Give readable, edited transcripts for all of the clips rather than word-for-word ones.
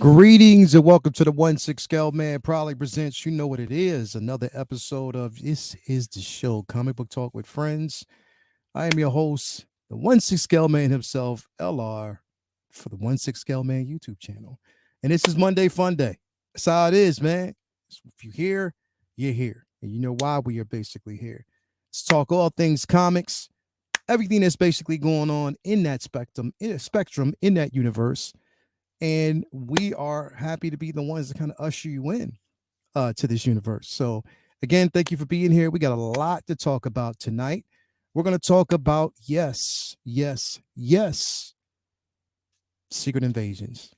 Greetings and welcome to the 1-6 Scale Man. Proudly presents, you know what it is, another episode of This Is the Show, Comic Book Talk with Friends. I am your host, the 1-6 Scale Man himself, LR, for the 1-6 Scale Man YouTube channel. And this is Monday Fun Day. That's how it is, man. So if you're here, you're here. And you know why we are basically here. Let's talk all things comics, everything that's basically going on in that spectrum, in that universe. And we are happy to be the ones to kind of usher you in to this universe. So again, thank you for being here. We got a lot to talk about tonight. We're going to talk about yes, Secret Invasions.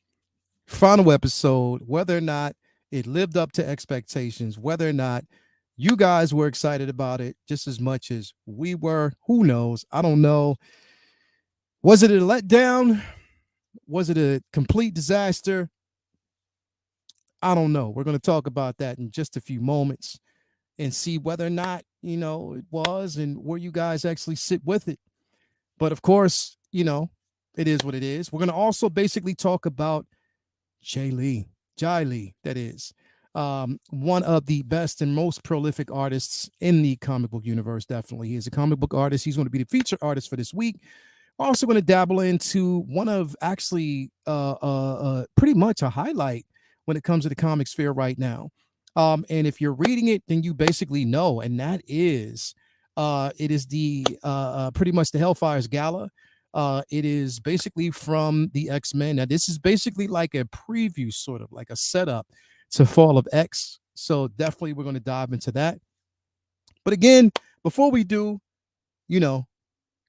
Final episode, whether or not it lived up to expectations, whether or not you guys were excited about it just as much as we were. Who knows? I don't know. Was it a letdown? Was it a complete disaster? I don't know. We're going to talk about that in just a few moments and see whether or not, it was and where you guys actually sit with it. But of course, it is what it is. We're going to also basically talk about Jae Lee, that is. One of the best and most prolific artists in the comic book universe, definitely. He is a comic book artist. He's going to be the featured artist for this week. We're also going to dabble into one of actually pretty much a highlight when it comes to the comic sphere right now. And if you're reading it, then you basically know, and that is it is the pretty much the Hellfire's Gala. It is basically from the X-Men. Now, this is basically like a preview, sort of like a setup to Fall of X. So definitely we're going to dive into that. But again, before we do,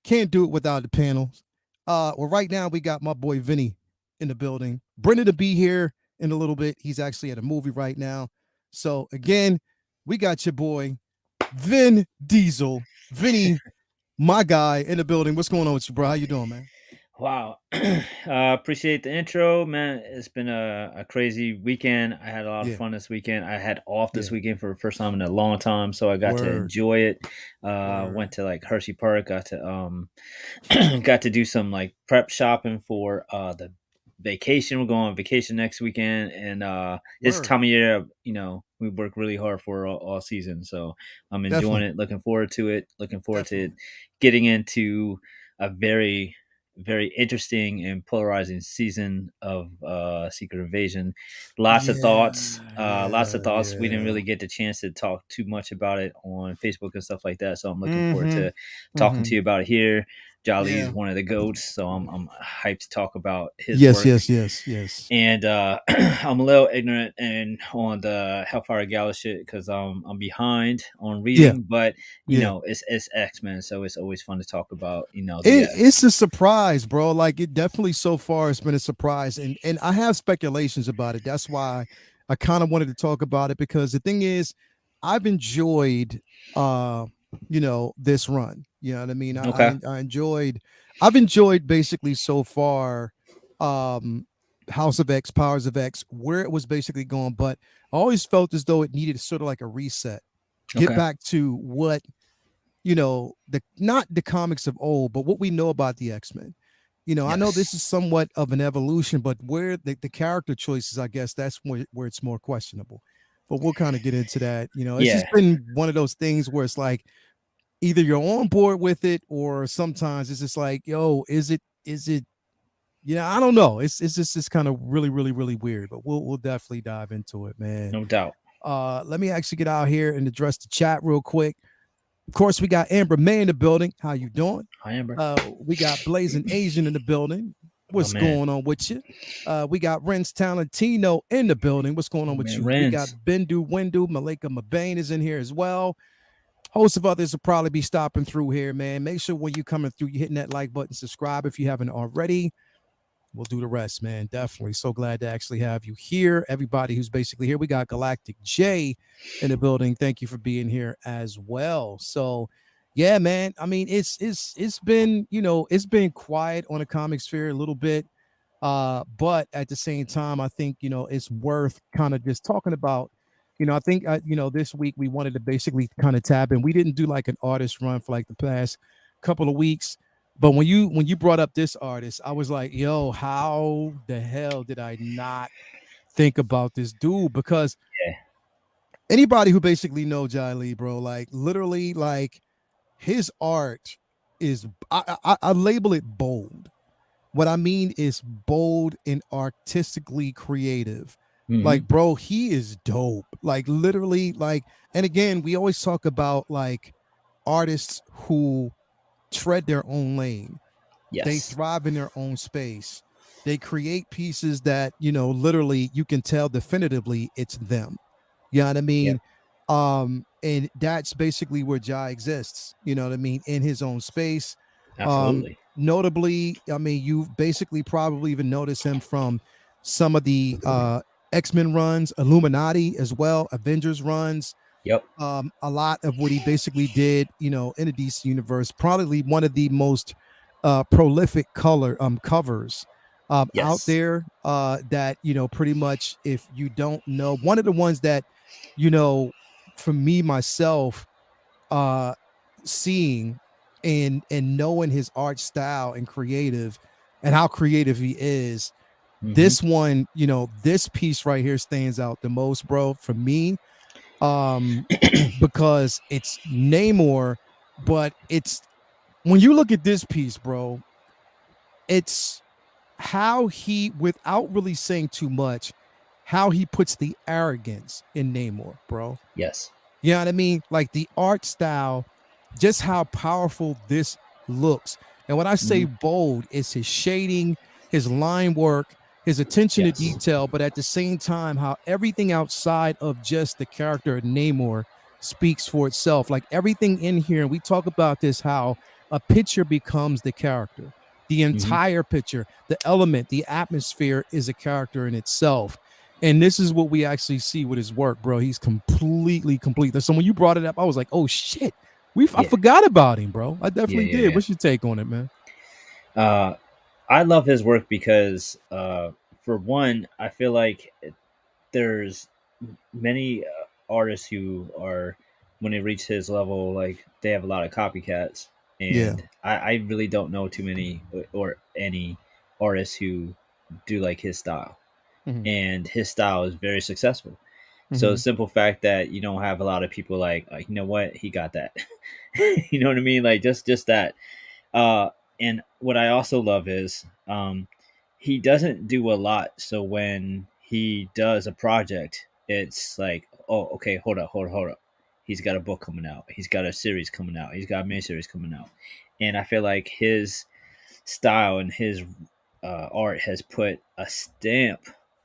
can't do it without the panels. Well, right now we got my boy Vinny in the building. Brendan to be here in a little bit. He's actually at a movie right now. So again, we got your boy Vin Diesel, Vinny, my guy in the building. What's going on with you, bro? How you doing, man? Wow. Appreciate the intro, man. It's been a crazy weekend. I had a lot of Yeah, fun this weekend. I had off this yeah. weekend for the first time in a long time, so I got to Word, enjoy it. word. Went to like Hershey Park, got to got to do some like prep shopping for the vacation. We're going on vacation next weekend, and this Word. time of year, we work really hard for all season. So I'm enjoying Definitely, it, looking forward to it, looking forward to definitely. getting into a very interesting and polarizing season of Secret Invasion. Yeah, Lots yeah, of thoughts. We didn't yeah. really get the chance to talk too much about it on Facebook and stuff like that. So I'm looking forward Mm-hmm. to talking Mm-hmm. to you about it here. Jolly is Yeah. one of the goats, so I'm hyped to talk about his Yes, work. yes, yes, yes. And I'm a little ignorant and on the Hellfire Gala shit because I'm behind on Yeah, reading, but yeah. it's X-Men, so it's always fun to talk about the It's a surprise, bro. Like it definitely so far it's been a surprise, and I have speculations about it. That's why I kind of wanted to talk about it because the thing is, I've enjoyed, uh, this run. You know what I mean? Okay. I've enjoyed basically so far, um, House of X, Powers of X, where it was basically going, but I always felt as though it needed sort of like a reset, get Okay. back to what the not the comics of old, but what we know about the X-Men. I know this Yes. is somewhat of an evolution, but where the character choices, I guess that's where it's more questionable. But we'll kind of get into that. It's just Yeah. been one of those things where it's like either you're on board with it or sometimes it's just like, yo, is it I don't know. It's just it's kind of really, really, really weird, but we'll definitely dive into it, man. No doubt. Let me actually get out here and address the chat real quick. Of course, we got Amber May in the building. How you doing? Hi, Amber. We got Blazing Asian in the building. Oh What's man. going on with you? We got Renz Talentino in the building. What's going Oh on with man. you? We got Renz. Bendu Windu. Malika Mabane is in here as well. Host of others will probably be stopping through here, man. Make sure when you coming through, you're hitting that like button, subscribe if you haven't already. We'll do the rest, man. Definitely. So glad to actually have you here. Everybody who's basically here. We got Galactic J in the building. Thank you for being here as well. So yeah, man. I mean, it's been, it's been quiet on the comic sphere a little bit. But at the same time, I think, it's worth kind of just talking about, I think this week we wanted to basically kind of tab in. We didn't do like an artist run for like the past couple of weeks. But when you brought up this artist, I was like, yo, how the hell did I not? think about this dude because Yeah. anybody who basically know Jae Lee, bro, like literally, like his art is I label it bold. What I mean is bold and artistically creative. Hmm. Like, bro, he is dope. Like, literally, like, and again, we always talk about like artists who tread their own lane. They Yes. thrive in their own space. They create pieces that, literally you can tell definitively it's them. You know what I Yep. mean? And that's basically where Jai exists, you know what I mean, in his own space. Absolutely. Notably, I mean, you've basically probably even noticed him from some of the X-Men runs, Illuminati as well, Avengers runs, Yep. a lot of what he basically did, in the DC universe. Probably one of the most prolific color covers out Yes. there. That pretty much, if you don't know, one of the ones that you know, for me myself, uh, seeing and knowing his art style and creative and how creative he is. Hmm. This one, this piece right here stands out the most, bro, for me. Um, because it's Namor, but it's when you look at this piece, bro, it's how he, without really saying too much, how he puts the arrogance in Namor, bro. Yes. You know what I mean? Like the art style, just how powerful this looks. And when I say Hmm. bold, it's his shading, his line work, his attention to Yes. detail, but at the same time, how everything outside of just the character of Namor speaks for itself. Like everything in here, and we talk about this, how a picture becomes the character. The Hmm. entire picture, the element, the atmosphere is a character in itself. And this is what we actually see with his work, bro. He's completely complete. So when you brought it up, I was like, oh shit. I Yeah. forgot about him, bro. I Yeah. definitely Yeah. did. Yeah. What's your take on it, man? Uh, I love his work because, for one, I feel like there's many artists who are, when they reach his level, like they have a lot of copycats, Yeah. and I really don't know too many or any artists who do like his style, Hmm. and his style is very successful. So the Hmm. simple fact that you don't have a lot of people like, you know what, he got that. You know what I mean? Like just that. Uh, and what I also love is, he doesn't do a lot. So when he does a project, it's like, oh, okay, hold up. He's got a book coming out. He's got a series coming out. He's got a miniseries coming out. And I feel like his style and his art has put a stamp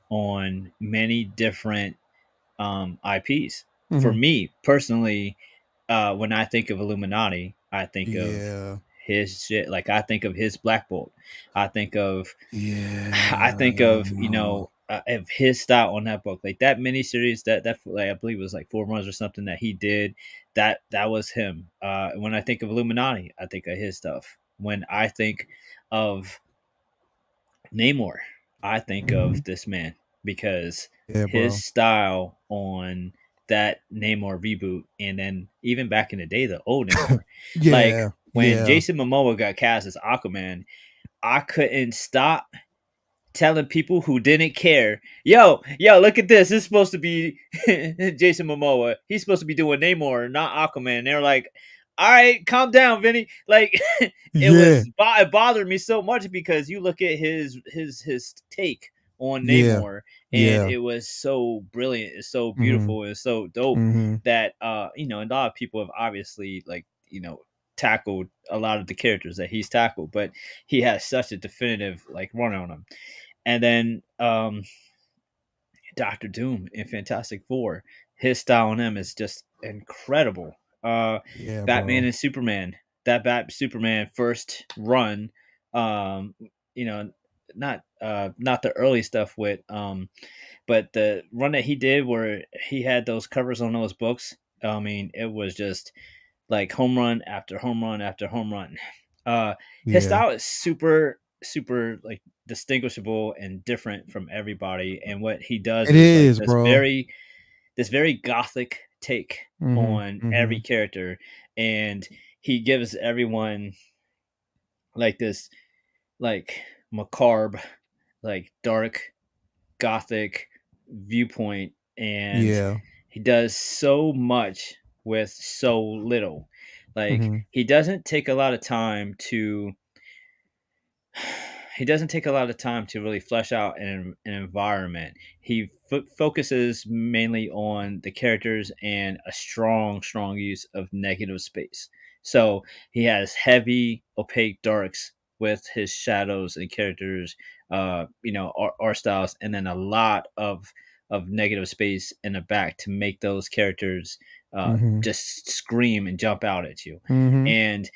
on many different IPs. For Hmm. me personally, when I think of Illuminati, I think of Yeah. his shit. Like I think of his Black Bolt. I think of, I Yeah. think of of his style on that book, like that miniseries that like I believe was like 4 months or something that he did. That was him. When I think of Illuminati, I think of his stuff. When I think of Namor, I think Hmm. of this man because Yeah, his bro. style on that Namor reboot, and then even back in the day, the old Namor, like Yeah. when Yeah. Jason Momoa got cast as Aquaman, I couldn't stop telling people who didn't care, yo, look at this. This is supposed to be Jason Momoa. He's supposed to be doing Namor, not Aquaman. And they're like, all right, calm down, Vinny. Like, Yeah. it bothered me so much because you look at his take on Yeah. Namor, and Yeah. it was so brilliant, it's so Hmm. beautiful, and so dope Hmm. that and a lot of people have obviously like tackled a lot of the characters that he's tackled, but he has such a definitive like run on him. And then Doctor Doom in Fantastic Four, his style on him is just incredible. Uh, Yeah, Batman bro. and Superman, that Superman first run, um, you know, not the early stuff with but the run that he did where he had those covers on those books. I mean, it was just like home run after home run after home run. His Yeah. style is super like distinguishable and different from everybody. And what he does It is like is, bro. this very gothic take Hmm. on every Hmm. character, and he gives everyone like this like macabre, like dark, gothic, viewpoint, and Yeah. he does so much with so little. Like Mm-hmm. he doesn't take a lot of time to he doesn't take a lot of time to really flesh out an environment. He focuses mainly on the characters and a strong use of negative space. So he has heavy, opaque darks with his shadows and characters, art styles, and then a lot of negative space in the back to make those characters Mm-hmm. just scream and jump out at you. Mm-hmm. And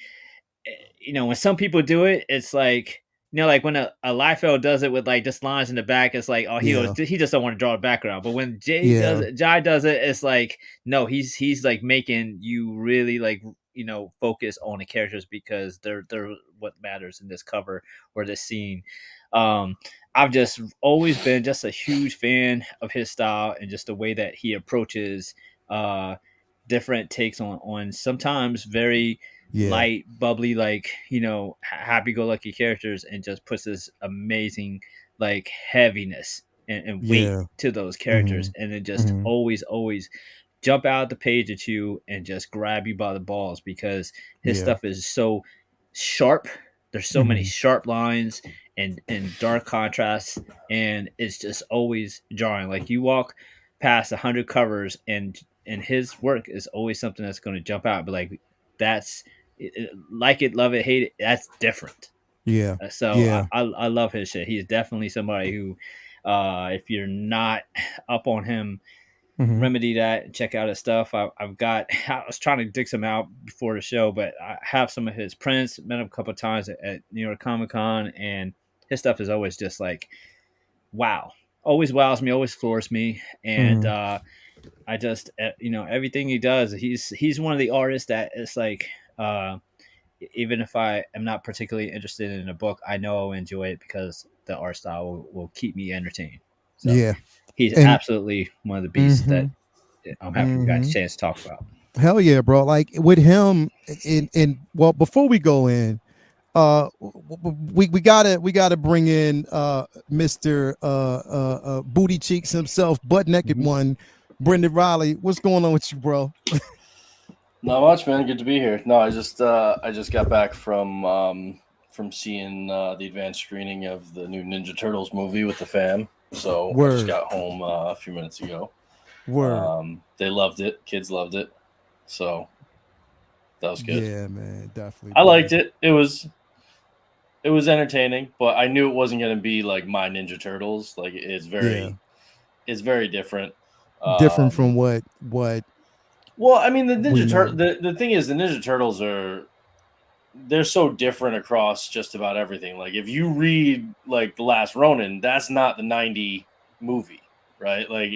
when some people do it, it's like like when a Liefeld does it with like just lines in the back, it's like, oh, Yeah. he just don't want to draw a background. But when Yeah. Jai does it, it's like no, he's like making you really like focus on the characters because they're what matters in this cover or this scene. Um, I've just always been just a huge fan of his style and just the way that he approaches uh different takes on sometimes very Yeah. light, bubbly, like happy-go-lucky characters, and just puts this amazing like heaviness and weight Yeah. to those Mm-hmm. characters, and then just Mm-hmm. always jump out the page at you and just grab you by the balls because his Yeah. stuff is so sharp. There's so many Mm-hmm. sharp lines and dark contrasts, and it's just always jarring. Like you walk past 100 covers, and his work is always something that's going to jump out. But like that's like it, love it, hate it. That's different. Yeah. So Yeah. I love his shit. He's definitely somebody who, if you're not up on him, Mm-hmm. remedy that and check out his stuff. I've got. I was trying to dig some out before the show, but I have some of his prints. Met him a couple of times at New York Comic Con, and his stuff is always just like wow. Always wows me, always floors me, and Mm-hmm. I just everything he does. He's one of the artists that is like. Even if I am not particularly interested in a book, I know I'll enjoy it because the art style will keep me entertained. So Yeah. he's And absolutely one of the beasts mm-hmm. that I'm happy we got a Mm-hmm. chance to talk about. Hell yeah, bro. Like with him in well, before we go in, we gotta bring in Mr. Booty Cheeks himself, butt naked Mhm. one, Brendan Riley. What's going on with you, bro? Not much, man. Good to be here. No, I just got back from seeing the advanced screening of the new Ninja Turtles movie with the fam. So I just Word. got home a few minutes ago. Word. They loved it. Kids loved it. So that was good. Yeah, man, definitely, I bro. liked it. It was entertaining, but I knew it wasn't going to be like my Ninja Turtles. Like Yeah, it's very different. different from Um, what well, I mean we know. the thing is the Ninja Turtles they're so different across just about everything. Like if you read like The Last Ronin, that's not the 90 movie, right? Like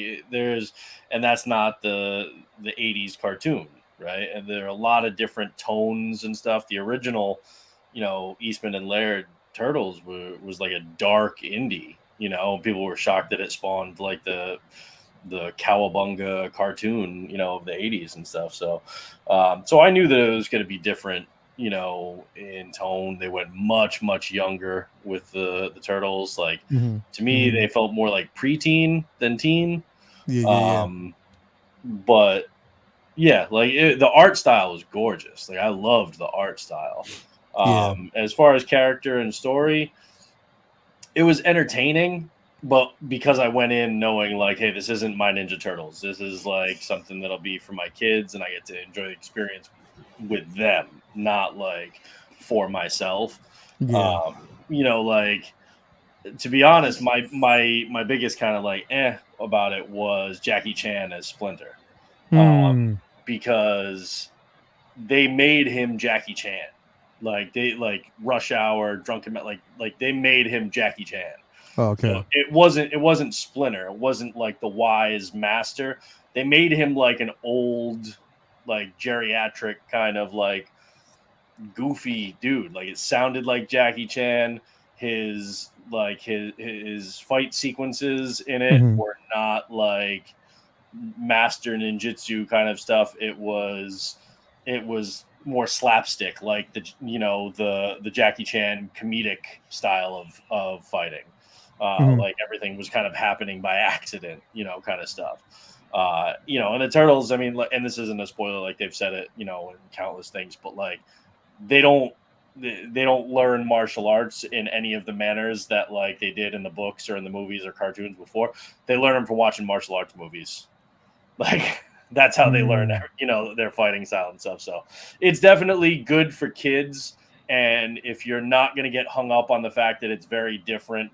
and that's not the 80s cartoon, right? And there are a lot of different tones and stuff. The original, Eastman and Laird Turtles was like a dark indie, people were shocked that it spawned like the cowabunga cartoon, of the 80s and stuff. So I knew that it was going to be different, in tone. They went much, much younger with the turtles. Like Mm-hmm. to me, Mm-hmm. they felt more like preteen than teen. Yeah, yeah, yeah, Um, but yeah, like the art style was gorgeous. Like I loved the art style. yeah. As far as character and story, it was entertaining, but because I went in knowing like, hey, this isn't my Ninja Turtles. This is like something that'll be for my kids, and I get to enjoy the experience with them, not like for myself. Yeah. Like to be honest, my biggest kind of like about it was Jackie Chan as Splinter, Hmm. because they made him Jackie Chan. Like they like Rush Hour, Drunken Man, like they made him Jackie Chan. So Okay. it wasn't Splinter. It wasn't like the wise master. They made him like an old, like geriatric kind of like goofy dude. Like it sounded like Jackie Chan. His fight sequences in it Mm-hmm. were not like master ninjutsu kind of stuff. It was more slapstick, like the Jackie Chan comedic style of fighting. Like everything was kind of happening by accident, kind of stuff. And the Turtles, I mean, and this isn't a spoiler, like they've said it, in countless things, but like they don't learn martial arts in any of the manners that like they did in the books or in the movies or cartoons before. They learn them from watching martial arts movies. Like that's how they learn, their fighting style and stuff. So it's definitely good for kids. And if you're not going to get hung up on the fact that it's very different,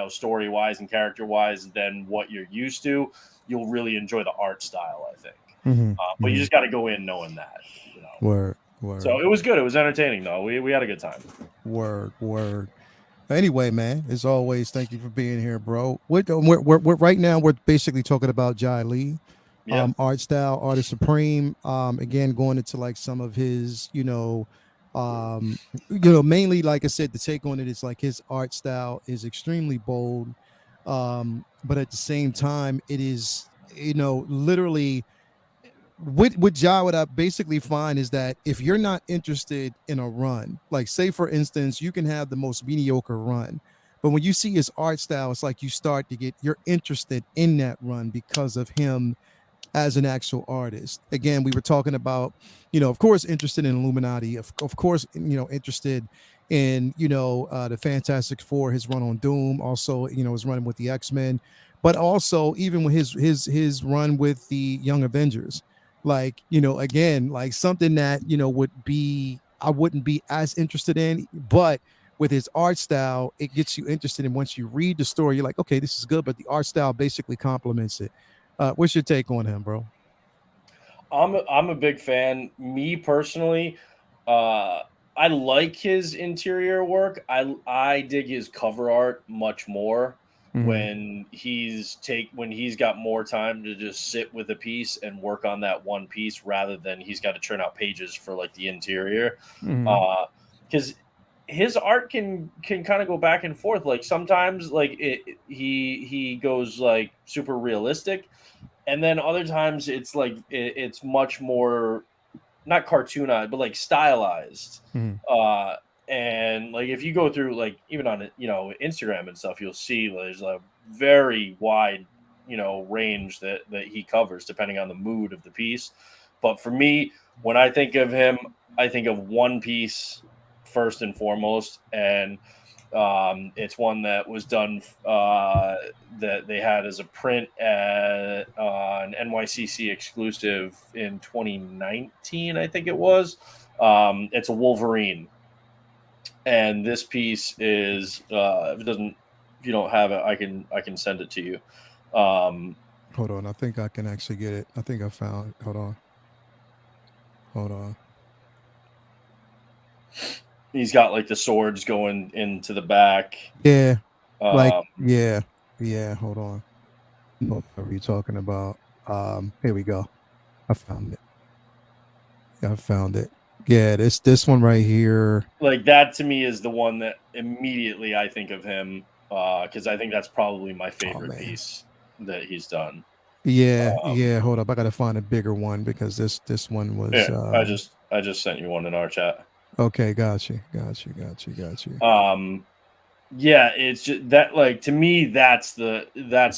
story wise and character wise than what you're used to, you'll really enjoy the art style, I think. But you just got to go in knowing that, Word. So it was good. It was entertaining, though. We had a good time. Word. Anyway, man, as always, thank you for being here, bro. We're right now we're basically talking about Jae Lee, art style, artist supreme. Again, going into like some of his, mainly like I said, the take on it is like his art style is extremely bold, but at the same time, it is literally. With Ja, what I basically find is that if you're not interested in a run, like say for instance, you can have the most mediocre run, but when you see his art style, it's like you're interested in that run because of him as an actual artist. Again, we were talking about, of course, interested in Illuminati, of course, interested in, the Fantastic Four, his run on Doom, also, his run with the X-Men, but also even with his run with the Young Avengers. Like, again, like something that, I wouldn't be as interested in, but with his art style, it gets you interested. And once you read the story, you're like, okay, this is good, but the art style basically complements it. What's your take on him, bro? I'm a big fan. Me personally, I like his interior work. I dig his cover art much more when he's got more time to just sit with a piece and work on that one piece rather than he's got to churn out pages for like the interior. Because his art can kind of go back and forth. Like sometimes like he goes like super realistic, and then other times it's like it's much more not cartoonized but like stylized. And like if you go through like even on Instagram and stuff, you'll see there's a very wide range that he covers depending on the mood of the piece. But for me, when I think of him, I think of one piece first and foremost, and it's one that was done that they had as a print on NYCC exclusive in 2019, I think it was. It's a Wolverine, and this piece is if you don't have it, I can send it to you. Hold on, I think I can actually get it. I think I found it. Hold on. He's got like the swords going into the back. Yeah. Yeah. Hold on. What are you talking about? Here we go. I found it. Yeah, this one right here. Like that to me is the one that immediately I think of him, because I think that's probably my favorite piece that he's done. Yeah. Hold up, I gotta find a bigger one because this one was. Yeah, I just sent you one in our chat. Okay, got you. Yeah, it's just that like to me that's the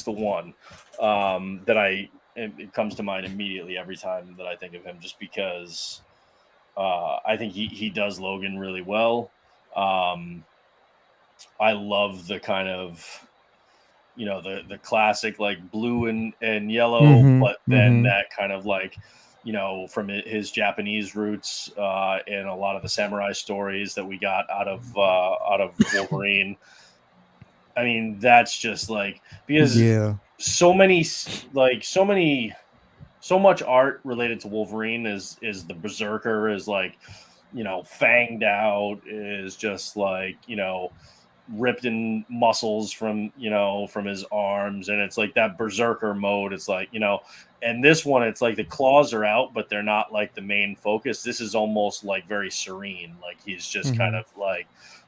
one that it comes to mind immediately every time that I think of him, just because I think he does Logan really well. I love the kind of the classic like blue and yellow, but then that kind of like from his Japanese roots in a lot of the samurai stories that we got out of Wolverine. I mean, that's just like because so much art related to Wolverine is the Berserker is like fanged out, is just like ripped in muscles from his arms, and it's like that Berserker mode. It's like and this one it's like the claws are out, but they're not like the main focus. This is almost like very serene, like he's just kind of like,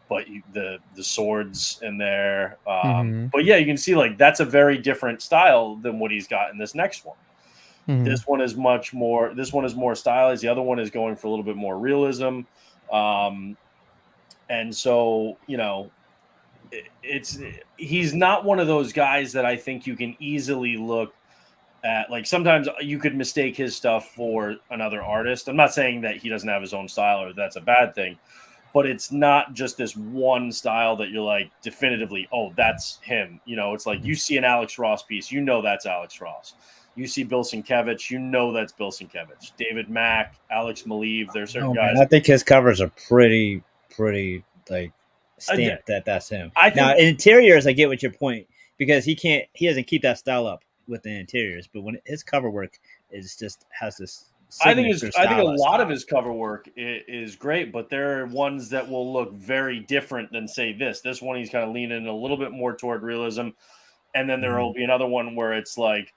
but the swords in there. But yeah, you can see like that's a very different style than what he's got in this next one. This one is more stylized. The other one is going for a little bit more realism. And so, he's not one of those guys that I think you can easily look at. Like sometimes you could mistake his stuff for another artist. I'm not saying that he doesn't have his own style or that's a bad thing, but it's not just this one style that you're like definitively, oh, that's him. You know, it's like you see an Alex Ross piece, you know that's Alex Ross. You see Bill Sienkiewicz, you know that's Bill Sienkiewicz. David Mack, Alex Maleev, there's certain guys. I think his covers are pretty like stamped that's him. Now interiors, I get what your point, because he doesn't keep that style up with the interiors, but when his cover work is just has this. I think a lot of his cover work is great, but there are ones that will look very different than say this. This one he's kind of leaning a little bit more toward realism, and then there will be another one where it's like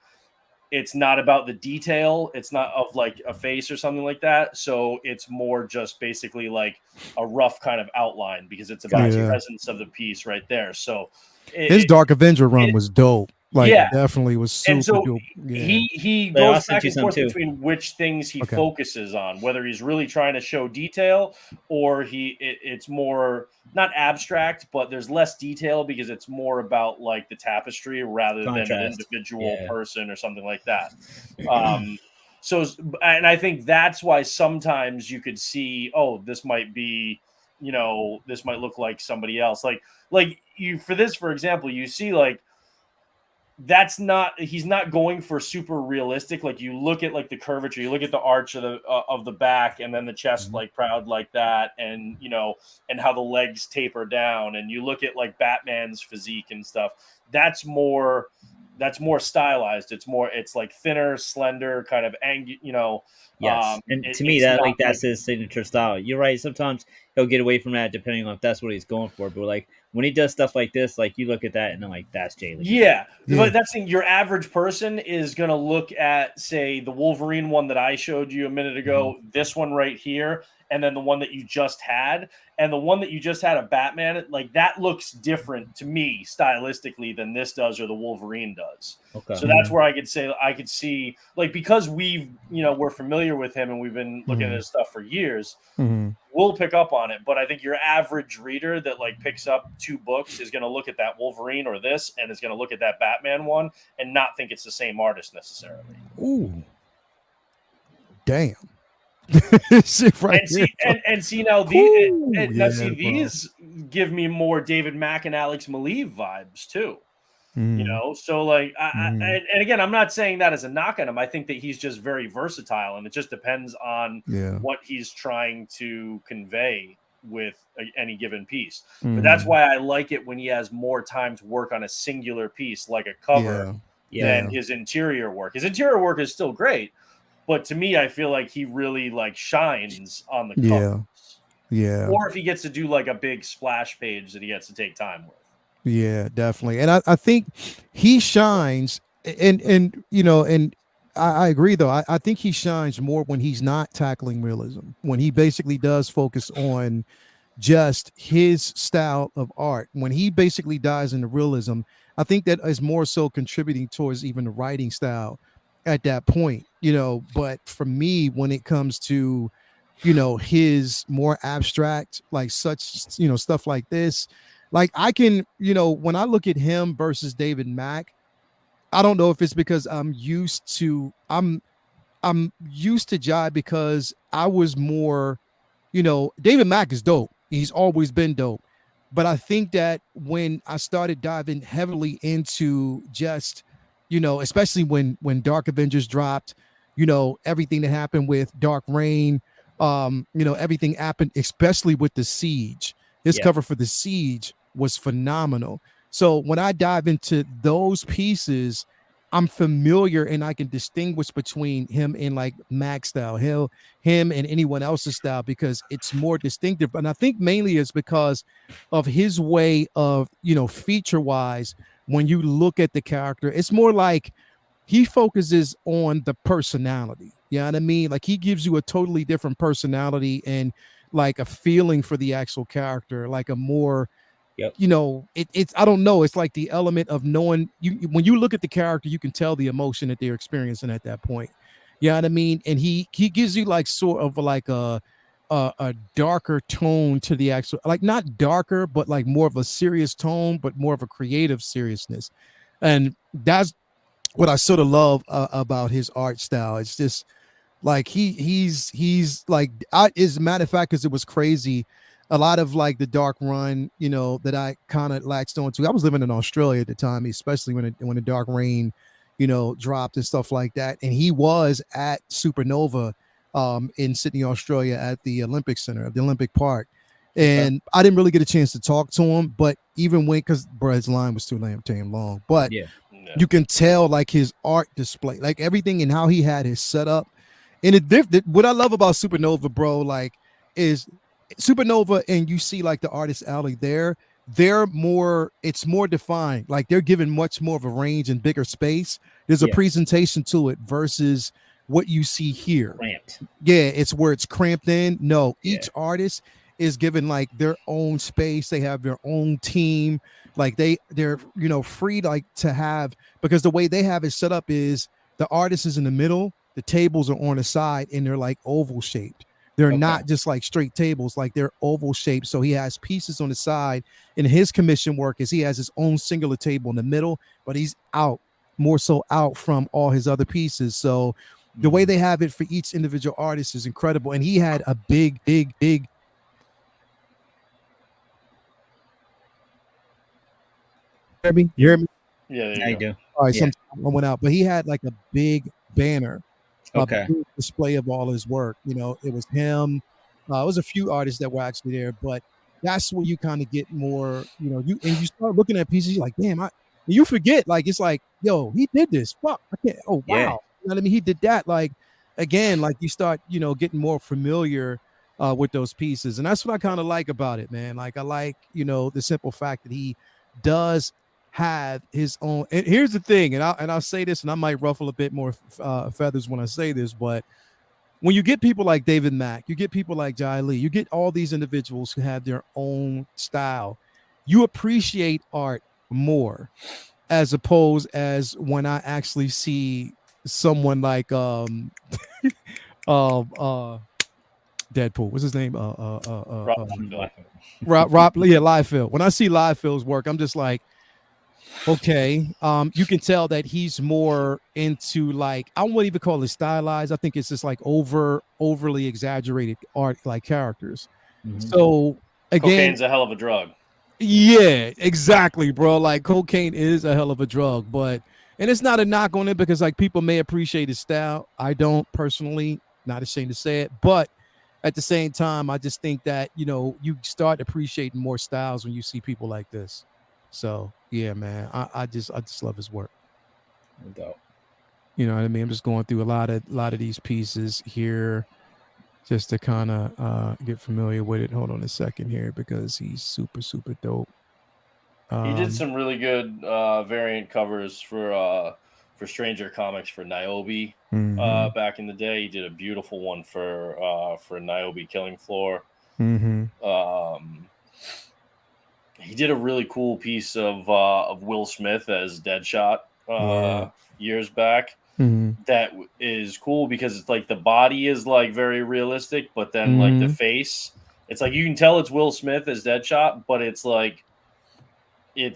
it's not about the detail. It's not of like a face or something like that. So it's more just basically like a rough kind of outline because it's about the presence of the piece right there. So his Dark Avenger run was dope. Like, definitely was super and so dope. Yeah. He goes back and forth between which things he focuses on, whether he's really trying to show detail or it's more not abstract, but there's less detail because it's more about like the tapestry rather than an individual person or something like that. So, and I think that's why sometimes you could see, oh, this might be, you know, this might look like somebody else. Like you, for this, for example, you see like, he's not going for super realistic. Like you look at like the curvature, you look at the arch of the back and then the chest like proud like that. And, you know, and how the legs taper down and you look at like Batman's physique and stuff. That's more stylized. It's like thinner, slender kind of you know. Yes. And to me that's his signature style. You're right. Sometimes he'll get away from that depending on if that's what he's going for. But like when he does stuff like this, like you look at that and I'm like, that's Jae Lee. Yeah. But that's the thing. Your average person is going to look at, say, the Wolverine one that I showed you a minute ago, this one right here, and then the one that you just had. And the one that you just had of Batman, like that looks different to me stylistically than this does or the Wolverine does. Okay. So that's where I could see, like, because we're familiar with him and we've been looking at his stuff for years, we'll pick up on it. But I think your average reader that like picks up 2 books is going to look at that Wolverine or this and is going to look at that Batman one and not think it's the same artist necessarily. Ooh. Damn. These give me more David Mack and Alex Maleev vibes too. You know, so like, and again, I'm not saying that as a knock on him. I think that he's just very versatile, and it just depends on what he's trying to convey with any given piece. But that's why I like it when he has more time to work on a singular piece, like a cover, than his interior work. His interior work is still great. But to me, I feel like he really like shines on the covers. Yeah. Or if he gets to do like a big splash page that he gets to take time with. Yeah, definitely. And I think he shines and you know, and I agree though. I think he shines more when he's not tackling realism, when he basically does focus on just his style of art. When he basically dives into realism, I think that is more so contributing towards even the writing style at that point, you know. But for me, when it comes to, you know, his more abstract, like such, you know, stuff like this, like I can, you know, when I look at him versus David Mack, I don't know if it's because I'm used to Jae because I was more, you know, David Mack is dope. He's always been dope. But I think that when I started diving heavily into just, you know, especially when Dark Avengers dropped, you know, everything that happened with Dark Reign, you know, everything happened, especially with the Siege. His cover for the Siege was phenomenal. So when I dive into those pieces, I'm familiar and I can distinguish between him and like Max style, him and anyone else's style because it's more distinctive. And I think mainly it's because of his way of, you know, feature wise. When you look at the character, it's more like he focuses on the personality. You know what I mean? Like he gives you a totally different personality and like a feeling for the actual character, like a more, you know, it's, I don't know. It's like the element of knowing you, when you look at the character, you can tell the emotion that they're experiencing at that point. You know what I mean? And he gives you like sort of like a a darker tone to the actual, like not darker, but like more of a serious tone, but more of a creative seriousness. And that's what I sort of love about his art style. It's just like he's like, as a matter of fact, because it was crazy. A lot of like the Dark Run, that I kind of latched onto. I was living in Australia at the time, especially when the Dark Reign, dropped and stuff like that. And he was at Supernova in Sydney, Australia, at the Olympic Center, the Olympic Park. And I didn't really get a chance to talk to him, but even when, because his line was too damn long, but you can tell like his art display, like everything and how he had his setup. And what I love about Supernova, bro, like is Supernova, and you see like the artist alley there, it's more defined. Like they're given much more of a range and bigger space. There's a presentation to it versus what you see here. Cramped. Yeah, it's where it's cramped in. No, each artist is given like their own space. They have their own team. Like they're free like to have, because the way they have it set up is the artist is in the middle, the tables are on the side, and they're like oval shaped. They're not just like straight tables, like they're oval shaped. So he has pieces on the side. And his commission work is he has his own singular table in the middle, but he's more so out from all his other pieces. So the way they have it for each individual artist is incredible. And he had a big. You hear me? Yeah, I do. All right, sometimes I went out, but he had like a big banner, a big display of all his work. It was him. It was a few artists that were actually there, but that's where you kind of get more. You start looking at pieces, you're like, damn, you forget. Like it's like, yo, he did this. Fuck, I can't. Oh wow, you know what I mean? He did that. Like again, like you start, getting more familiar with those pieces, and that's what I kind of like about it, man. Like I like, the simple fact that he does have his own. And here's the thing, and I'll say this, and I might ruffle a bit more feathers when I say this, but when you get people like David Mack, you get people like Jae Lee, you get all these individuals who have their own style, you appreciate art more, as opposed as when I actually see someone like Deadpool. What's his name? Rob Liefeld. When I see Liefeld's work, I'm just like, okay, you can tell that he's more into like, I wouldn't even call it stylized. I think it's just like overly exaggerated art, like characters. So again, cocaine's a hell of a drug. Yeah, exactly, bro. Like cocaine is a hell of a drug, and it's not a knock on it, because like people may appreciate his style. I don't personally, not ashamed to say it, but at the same time, I just think that, you start appreciating more styles when you see people like this. So yeah, man, I just love his work. No doubt. You know what I mean? I'm just going through a lot of these pieces here, just to kind of get familiar with it. Hold on a second here, because he's super, super dope. He did some really good variant covers for Stranger Comics for Niobe back in the day. He did a beautiful one for Niobe Killing Floor. He did a really cool piece of Will Smith as Deadshot years back. That is cool because it's like the body is like very realistic, but then like the face, it's like you can tell it's Will Smith as Deadshot, but it's like I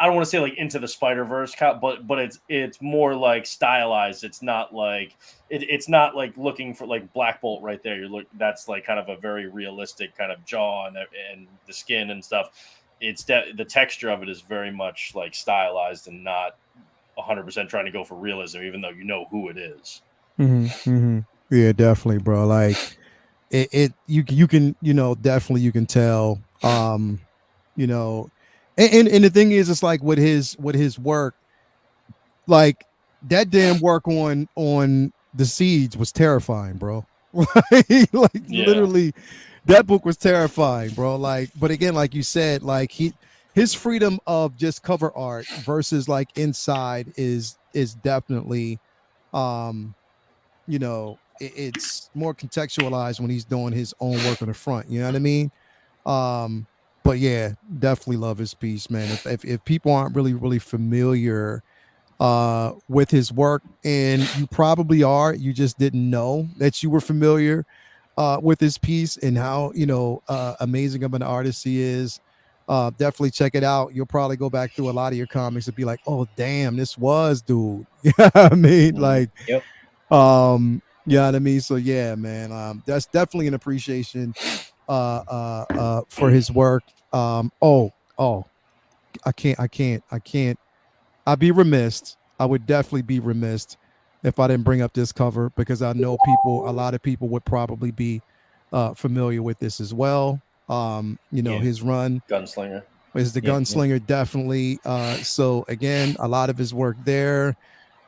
don't want to say like Into the Spider-Verse, but it's more like stylized. It's not like it's not like looking for like Black Bolt right there. That's like kind of a very realistic kind of jaw and the skin and stuff. It's the texture of it is very much like stylized and not 100% trying to go for realism, even though you know who it is. Yeah, definitely, bro. Like you can definitely you can tell. And the thing is, it's like with his work, like that damn work on the Siege was terrifying, bro. Literally, that book was terrifying, bro. Like, but again, like you said, like his freedom of just cover art versus like inside is definitely, it's more contextualized when he's doing his own work on the front. You know what I mean? But yeah, definitely love his piece, man. If people aren't really familiar with his work, and you probably are, you just didn't know that you were familiar. with his piece and how amazing of an artist he is. Definitely check it out. You'll probably go back through a lot of your comics and be like, "Oh, damn, this was dude." Yeah, I mean, like, Yep. yeah, what I mean. So yeah, man, that's definitely an appreciation for his work. Oh, I can't. I'd be remiss. I would definitely be remiss if I didn't bring up this cover because I know a lot of people would probably be familiar with this as well. Yeah. His run Gunslinger. is the Yeah, yeah. Gunslinger, definitely. So again, a lot of his work there.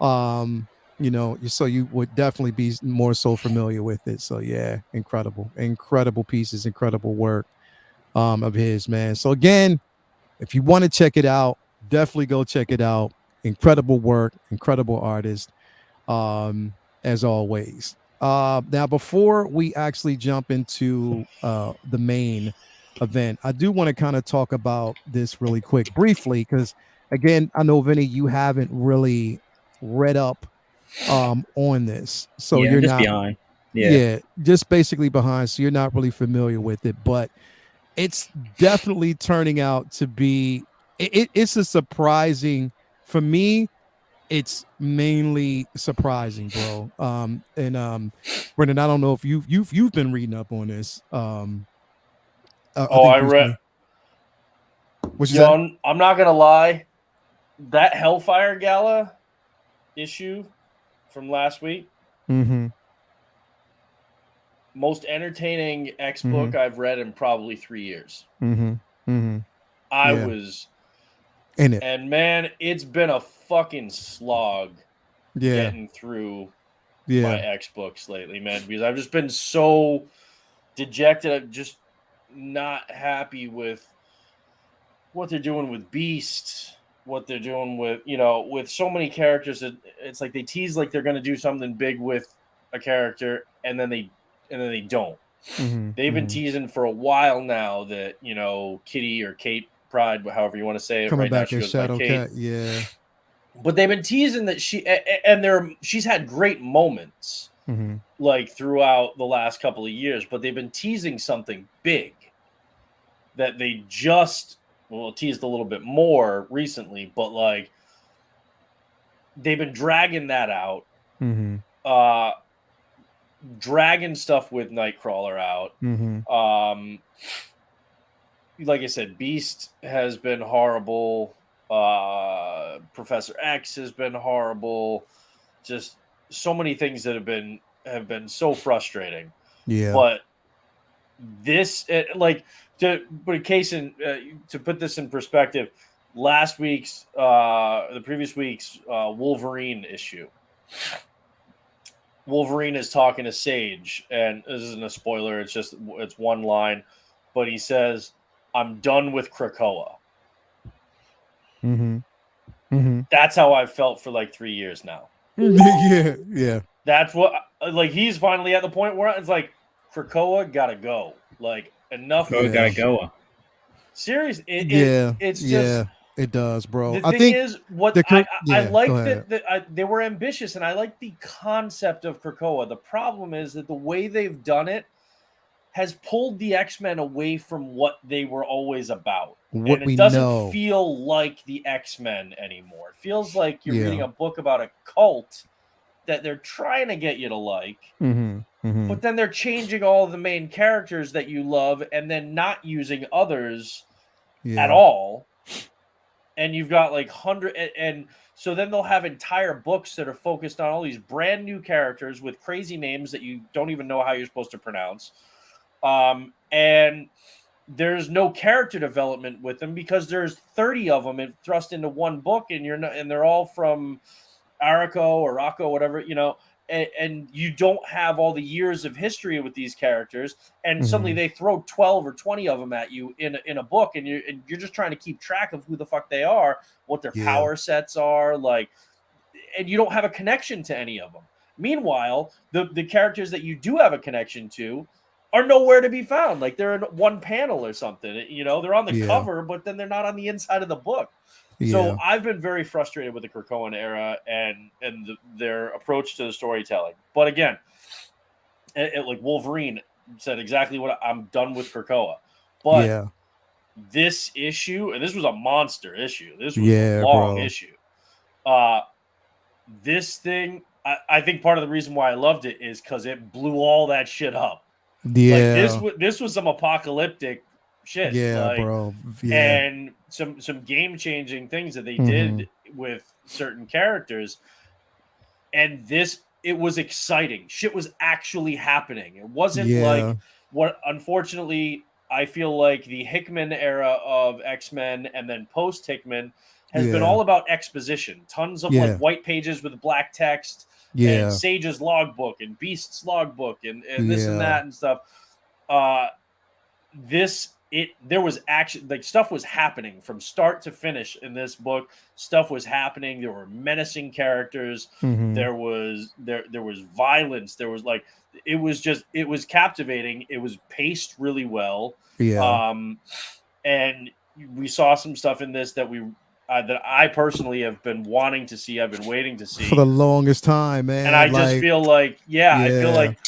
So you would definitely be more so familiar with it. So yeah, incredible pieces, incredible work of his, man. So again, if you want to check it out, definitely go check it out. Incredible work, incredible artist, as always. Now, before we actually jump into the main event, I do want to kind of talk about this really quick, briefly, because again, I know Vinny, you haven't really read up on this, so Yeah, I'm you're just not. behind. Yeah. Yeah, just basically behind, so you're not really familiar with it, but it's definitely turning out to be it's a surprising for me. It's mainly surprising, bro. And Brendan, I don't know if you've been reading up on this. I Oh, think I read. recently. What you said? I'm not gonna lie. That Hellfire Gala issue from last week, Mm-hmm. most entertaining X Mm-hmm. book I've read in probably 3 years. Mm-hmm. Mm-hmm. I Yeah. was, In it. and man, it's been a fucking slog Yeah. getting through my Yeah. X books lately, man, because I've just been so dejected. I'm just not happy with what they're doing with Beast, what they're doing with, with so many characters that it's like they tease like they're going to do something big with a character and then they don't. Mm-hmm. They've been Mm-hmm. teasing for a while now that, Kitty or Kate Pride, however you want to say it, Coming right now back she as goes by Shadow Kate. Cat. Yeah. But they've been teasing that she's had great moments Mm-hmm. like throughout the last couple of years, but they've been teasing something big that they just teased a little bit more recently, but like they've been dragging that out, Mm-hmm. dragging stuff with Nightcrawler out. Mm-hmm. Like I said, Beast has been horrible. Professor X has been horrible. Just so many things that have been so frustrating. Yeah. But this, to put this in perspective, the previous week's Wolverine issue. Wolverine is talking to Sage, and this isn't a spoiler. It's one line, but he says, "I'm done with Krakoa." Mm-hmm. Mm-hmm. That's how I've felt for like 3 years now. Yeah. Yeah. That's what, like, he's finally at the point where it's like, Krakoa gotta go. Like, enough. Bro, Yeah. gotta go. Serious. It's just. Yeah. It does, bro. The I thing think is, what I like that they were ambitious, and I like the concept of Krakoa. The problem is that the way they've done it has pulled the X-Men away from what they were always about. What and we it doesn't know. feel like the X-Men anymore. It feels like you're Yeah. reading a book about a cult that they're trying to get you to like, Mm-hmm. Mm-hmm. but then they're changing all of the main characters that you love and then not using others Yeah. at all. And you've got like and so then they'll have entire books that are focused on all these brand new characters with crazy names that you don't even know how you're supposed to pronounce. And there's no character development with them because there's 30 of them thrust into one book, and they're all from Araco or Rocco, whatever, and you don't have all the years of history with these characters, and suddenly they throw 12 or 20 of them at you in a book, and you're just trying to keep track of who the fuck they are, what their power sets are, like, and you don't have a connection to any of them. Meanwhile, the characters that you do have a connection to are nowhere to be found. Like, they're in one panel or something. They're on the cover, but then they're not on the inside of the book. Yeah. So I've been very frustrated with the Krakoan era and their approach to the storytelling. But again, like Wolverine, said exactly what I'm done with Krakoa. But Yeah. this issue, and this was a monster issue. This was Yeah, a long bro. issue. This thing, I think part of the reason why I loved it is because it blew all that shit up. Like Yeah. this was some apocalyptic shit. Yeah, Like, bro. Yeah. and some game changing things that they Mhm. did with certain characters. And it was exciting. Shit was actually happening. It wasn't like Yeah. what, unfortunately, I feel like the Hickman era of X-Men and then post Hickman has been Yeah. all about exposition. Tons of Yeah. like white pages with black text and Yeah. Sage's logbook and Beast's logbook and this and Yeah. that and stuff. There was action, like stuff was happening from start to finish in this book. Stuff was happening. There were menacing characters. Mhm. There was violence. There was like it was captivating. It was paced really well. Yeah. And we saw some stuff in this that I personally have been wanting to see. I've been waiting to see For the longest time, man. and I just feel like, I feel Yeah. like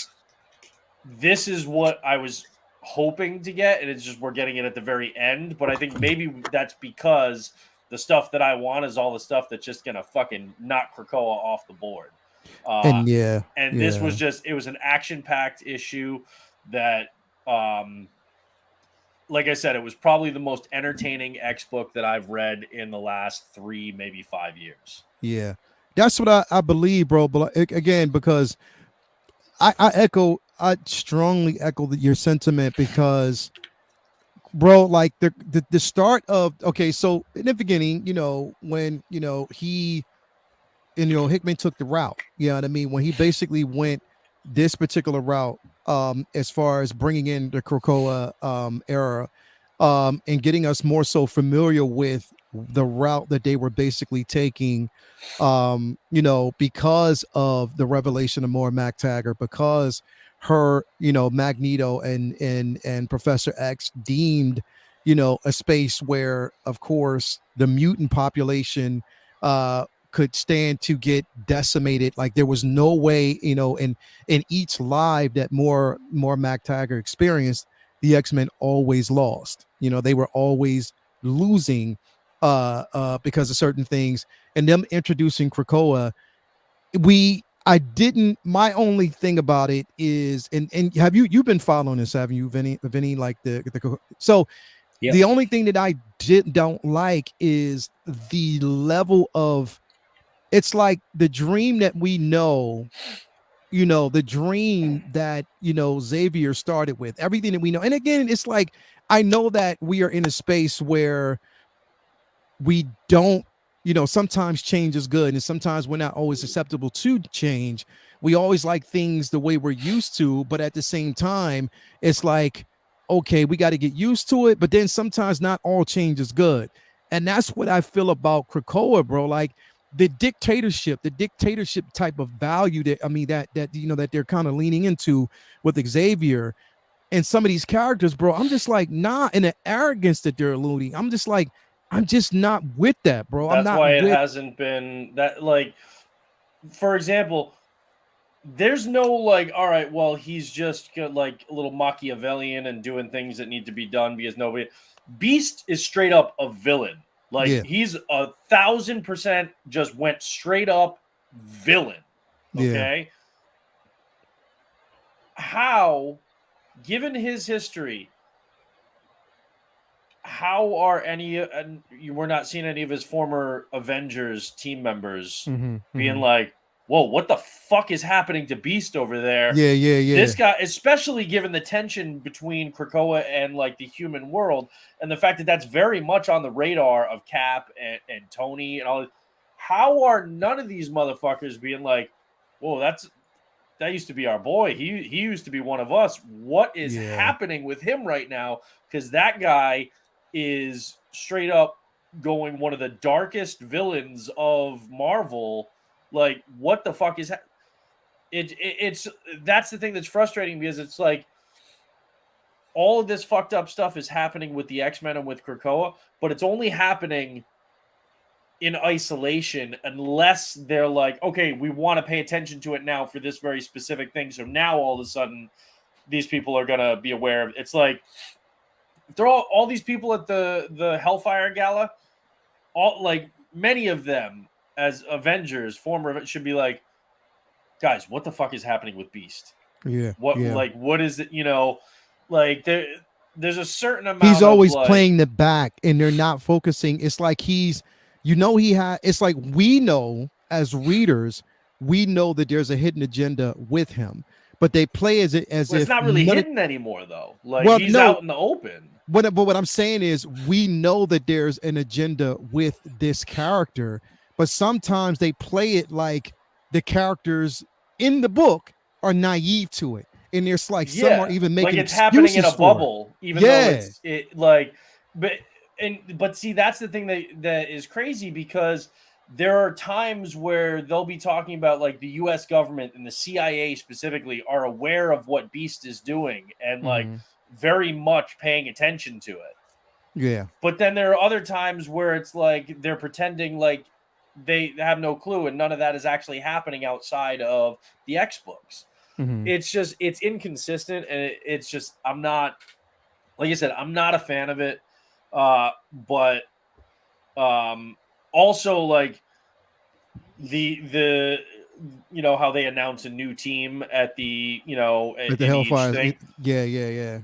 this is what I was hoping to get, and it's just we're getting it at the very end. But I think maybe that's because the stuff that I want is all the stuff that's just gonna fucking knock Krakoa off the board. And yeah. And this was just, it was an action-packed issue that, like I said, it was probably the most entertaining X book that I've read in the last 3, maybe 5 years. Yeah. That's what I believe, bro. But again, because I strongly echo your sentiment because, bro, like the start of, okay, so in the beginning, when Hickman took the route, you know what I mean? When he basically went this particular route, as far as bringing in the Krakoa era, and getting us more so familiar with the route that they were basically taking, because of the revelation of Moira MacTaggert, because her, Magneto and Professor X deemed, a space where, of course, the mutant population could stand to get decimated. Like there was no way, in each live that more MacTaggert experienced, the X-Men always lost. They were always losing because of certain things. And them introducing Krakoa, my only thing about it is, and have you've been following this, haven't you, Vinny, like so Yep. The only thing that I don't like is the level of, it's like the dream that we know, the dream that, Xavier started with, everything that we know. And again, it's like, I know that we are in a space where we don't, sometimes change is good and sometimes we're not always acceptable to change. We always like things the way we're used to, but at the same time, it's like, okay, we got to get used to it, but then sometimes not all change is good. And that's what I feel about Krakoa, bro. Like the dictatorship type of value that they're kind of leaning into with Xavier and some of these characters, bro. I'm just like, nah, and the arrogance that they're alluding. I'm just like, I'm just not with that, bro. That's I'm not why it with... hasn't been that, like, for example, there's no like, all right, well, he's just like a little Machiavellian and doing things that need to be done because nobody. Beast is straight up a villain. Like he's 1,000% just went straight up villain. Okay. How, given his history, how are we're not seeing any of his former Avengers team members being like, whoa, what the fuck is happening to Beast over there? Yeah. This guy, especially given the tension between Krakoa and like the human world, and the fact that that's very much on the radar of Cap and Tony and all. How are none of these motherfuckers being like, whoa, that used to be our boy. He used to be one of us. What is happening with him right now? Because that guy is straight up going one of the darkest villains of Marvel. Like, what the fuck is it's that's the thing that's frustrating, because it's like all of this fucked up stuff is happening with the X-Men and with Krakoa, but it's only happening in isolation unless they're like, okay, we want to pay attention to it now for this very specific thing. So now all of a sudden these people are gonna be aware of. It's like they're all these people at the Hellfire Gala, all like many of them as Avengers, should be like, guys, what the fuck is happening with Beast? Yeah. What is it? Like there's a certain amount. He's always of, like, playing the back, and they're not focusing. It's like it's like we know as readers, we know that there's a hidden agenda with him, but they play as if it's not really hidden anymore, though. Like, well, he's no, out in the open. but what I'm saying is we know that there's an agenda with this character, but sometimes they play it like the characters in the book are naive to it. And there's like some are even making like it's happening in a excuses for it. bubble, even though but see, that's the thing that is crazy, because there are times where they'll be talking about, like, the US government and the CIA specifically are aware of what Beast is doing and like very much paying attention to it. Yeah. But then there are other times where it's like they're pretending like they have no clue, and none of that is actually happening outside of the X books. It's inconsistent, and it's just, I'm not, like I said, I'm not a fan of it. But also, like, the how they announce a new team at the At the Hellfire. Yeah.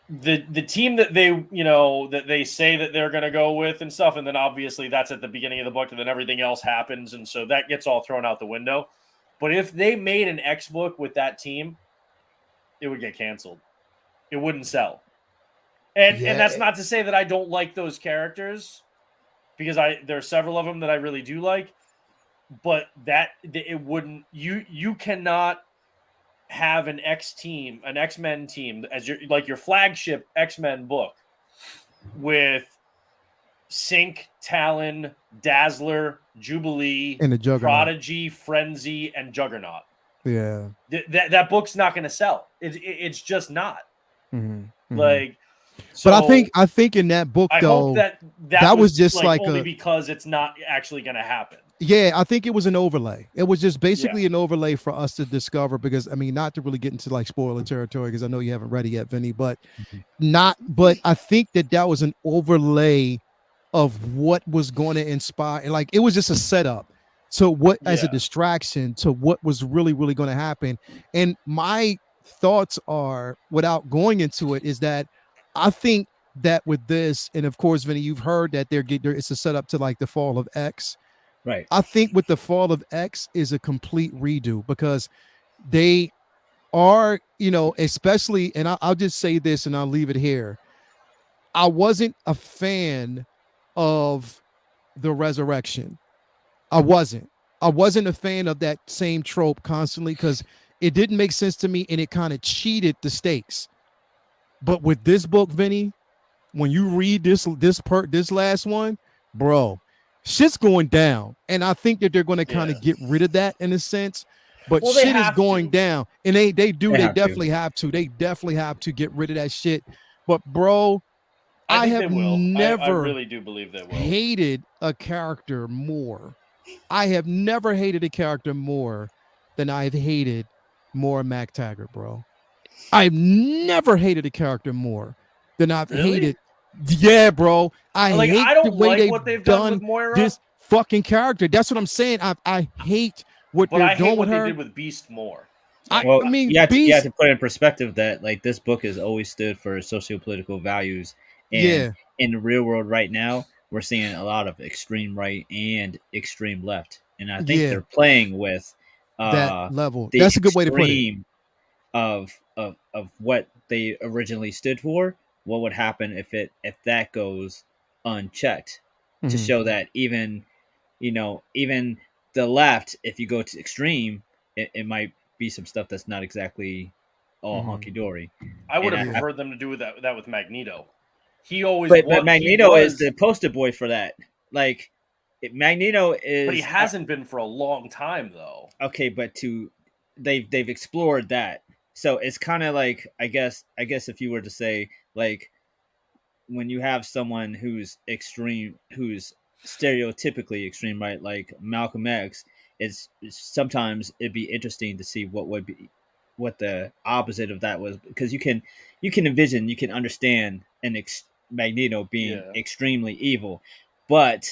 The team that they say that they're going to go with and stuff, and then obviously that's at the beginning of the book, and then everything else happens, and so that gets all thrown out the window. But if they made an X book with that team, it would get canceled. It wouldn't sell. And that's not to say that I don't like those characters, because there are several of them that I really do like, but it wouldn't. You cannot have an X-Men team as your flagship X-Men book with Sync, Talon, Dazzler, Jubilee, And the Juggernaut. Prodigy, Frenzy, and Juggernaut. Yeah. That book's not going to sell. It's just not. Like, so, but I think in that book, I though, hope that was just like only because it's not actually going to happen. Yeah, I think it was an overlay. It was just basically an overlay for us to discover, because I mean, not to really get into like spoiler territory, because I know you haven't read it yet, Vinny, but but I think that was an overlay of what was going to inspire. Like, it was just a setup to what, as a distraction to what was really, really going to happen. And my thoughts are, without going into it, is that I think that with this, and of course, Vinny, you've heard that it's a setup to like the fall of X. Right. I think with the fall of X is a complete redo, because they are, especially, and I'll just say this and I'll leave it here. I wasn't a fan of the resurrection. I wasn't a fan of that same trope constantly, because it didn't make sense to me and it kind of cheated the stakes. But with this book, Vinny, when you read this last one, bro, shit's going down. And I think that they're going to kind of get rid of that in a sense. But shit is going down. And they definitely have to. They definitely have to get rid of that shit. But bro, I have never I really do believe they will. hated a character more. I have never hated a character more than I've hated Moira MacTaggert, bro. I've never hated a character more than I've hated. Yeah, bro. I hate the way what they've done with Moira. This fucking character. That's what I'm saying. I hate what they're doing with her. They did with Beast more. I mean, you have Beast, to put in perspective that, like, this book has always stood for socio-political values, and in the real world right now, we're seeing a lot of extreme right and extreme left, and I think they're playing with that level. That's a good way to put it. Of what they originally stood for. What would happen if that goes unchecked, to show that even the left, if you go to extreme, it might be some stuff that's not exactly all hunky-dory. I would have preferred them to do that with Magneto. He always but Magneto is the poster boy for that. Like, Magneto is, but he hasn't been for a long time though. Okay, but they've explored that. So it's kind of like, I guess if you were to say, like, when you have someone who's extreme, who's stereotypically extreme, right, like Malcolm X, sometimes it'd be interesting to see what would be what the opposite of that was, because you can envision, you can understand Magneto being Yeah. extremely evil, but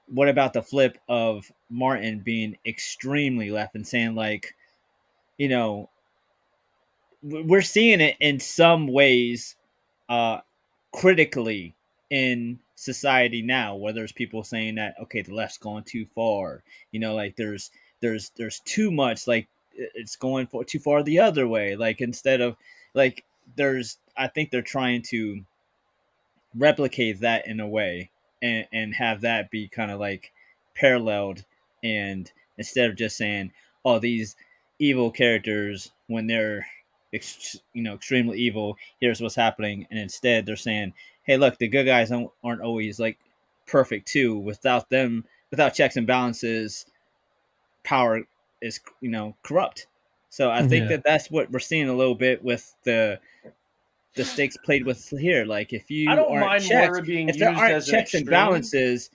what about the flip of Martin being extremely left and saying like, you know, we're seeing it in some ways uh critically in society now, where there's people saying that okay, the left's going too far, like there's too much, like it's going for too far the other way, like instead of like there's I think they're trying to replicate that in a way, and have that be kind of like paralleled, and instead of just saying, oh, these evil characters when they're extremely evil, here's what's happening, and instead they're saying, hey, look, the good guys aren't always like perfect too. Without them, without checks and balances, power is corrupt. So I think Mhm. Yeah. that that's what we're seeing a little bit with the stakes played with here. Like if I you don't aren't mind checked, Moira being if there used aren't as an checks and extreme. balances,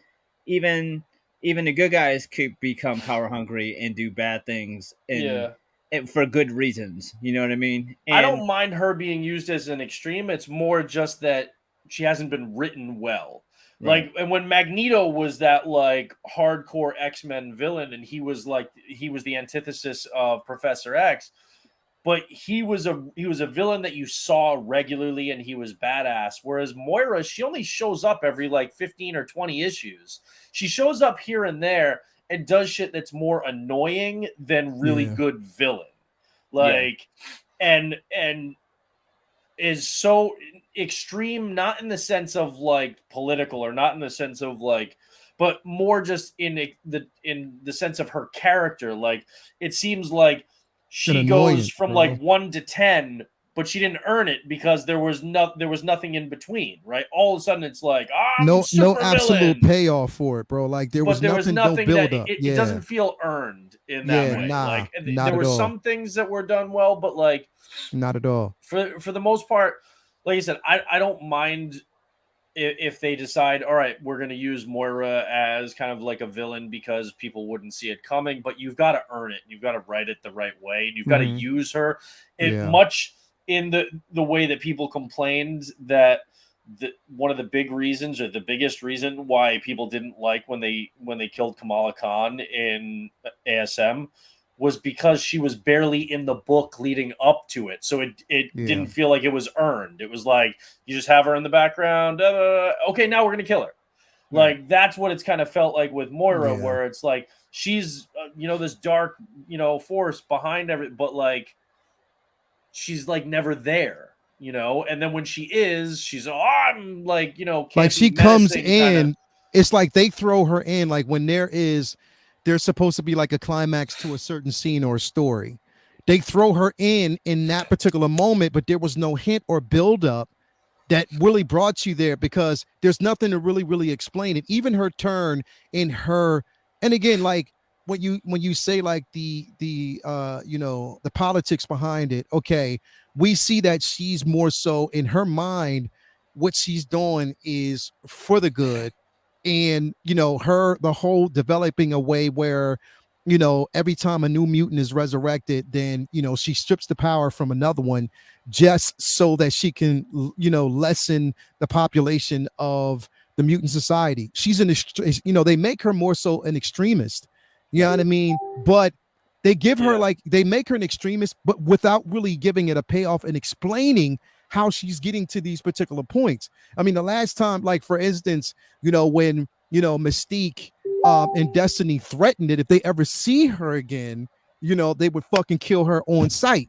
even the good guys could become power hungry and do bad things, Yeah. and for good reasons. You know what I mean? I And don't mind her being used as an extreme. It's more just that she hasn't been written well. right, Like, and when Magneto was that like hardcore X-Men villain, and he was the antithesis of Professor X, but he was a villain that you saw regularly and he was badass. Whereas Moira, she only shows up every like 15 or 20 issues. She shows up here and there and does shit that's more annoying than really Yeah. good villain. yeah, Like, and is so extreme, not in the sense of like political, or not in the sense of like, but more just in the sense of her character. Like, it seems like An she goes annoyance, from like bro. 1 to 10, but she didn't earn it because there was nothing in between, right? All of a sudden it's like, I'm No super absolute villain, payoff for it, bro. Like there but was there was nothing, no nothing that build up. it Yeah. doesn't feel earned in that Yeah, way. nah, Like, not there at were all. some things that were done well, but like, Not at all. for the most part, like I said, I don't mind if they decide, all right, we're going to use Moira as kind of like a villain because people wouldn't see it coming, but you've got to earn it. You've got to write it the right way. And you've got to Hmm. use her it Yeah. much in the way that people complained that one of the big reasons, or the biggest reason why people didn't like when they killed Kamala Khan in ASM, was because she was barely in the book leading up to it. So it Yeah. didn't feel like it was earned. It was like, you just have her in the background. Okay, now we're going to kill her. right. Like, that's what it's kind of felt like with Moira, Yeah. where it's like she's, this dark, force behind everything, but like, she's like never there. And then when she is, she's, I'm like, Like campy, she comes menacing kind of. in, it's like they throw her in like when there's supposed to be like a climax to a certain scene or a story. They throw her in that particular moment, but there was no hint or build up that really brought you there because there's nothing to really explain it. Even her turn in her, and again, like when you say like the politics behind it, okay, we see that she's more so in her mind, what she's doing is for the good. And her the whole developing a way where every time a new mutant is resurrected, then she strips the power from another one just so that she can lessen the population of the mutant society. She's they make her more so an extremist, you know what I mean, but they give her Yeah. like they make her an extremist but without really giving it a payoff and explaining how she's getting to these particular points. I mean, the last time, like for instance, when Mystique and Destiny threatened it, if they ever see her again, they would fucking kill her on sight.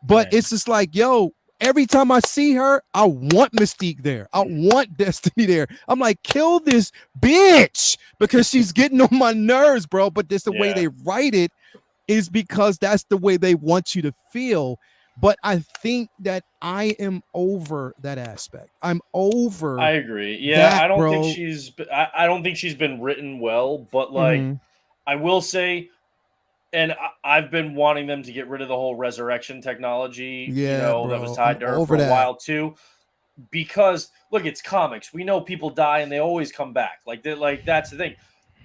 But Right. it's just like, yo, every time I see her, I want Mystique there. I want Destiny there. I'm like, kill this bitch because she's getting on my nerves, bro. But this the way Yeah. they write it is because that's the way they want you to feel. But I think that I am over that aspect. I'm over I agree. Yeah, that, I don't think bro. she's been written well, but like, Mm-hmm. I will say, and I've been wanting them to get rid of the whole resurrection technology, Yeah, that was bro. I'm tied to her for over a that. while too. Because look, it's comics. We know people die and they always come back. Like that's the thing.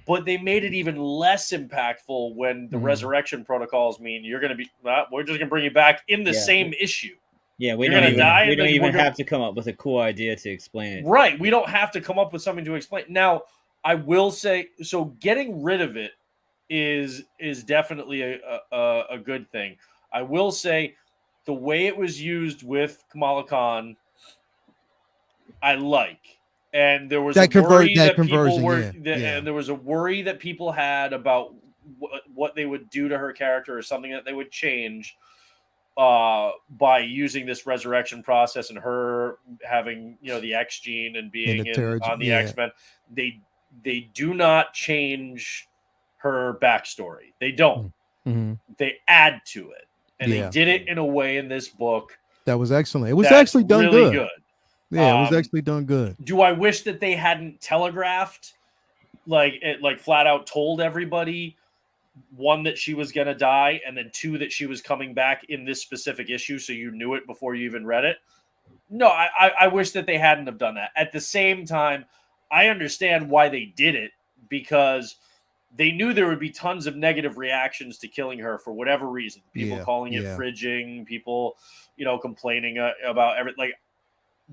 but they made it even less impactful when the resurrection protocols mean you're going to be, we're just going to bring you back in the same issue. Yeah, we You're don't gonna die, we and don't then even we're have to come up with a cool idea to explain it. Right. We don't have to come up with something to explain. Now, I will say, so getting rid of it is definitely a good thing. I will say the way it was used with Kamala Khan, I like. And there was a worry that people were, and there was a worry that people had about what they would do to her character or something that they would change by using this resurrection process and her having, you know, the X gene and being on the X-Men. They do not change her backstory. They don't. They add to it. And they did it in a way in this book that was excellent. It was actually done really good. Yeah, it was actually done good. Do I wish that they hadn't telegraphed, like flat out told everybody, one, that she was going to die, and then two, that she was coming back in this specific issue, so you knew it before you even read it? No, I wish that they hadn't have done that. At the same time, I understand why they did it, because they knew there would be tons of negative reactions to killing her for whatever reason. People calling it fridging, people, you know, complaining about everything. Like,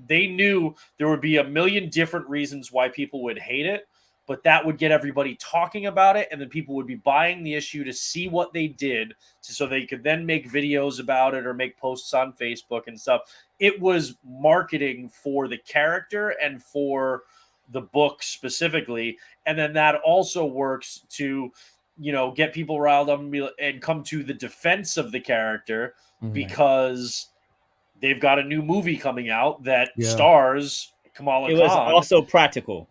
they knew there would be a million different reasons why people would hate it, but that would get everybody talking about it, and then people would be buying the issue to see what they did, so they could then make videos about it or make posts on Facebook and stuff. It was marketing for the character and for the book specifically, and then that also works to, you know, get people riled up and come to the defense of the character, because they've got a new movie coming out that stars Kamala Khan. It was also practical.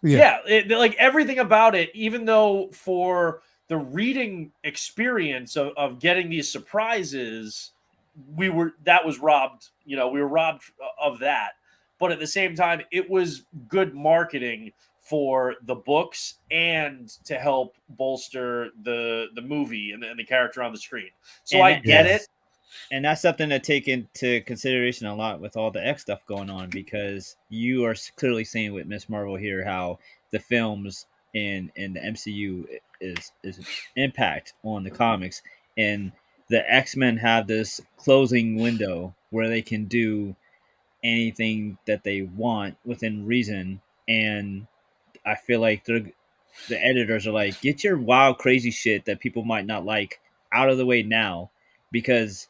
Like everything about it, even though for the reading experience of getting these surprises, that was robbed. You know, we were robbed of that. But at the same time, it was good marketing for the books and to help bolster the movie and the character on the screen. So I get it. And that's something to take into consideration a lot with all the X stuff going on, because you are clearly saying with Miss Marvel here how the films in the MCU is impact on the comics, and the X-Men have this closing window where they can do anything that they want within reason. And I feel like the editors are like, get your wild, crazy shit that people might not like out of the way now, because,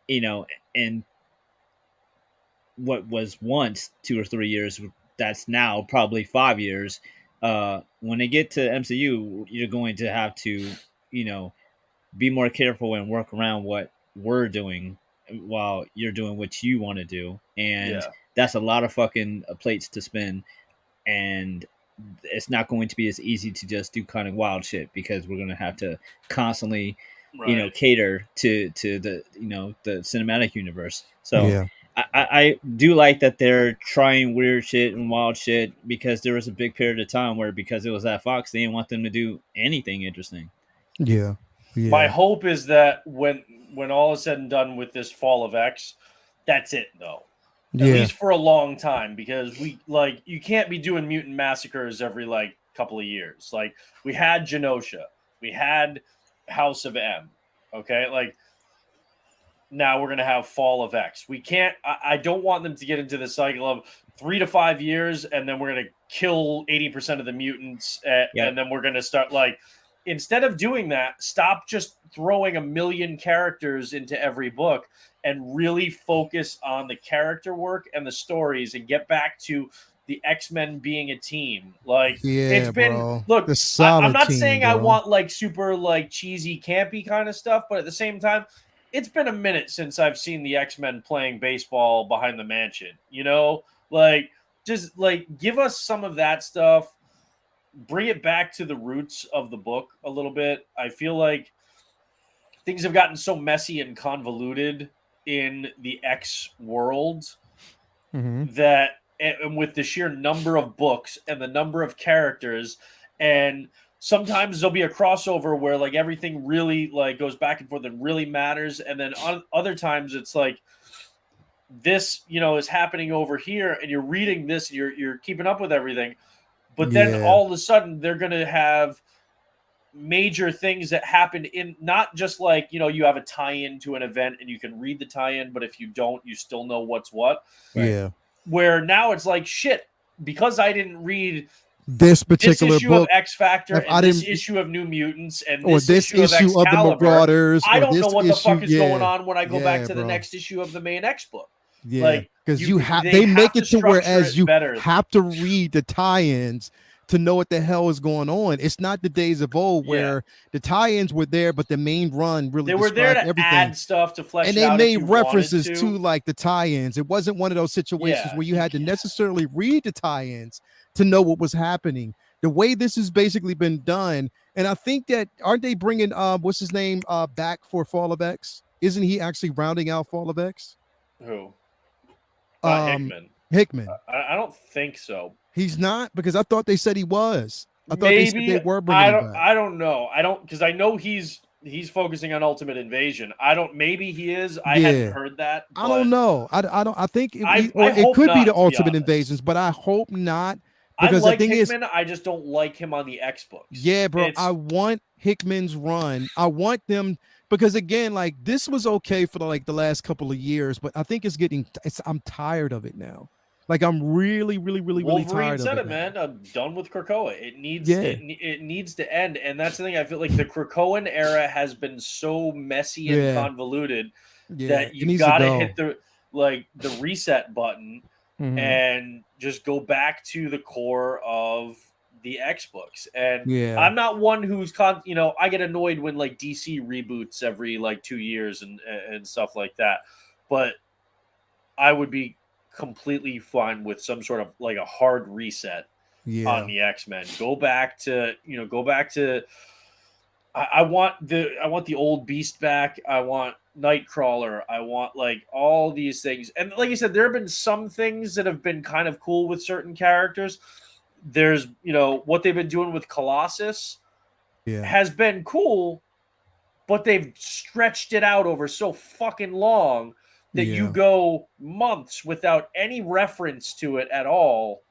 you know, and what was once 2 or 3 years, that's now probably 5 years. When they get to MCU, you're going to have to, you know, be more careful and work around what we're doing while you're doing what you want to do. And that's a lot of fucking plates to spin. And it's not going to be as easy to just do kind of wild shit, because we're going to have to constantly, you know, cater to the, you know, the cinematic universe. So I do like that they're trying weird shit and wild shit, because there was a big period of time where, because it was at Fox, they didn't want them to do anything interesting. My hope is that when all is said and done with this Fall of X, that's it though. At least for a long time, because you can't be doing mutant massacres every like couple of years. Like, we had Genosha, we had House of M. Okay, like, now we're gonna have Fall of X. We can't. I don't want them to get into the cycle of 3 to 5 years, and then we're gonna kill 80% of the mutants, and then we're gonna start like. Instead of doing that, stop just throwing a million characters into every book and really focus on the character work and the stories, and get back to the X-Men being a team. Like, it's been, bro. look, I'm not saying bro. I want like super like cheesy, campy kind of stuff, but at the same time, it's been a minute since I've seen the X-Men playing baseball behind the mansion. You know, like, just like give us some of that stuff. Bring it back to the roots of the book a little bit. I feel like things have gotten so messy and convoluted in the X world that, and with the sheer number of books and the number of characters, and sometimes there'll be a crossover where like everything really like goes back and forth and really matters, and then other times it's like this, you know, is happening over here, and you're reading this, and you're keeping up with everything. But then Yeah. all of a sudden they're going to have major things that happened in, not just like, you have a tie-in to an event and you can read the tie-in, but if you don't, you still know what's what. Right. Yeah. Where now it's like, shit, because I didn't read This this particular issue book, of X Factor if I and this didn't- issue of New Mutants and or this issue of of the Excalibur, Marauders, I or don't this know what the fuck issue- is going yeah. on when I go back Yeah, to the bro. next issue of the main X book. Yeah, Like, because they they have make to it to where structure as it you better. have to read the tie-ins to know what the hell is going on. It's not the days of old where the tie-ins were there, but the main run really They were there described to everything. add stuff to flesh And it they out if made you references wanted to like the tie-ins. It wasn't one of those situations Yeah, where you had to necessarily read the tie-ins to know what was happening. The way this has basically been done, and I think that aren't they bringing what's his name back for Fall of X? Isn't he actually rounding out Fall of X? Who? Hickman. Hickman. I don't think so. He's not, because I thought they said he was. I thought they said they were bringing him back. I don't know. I don't, because I know he's focusing on Ultimate Invasion. I don't. Maybe he is. I hadn't heard that. I don't know. I don't. I think I it hope could be not, the to be Ultimate honest. Invasions, but I hope not. I Because like the thing Hickman. is, I just don't like him on the X books. yeah, bro. I want Hickman's run. I want them, because again, like this was okay for the last couple of years, but I think I'm tired of it now. Like I'm really Wolverine tired said of it, it, man. I'm done with Krakoa. It needs Yeah. it needs to end, and that's the thing. I feel like the Krakoan era has been so messy and Yeah. convoluted Yeah, that it you needs to got to go. hit the reset button Mhm. and just go back to the core of the X books. And Yeah. I'm not one who's I get annoyed when like DC reboots every like 2 years and stuff like that, but I would be completely fine with some sort of like a hard reset on the X-Men. Go back to I want the old Beast back. I want Nightcrawler. I want like all these things. And like you said, there have been some things that have been kind of cool with certain characters. There's, what they've been doing with Colossus has been cool, but they've stretched it out over so fucking long that you go months without any reference to it at all,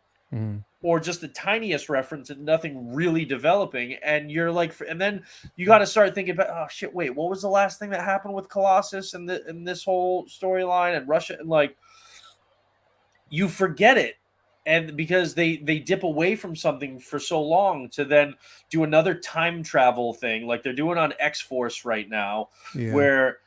or just the tiniest reference and nothing really developing. And you're like, and then you got to start thinking about, oh shit, wait, what was the last thing that happened with Colossus and this whole storyline and Russia? And like, you forget it. And because they dip away from something for so long to then do another time travel thing, like they're doing on X-Force right now, where,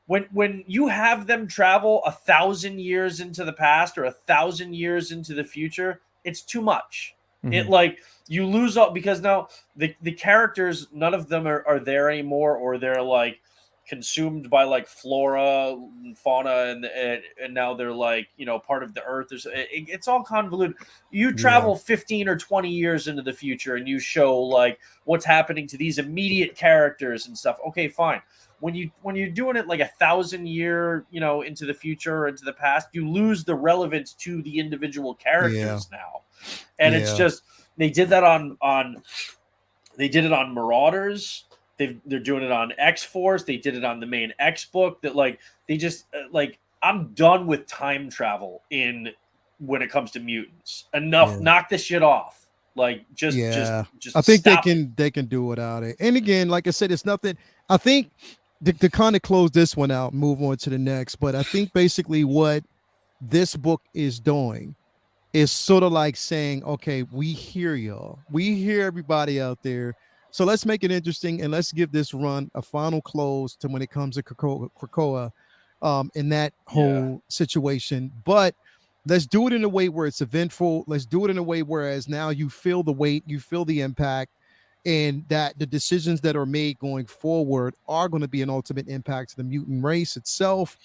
when you have them travel 1,000 years into the past or 1,000 years into the future, it's too much. It like you lose all, because now the characters, none of them are there anymore, or they're like consumed by like flora and fauna, and now they're like part of the earth. It's all convoluted. You travel 15 or 20 years into the future and you show like what's happening to these immediate characters and stuff. Okay, fine. When you're doing it like 1,000 year into the future or into the past, you lose the relevance to the individual characters now. And it's just, they did that on Marauders. They're doing it on X-Force. They did it on the main X book. That like they just like, I'm done with time travel when it comes to mutants. Enough, knock this shit off. Like just I think stop. they can do without it. And again, like I said, it's nothing. I think to kind of close this one out, move on to the next. But I think basically what this book is doing is sort of like saying, okay, we hear y'all. We hear everybody out there. So let's make it interesting and let's give this run a final close to when it comes to Krakoa in that whole situation. But let's do it in a way where it's eventful. Let's do it in a way whereas now you feel the weight, you feel the impact, and that the decisions that are made going forward are going to be an ultimate impact to the mutant race itself.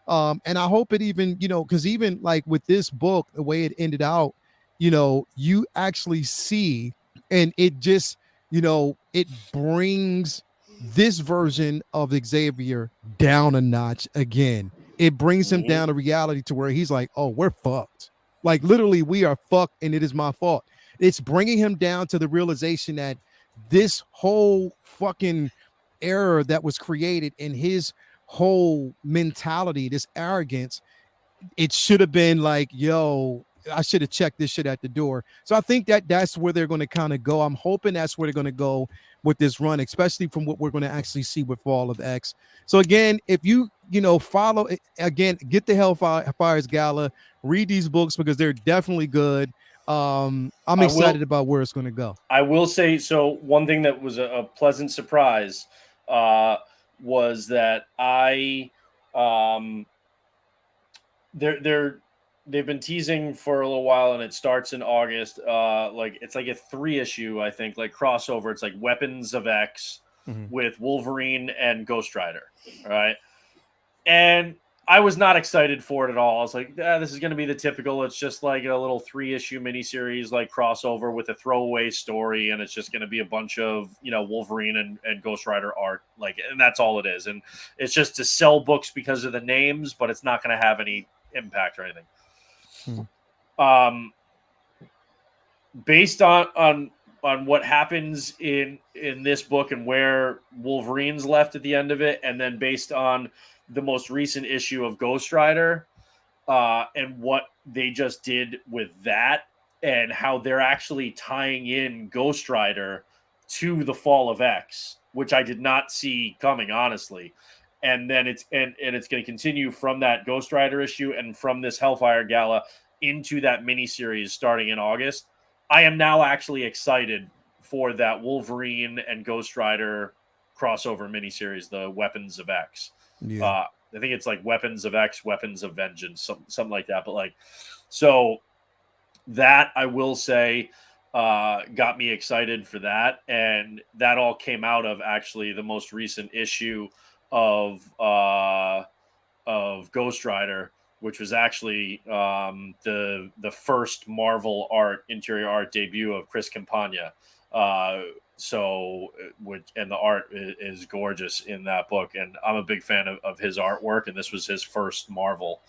And I hope it even, because even like with this book, the way it ended out, you actually see, and it just, it brings this version of Xavier down a notch again. It brings him down to reality to where he's like, oh, we're fucked. Like literally we are fucked and it is my fault. It's bringing him down to the realization that this whole fucking error that was created in his whole mentality, this arrogance, it should have been like, yo, I should have checked this shit at the door. So I think that's where they're going to kind of go. I'm hoping that's where they're going to go with this run, especially from what we're going to actually see with Fall of X. So again, if you follow again, get the Hellfire's Gala, read these books because they're definitely good. I'm excited about where it's going to go. I will say, so one thing that was a pleasant surprise was that they've been teasing for a little while, and it starts in August. It's like a 3-issue, I think, like crossover. It's like Weapons of X with Wolverine and Ghost Rider, right? And I was not excited for it at all. I was like, this is going to be the typical. It's just like a little 3-issue miniseries, like crossover with a throwaway story, and it's just going to be a bunch of Wolverine and Ghost Rider art, and that's all it is. And it's just to sell books because of the names, but it's not going to have any impact or anything. Based on what happens in this book and where Wolverine's left at the end of it, and then based on the most recent issue of Ghost Rider and what they just did with that, and how they're actually tying in Ghost Rider to the Fall of X, which I did not see coming, honestly. And then it's going to continue from that Ghost Rider issue and from this Hellfire Gala into that miniseries starting in August. I am now actually excited for that Wolverine and Ghost Rider crossover miniseries, the Weapons of X. Yeah. I think it's like Weapons of X, Weapons of Vengeance, something like that. But so that, I will say, got me excited for that. And that all came out of actually the most recent issue of Ghost Rider, which was actually the first Marvel interior art debut of Chris Campagna. And the art is gorgeous in that book, and I'm a big fan of his artwork, and this was his first Marvel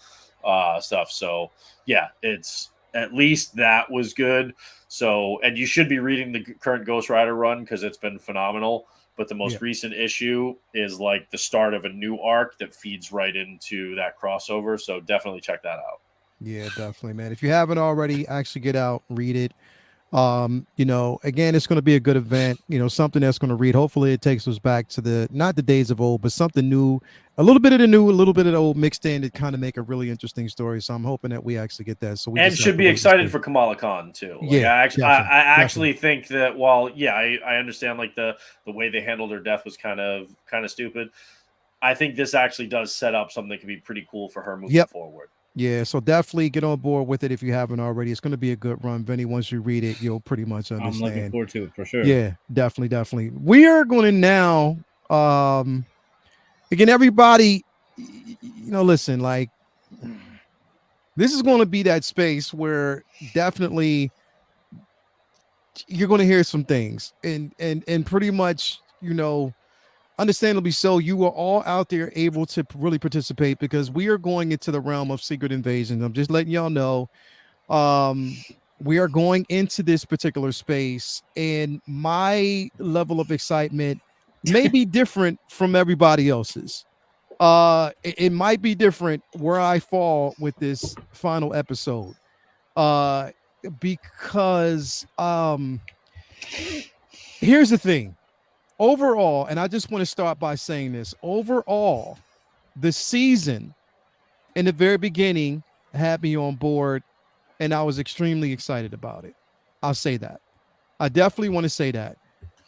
stuff. So yeah, it's at least that was good. So, and you should be reading the current Ghost Rider run because it's been phenomenal. But the most recent issue is like the start of a new arc that feeds right into that crossover. So definitely check that out. Yeah, definitely, man. If you haven't already, actually get out, read it. Again, it's going to be a good event, something that's going to read. Hopefully it takes us back to not the days of old, but something new, a little bit of the new, a little bit of the old mixed in to kind of make a really interesting story. So I'm hoping that we actually get that. So we should be excited for Kamala Khan too. I actually think that I understand the way they handled her death was kind of stupid. I think this actually does set up something that could be pretty cool for her moving forward. Yeah, so definitely get on board with it if you haven't already. It's going to be a good run, Vinny. Once you read it, you'll pretty much understand. I'm looking forward to it for sure. Yeah, definitely. We are going to now, again, everybody, listen, this is going to be that space where definitely you're going to hear some things, and pretty much, understandably so, you are all out there able to really participate because we are going into the realm of Secret Invasion. I'm just letting y'all know. We are going into this particular space, and my level of excitement may be different from everybody else's. It might be different where I fall with this final episode. Because here's the thing. Overall, and I just want to start by saying this, overall, the season in the very beginning had me on board, and I was extremely excited about it. I'll say that. I definitely want to say that.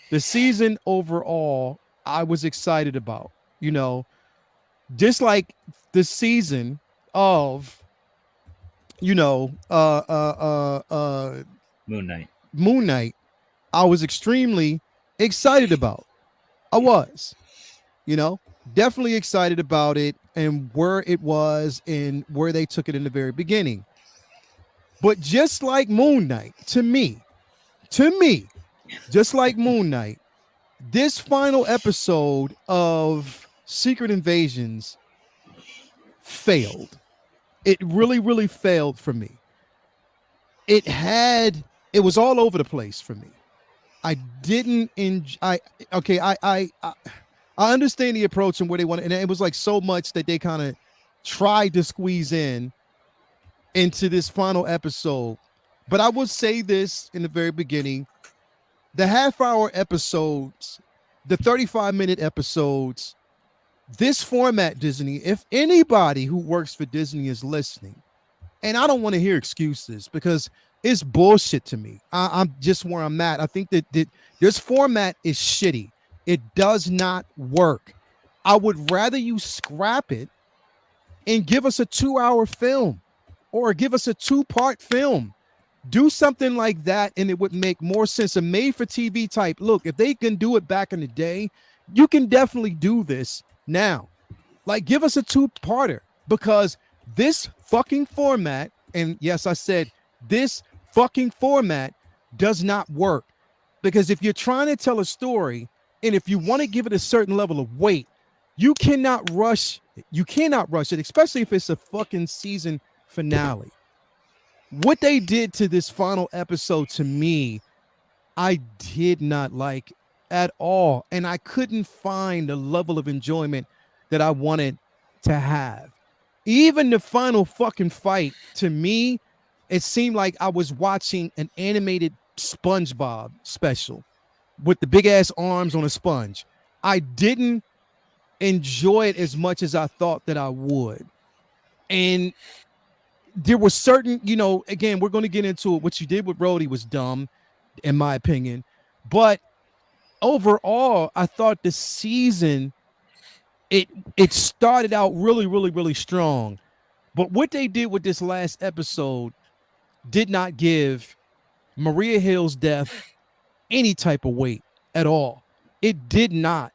The season overall, I was excited about, just like the season of, Moon Knight, I was extremely excited about. I was, definitely excited about it and where it was and where they took it in the very beginning. But just like Moon Knight, to me, just like Moon Knight, this final episode of Secret Invasions failed. It really, really failed for me. It was all over the place for me. I didn't I understand the approach and where they wanted, and it was like so much that they kind of tried to squeeze in, into this final episode. But I will say this in the very beginning: the half-hour episodes, the 35-minute episodes, this format, Disney, if anybody who works for Disney is listening, and I don't want to hear excuses because it's bullshit to me. I'm just where I'm at. I think that this format is shitty. It does not work. I would rather you scrap it and give us a 2-hour film or give us a 2-part film. Do something like that and it would make more sense. A made for TV type. Look, if they can do it back in the day, you can definitely do this now. Like, give us a 2-parter because this fucking format, and yes, I said this fucking format does not work. Because if you're trying to tell a story and if you want to give it a certain level of weight, you cannot rush it. You cannot rush it, especially if it's a fucking season finale. What they did to this final episode to me, I did not like at all. And I couldn't find the level of enjoyment that I wanted to have. Even the final fucking fight, to me, it seemed like I was watching an animated SpongeBob special with the big ass arms on a sponge. I didn't enjoy it as much as I thought that I would. And there were certain, again, we're going to get into it. What you did with Rhodey was dumb, in my opinion. But overall, I thought the season, it started out really, really, really strong. But what they did with this last episode did not give Maria Hill's death any type of weight at all. It did not.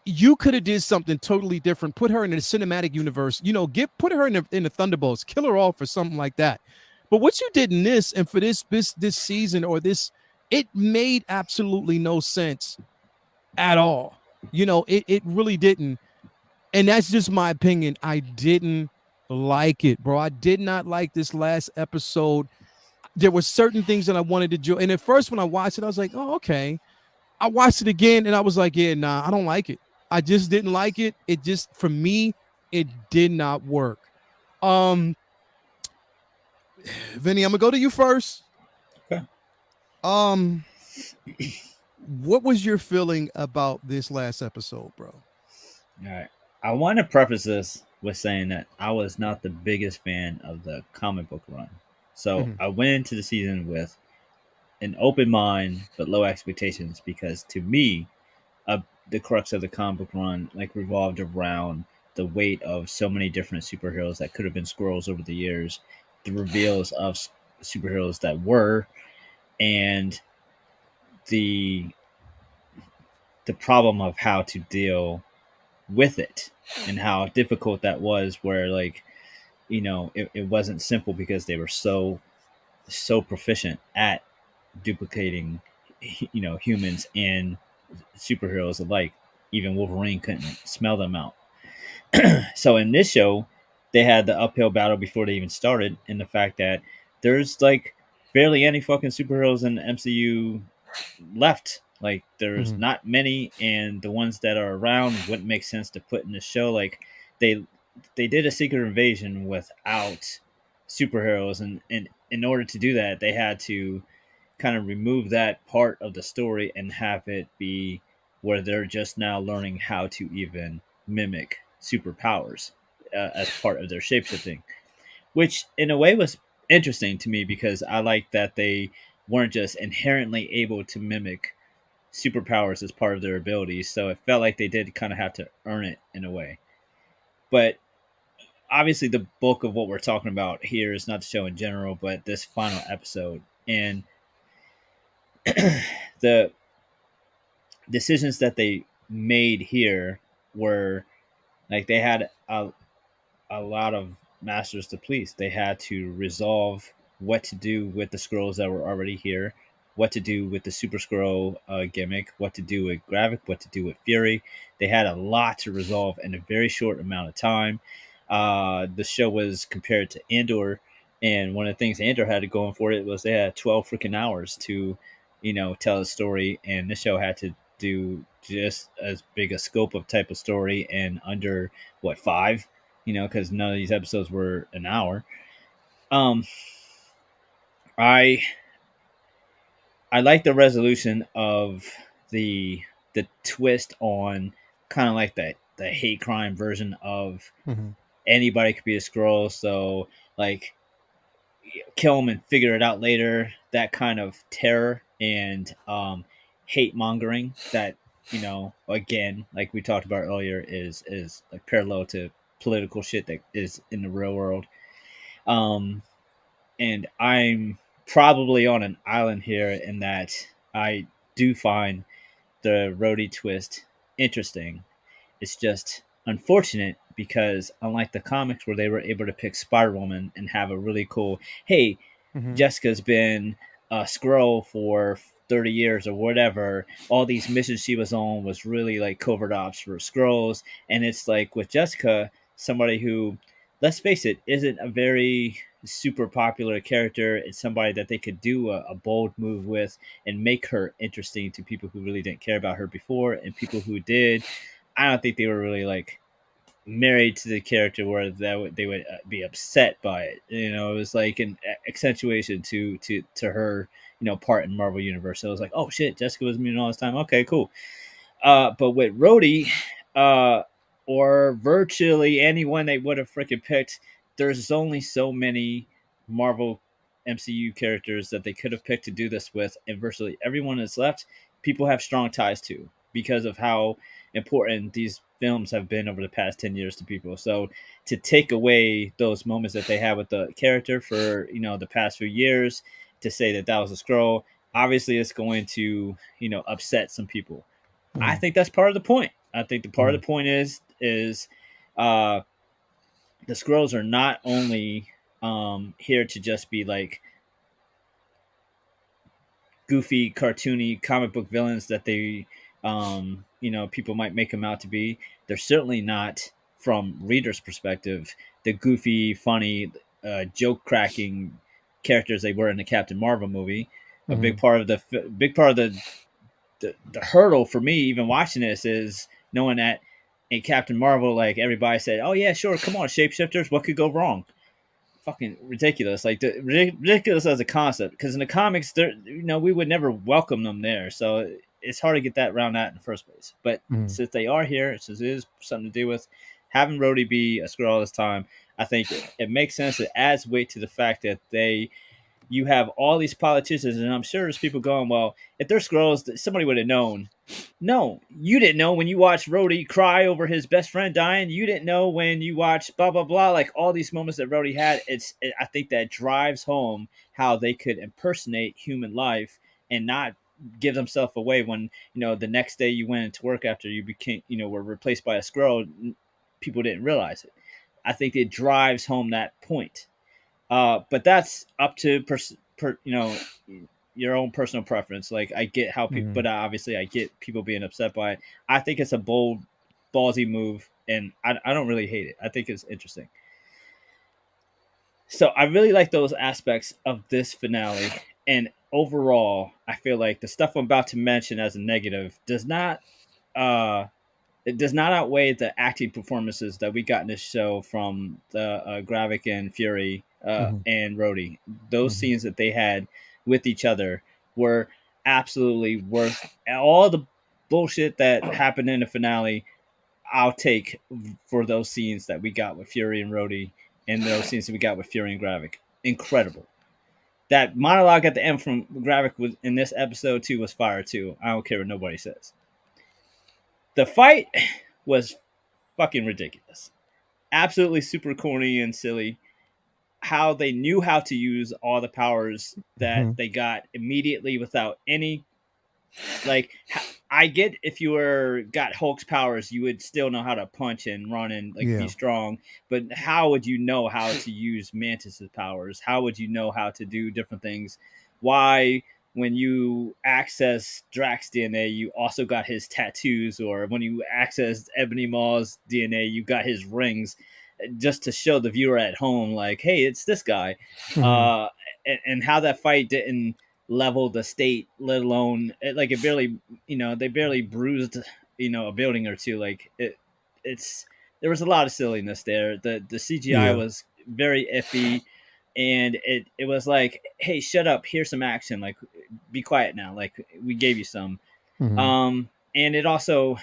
You could have did something totally different. Put her in the cinematic universe. Put her in the Thunderbolts. Kill her off or something like that. But what you did in this, and for this season or this, it made absolutely no sense at all. It really didn't. And that's just my opinion. I didn't like it, bro. I did not like this last episode. There were certain things that I wanted to do. And at first, when I watched it, I was like, oh, okay. I watched it again and I was like, yeah, nah, I don't like it. I just didn't like it. It just, for me, it did not work. Vinny, I'm gonna go to you first. Okay. What was your feeling about this last episode, bro? All right. I want to preface this with saying that I was not the biggest fan of the comic book run. So I went into the season with an open mind but low expectations because to me, the crux of the comic book run revolved around the weight of so many different superheroes that could have been Skrulls over the years, the reveals of superheroes that were, and the problem of how to deal with it and how difficult that was. Where it wasn't simple because they were so proficient at duplicating humans and superheroes alike. Even Wolverine couldn't smell them out. So in this show, they had the uphill battle before they even started, in the fact that there's barely any fucking superheroes in the MCU left. There's not many, and the ones that are around wouldn't make sense to put in the show. They did a Secret Invasion without superheroes, and in order to do that, they had to kind of remove that part of the story and have it be where they're just now learning how to even mimic superpowers as part of their shapeshifting, which in a way was interesting to me because I like that they weren't just inherently able to mimic superpowers as part of their abilities. So it felt like they did kind of have to earn it in a way. But obviously the bulk of what we're talking about here is not the show in general, but this final episode. And the decisions that they made here were they had a lot of masters to please. They had to resolve what to do with the Skrulls that were already here, what to do with the Super Skrull gimmick, what to do with Gravik, what to do with Fury. They had a lot to resolve in a very short amount of time. The show was compared to Andor, and one of the things Andor had going for it was they had 12 freaking hours to tell a story, and this show had to do just as big a scope of type of story and under 5, because none of these episodes were an hour. Um, I I like the resolution of the the twist on kind of like the hate crime version of Mm-hmm. anybody could be a scroll. So like kill them and figure it out later. That kind of terror and hate mongering that again, like we talked about earlier, is like parallel to political shit that is in the real world. Um, and I'm probably on an island here in that I do find the Rhodey twist interesting. It's just unfortunate because unlike the comics where they were able to pick Spider Woman and have a really cool, hey, Mm-hmm. Jessica's been a scroll for 30 years or whatever. All these missions she was on was really like covert ops for scrolls. And it's like with Jessica, somebody who, let's face it, isn't a very super popular character. It's somebody that they could do a bold move with and make her interesting to people who really didn't care about her before and people who did. I don't think they were really like married to the character where they would be upset by it. It was like an accentuation to her part in Marvel Universe. So it was like, oh shit, Jessica was mutant all this time. Okay, cool. But with Rhodey, uh, or virtually anyone they would have freaking picked, there's only so many Marvel MCU characters that they could have picked to do this with, and virtually everyone that's left, people have strong ties to because of how important these films have been over the past 10 years to people. So to take away those moments that they had with the character for the past few years, to say that that was a scroll, obviously it's going to upset some people. I Mm-hmm. think that's part of the point. I think the part Mm-hmm. of the point is uh, the scrolls are not only here to just be like goofy, cartoony comic book villains that they people might make them out to be. They're certainly not, from readers' perspective, the goofy, funny, joke cracking characters they were in the Captain Marvel movie. A Mm-hmm. big part of the hurdle for me even watching this is knowing that in Captain Marvel, like everybody said, "Oh yeah, sure, come on, shapeshifters, what could go wrong?" Fucking ridiculous, like ridiculous as a concept. Because in the comics, we would never welcome them there, so it's hard to get that around that in the first place. But Mm-hmm. since they are here, since it is something to do with having Rhodey be a scroll all this time, I think it makes sense. It adds weight to the fact that you have all these politicians, and I'm sure there's people going, well, if they're scrolls, somebody would have known. No, you didn't know when you watched Rhodey cry over his best friend dying. You didn't know when you watched blah blah blah. Like all these moments that Rhodey had. I think that drives home how they could impersonate human life and not give themselves away when the next day you went into work after you became were replaced by a scroll. People didn't realize it. I think it drives home that point. But that's up to your own personal preference. Like I get how people, Mm-hmm. but obviously I get people being upset by it. I think it's a bold, ballsy move, and I don't really hate it. I think it's interesting. So I really like those aspects of this finale, and overall, I feel like the stuff I'm about to mention as a negative uh, does not outweigh the acting performances that we got in this show from the Gravik and Fury Mm-hmm. and Rhodey. Those Mm-hmm. scenes that they had with each other were absolutely worth all the bullshit that happened in the finale. I'll take for those scenes that we got with Fury and Rhodey, and those scenes that we got with Fury and Gravik. Incredible. That monologue at the end from Gravik was in this episode too was fire too. I don't care what nobody says. The fight was fucking ridiculous. Absolutely super corny and silly. How they knew how to use all the powers that Mm-hmm. they got immediately without any like. I get if you were got Hulk's powers, you would still know how to punch and run and like be Yeah. strong. But how would you know how to use Mantis's powers? How would you know how to do different things? Why when you access Drax DNA, you also got his tattoos, or when you access Ebony Maw's DNA, you got his rings, just to show the viewer at home, like, hey, it's this guy, Mm-hmm. uh, and how that fight didn't level the state, let alone like it barely, they barely bruised, a building or two. Like it's there was a lot of silliness there. The CGI Yeah. was very iffy. and it was like, hey, shut up, here's some action, like be quiet now, like we gave you some. And it also,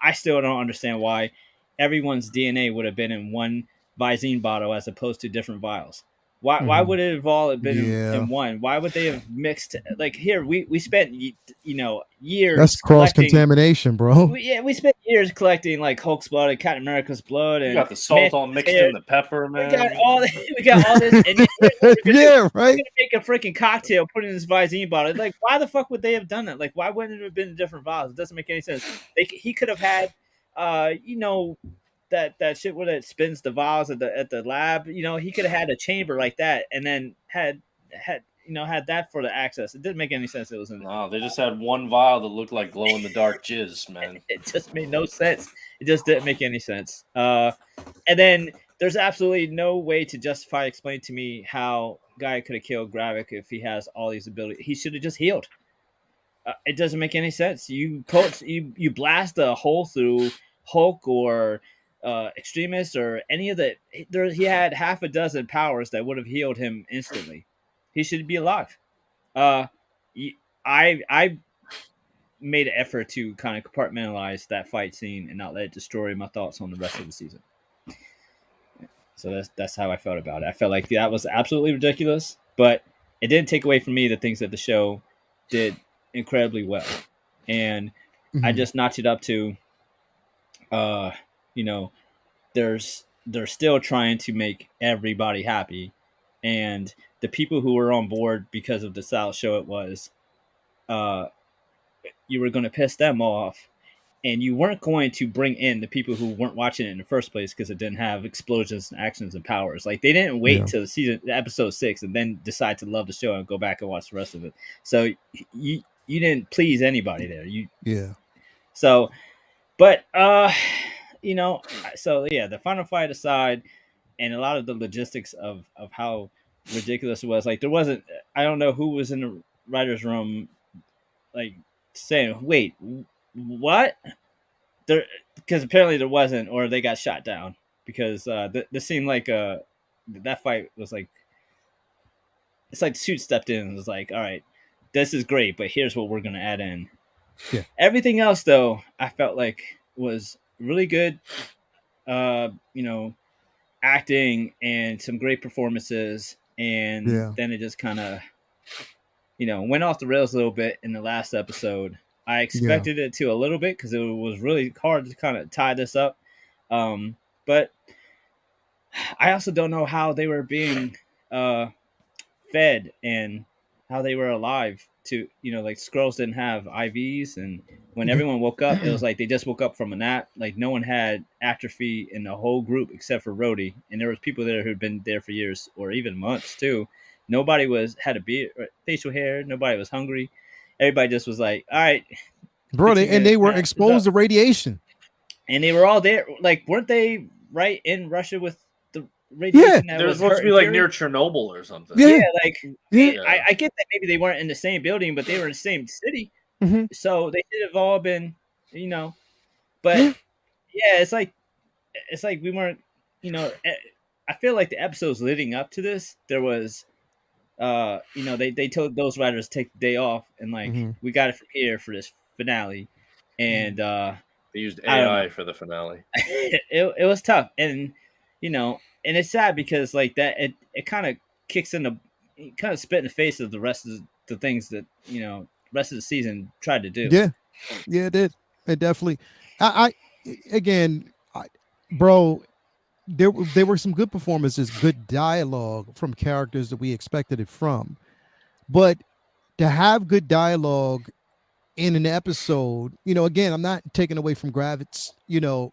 I still don't understand why everyone's DNA would have been in one Visine bottle as opposed to different vials. Why would it have all been in one? Why would they have mixed, like, here we spent years That's cross collecting. contamination, bro. We spent years collecting like Hulk's blood and Captain America's blood, and you got the salt all mixed in the pepper, man. We got all this, and we're right. gonna make a freaking cocktail, put it in this Visine bottle. Like, why the fuck would they have done that? Like, why wouldn't it have been different vials? It doesn't make any sense. He could have had, that shit where it spins the vials at the lab. He could have had a chamber like that, and then had that for the access. It didn't make any sense. It was no, they just had one vial that looked like glow in the dark jizz, man. It just made no sense. It just didn't make any sense. And then there's absolutely no way to justify, explain to me how Guy could have killed Gravik if he has all these abilities. He should have just healed. It doesn't make any sense. You blast a hole through Hulk or Extremis or any of the. He had half a dozen powers that would have healed him instantly. He should be alive. I made an effort to kind of compartmentalize that fight scene and not let it destroy my thoughts on the rest of the season. So that's how I felt about it. I felt like that was absolutely ridiculous, but it didn't take away from me the things that the show did incredibly well. And I just notched it up to, they're still trying to make everybody happy. And the people who were on board because of the style show it was, you were going to piss them off, and you weren't going to bring in the people who weren't watching it in the first place because it didn't have explosions and actions and powers. Like, they didn't wait till episode 6 and then decide to love the show and go back and watch the rest of it. So you didn't please anybody there. So, but the final fight aside, and a lot of the logistics of how ridiculous it was, like, there wasn't, I don't know who was in the writer's room, like, saying, wait, what? There, because apparently there wasn't, or they got shot down, because this seemed like that fight was like, it's like the suit stepped in and was like, all right, this is great, but here's what we're gonna add in. Everything else, though, I felt like was really good, acting and some great performances, and then it just kind of went off the rails a little bit in the last episode. I expected it to a little bit because it was really hard to kind of tie this up. But I also don't know how they were being fed and how they were alive to, like, Skrulls didn't have IVs. And when everyone woke up, it was like they just woke up from a nap. Like, no one had atrophy in the whole group except for Rhodey. And there was people there who'd been there for years or even months too. Nobody had a beard, facial hair. Nobody was hungry. Everybody just was like, all right. Bro, they were exposed to radiation. And they were all there. Like, weren't they right in Russia with the radiation? They're supposed to be like near Chernobyl or something. I get that maybe they weren't in the same building, but they were in the same city. So they should have all been, but it's like we weren't, I feel like the episodes leading up to this, there was, they told those writers to take the day off and like, we got it from here for this finale. And they used AI for the finale. it was tough. And, and it's sad because like that, it kind of kicks in kind of spit in the face of the rest of the things that, rest of the season tried to do. Yeah, it did. It definitely, bro, there were some good performances, good dialogue from characters that we expected it from, but to have good dialogue in an episode, again, I'm not taking away from Gravik's,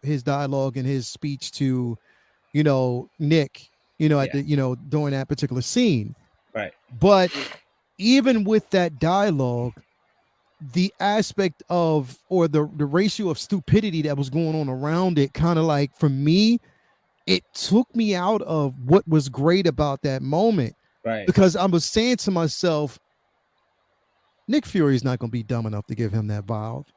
his dialogue and his speech to, Nick, during that particular scene. Right. But even with that dialogue, the aspect of, or the ratio of stupidity that was going on around it, kind of like, for me, it took me out of what was great about that moment. Right. Because I was saying to myself, Nick Fury is not going to be dumb enough to give him that vial.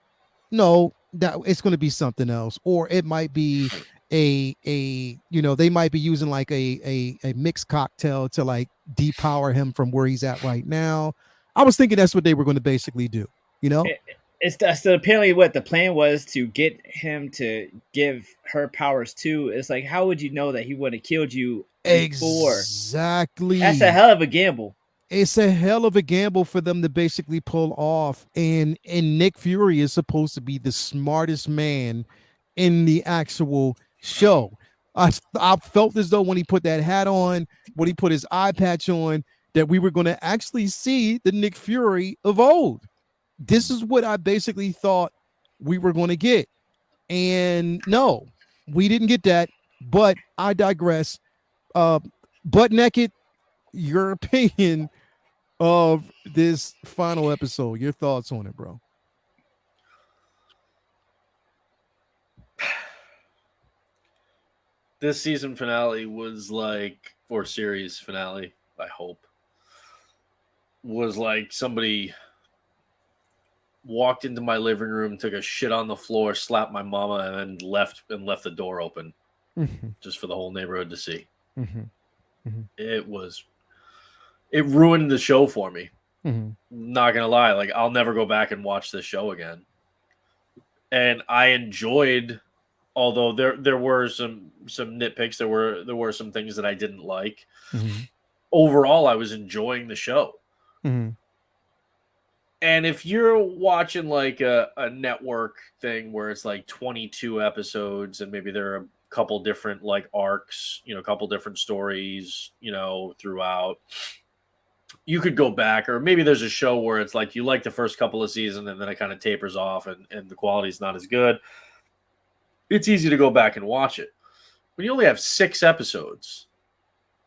No, that it's going to be something else, or it might be they might be using like a mixed cocktail to like depower him from where he's at right now. I was thinking that's what they were going to basically do, you know? So apparently what the plan was to get him to give her powers too. It's like, how would you know that he wouldn't have killed you before? Exactly. That's a hell of a gamble. It's a hell of a gamble for them to basically pull off. And Nick Fury is supposed to be the smartest man in the actual show. I felt as though when he put that hat on, when he put his eye patch on, that we were going to actually see the Nick Fury of old. This is what I basically thought we were going to get. And no, we didn't get that. But I digress. Butt naked, your opinion of this final episode, your thoughts on it, bro? This season finale was like, or series finale, I hope, was like somebody walked into my living room, took a shit on the floor, slapped my mama, and then left the door open just for the whole neighborhood to see. It ruined the show for me. Not gonna lie, like I'll never go back and watch this show again. And I enjoyed, although there were some nitpicks, there were some things that I didn't like. Overall, I was enjoying the show. And if you're watching like a network thing where it's like 22 episodes and maybe there are a couple different like arcs, a couple different stories, throughout, you could go back. Or maybe there's a show where it's like you like the first couple of seasons and then it kind of tapers off and the quality's not as good. It's easy to go back and watch it. When you only have 6 episodes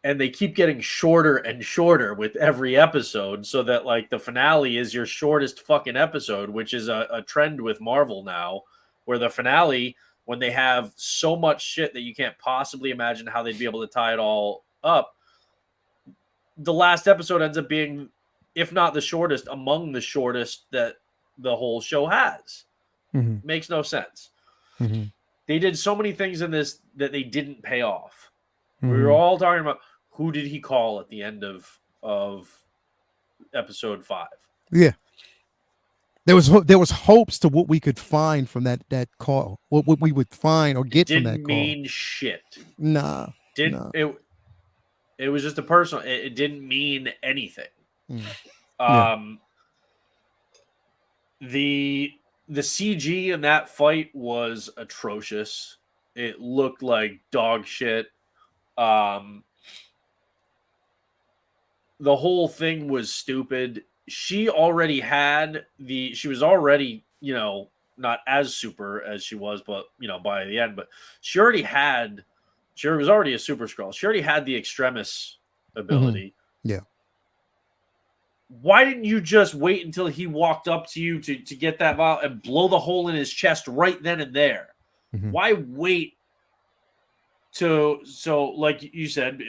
and they keep getting shorter and shorter with every episode, so that like the finale is your shortest fucking episode, which is a trend with Marvel now, where the finale, when they have so much shit that you can't possibly imagine how they'd be able to tie it all up, the last episode ends up being, if not the shortest, among the shortest that the whole show has. Makes no sense. They did so many things in this that they didn't pay off. We were all talking about who did he call at the end of episode 5. Yeah. There was hopes to what we could find from that call, what we would find or get from that call. Didn't mean shit. Nah. It was just a personal. It didn't mean anything. The CG in that fight was atrocious. It looked like dog shit. The whole thing was stupid. She was already, not as super as she was, but by the end, but she was already a super Skrull. She already had the Extremis ability. Yeah. Why didn't you just wait until he walked up to you to get that vial and blow the hole in his chest right then and there? Why wait so like you said,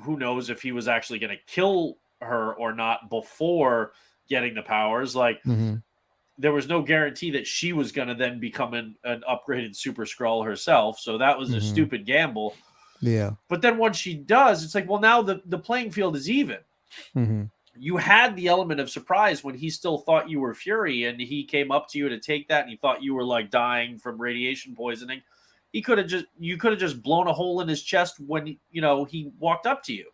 who knows if he was actually going to kill her or not before getting the powers? Like, there was no guarantee that she was going to then become an upgraded Super Skrull herself. So that was a stupid gamble. Yeah. But then once she does, it's like, well, now the playing field is even. You had the element of surprise when he still thought you were Fury and he came up to you to take that and he thought you were like dying from radiation poisoning. You could have just blown a hole in his chest when he walked up to you.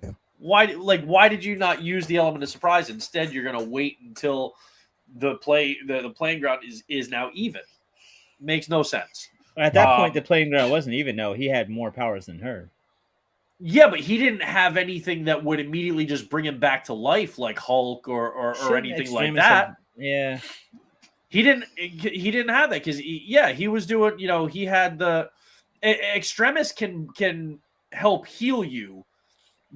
Yeah. Why did you not use the element of surprise? Instead, you're going to wait until the playing ground is now even. Makes no sense. At that point, the playing ground wasn't even. No, he had more powers than her. Yeah, but he didn't have anything that would immediately just bring him back to life, like Hulk or anything like that. Yeah, he didn't have that because he was doing. He had the Extremis can help heal you,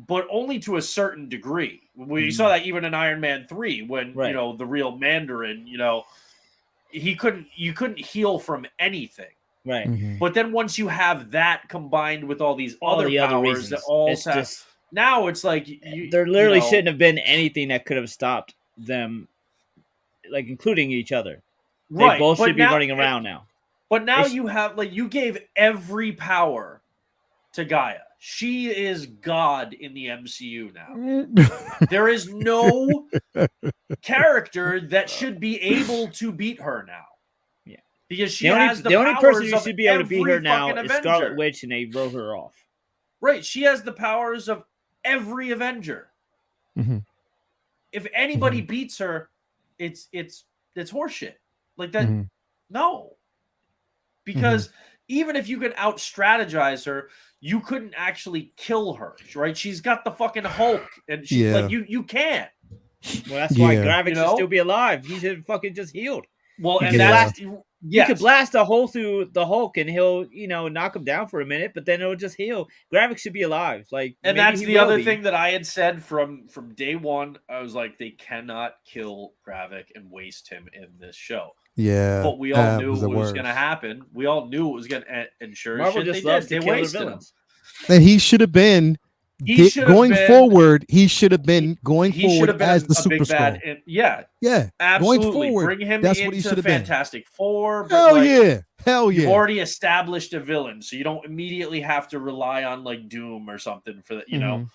but only to a certain degree. We saw that even in Iron Man 3 when the real Mandarin. You couldn't heal from anything. Right. But then once you have that combined with all these other powers that all now it's like there literally shouldn't have been anything that could have stopped them, like including each other. They both should be running around now. But now you have, like, you gave every power to Gaia. She is God in the MCU now. There is no character that should be able to beat her now. Yeah. Because she has the only person who should be able to beat her now is Scarlet Witch, and they wrote her off. Right. She has the powers of every Avenger. Mm-hmm. If anybody beats her, it's horseshit. Like that. Mm-hmm. No. Because even if you could out-strategize her, you couldn't actually kill her, right? She's got the fucking Hulk, and she like you can't. Well, that's why Gravik should still be alive. He's fucking just healed. Well, and that's you could blast a hole through the Hulk, and he'll knock him down for a minute, but then it'll just heal. Gravik should be alive, like. And that's the other thing that I had said from day one. I was like, they cannot kill Gravik and waste him in this show. Yeah, but we all knew what was going to happen. We all knew it was going to ensure. Marvel just loves to kill their villains. And he should have been. Going forward as the Super Skrull. Yeah, absolutely. Going forward, bring him that's into what he should have Fantastic Four. Hell yeah. You've already established a villain, so you don't immediately have to rely on like Doom or something for that. You know.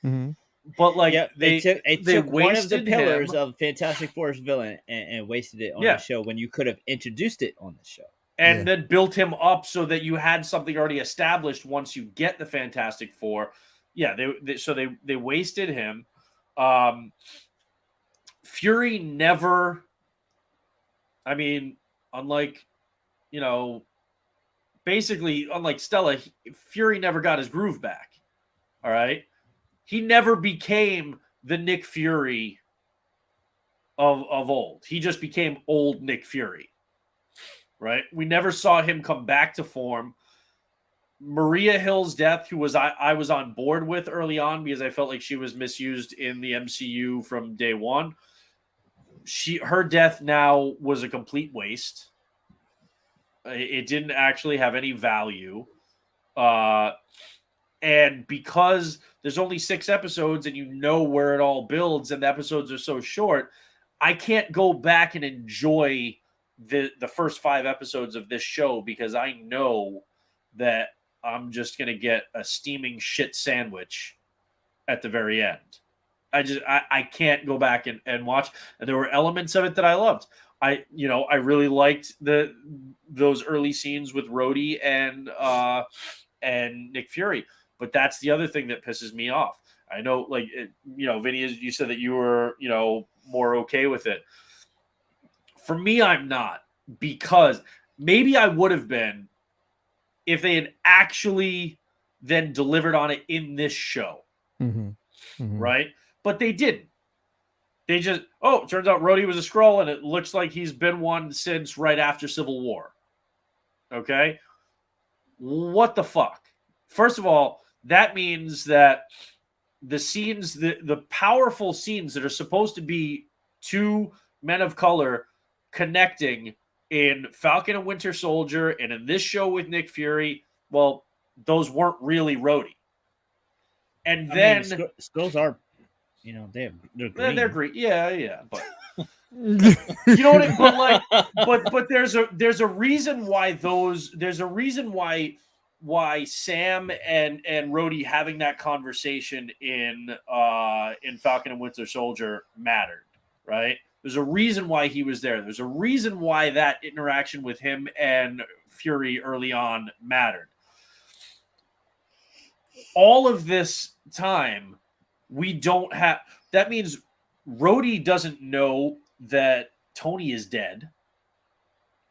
Mm-hmm. But like they took one of the pillars of Fantastic Four's villain and wasted it on the show when you could have introduced it on the show. And then built him up so that you had something already established once you get the Fantastic Four. Yeah, they wasted him. Fury never. I mean, unlike basically unlike Stella, Fury never got his groove back. All right. He never became the Nick Fury of old. He just became old Nick Fury, right? We never saw him come back to form. Maria Hill's death, who I was on board with early on because I felt like she was misused in the MCU from day one. Her death now was a complete waste. It didn't actually have any value. And because there's only 6 episodes and you know where it all builds and the episodes are so short, I can't go back and enjoy the first 5 episodes of this show because I know that I'm just going to get a steaming shit sandwich at the very end. I can't go back and watch. And there were elements of it that I loved. I really liked those early scenes with Rhodey and Nick Fury. But that's the other thing that pisses me off. I know, Vinny, you said that you were, more okay with it. For me, I'm not, because maybe I would have been if they had actually then delivered on it in this show. Mm-hmm. Mm-hmm. Right? But they didn't. They just, it turns out Rhodey was a Skrull, and it looks like he's been one since right after Civil War. Okay? What the fuck? First of all, that means that the scenes, the powerful scenes that are supposed to be 2 men of color connecting in Falcon and Winter Soldier and in this show with Nick Fury, well, those weren't really Rhodey. And then Skrulls are, they're green. They're green. Yeah, but you know what I mean? But there's a reason why why Sam and Rhodey having that conversation in Falcon and Winter Soldier mattered, right? There's a reason why he was there. There's a reason why that interaction with him and Fury early on mattered. All of this time, we don't have. That means Rhodey doesn't know that Tony is dead.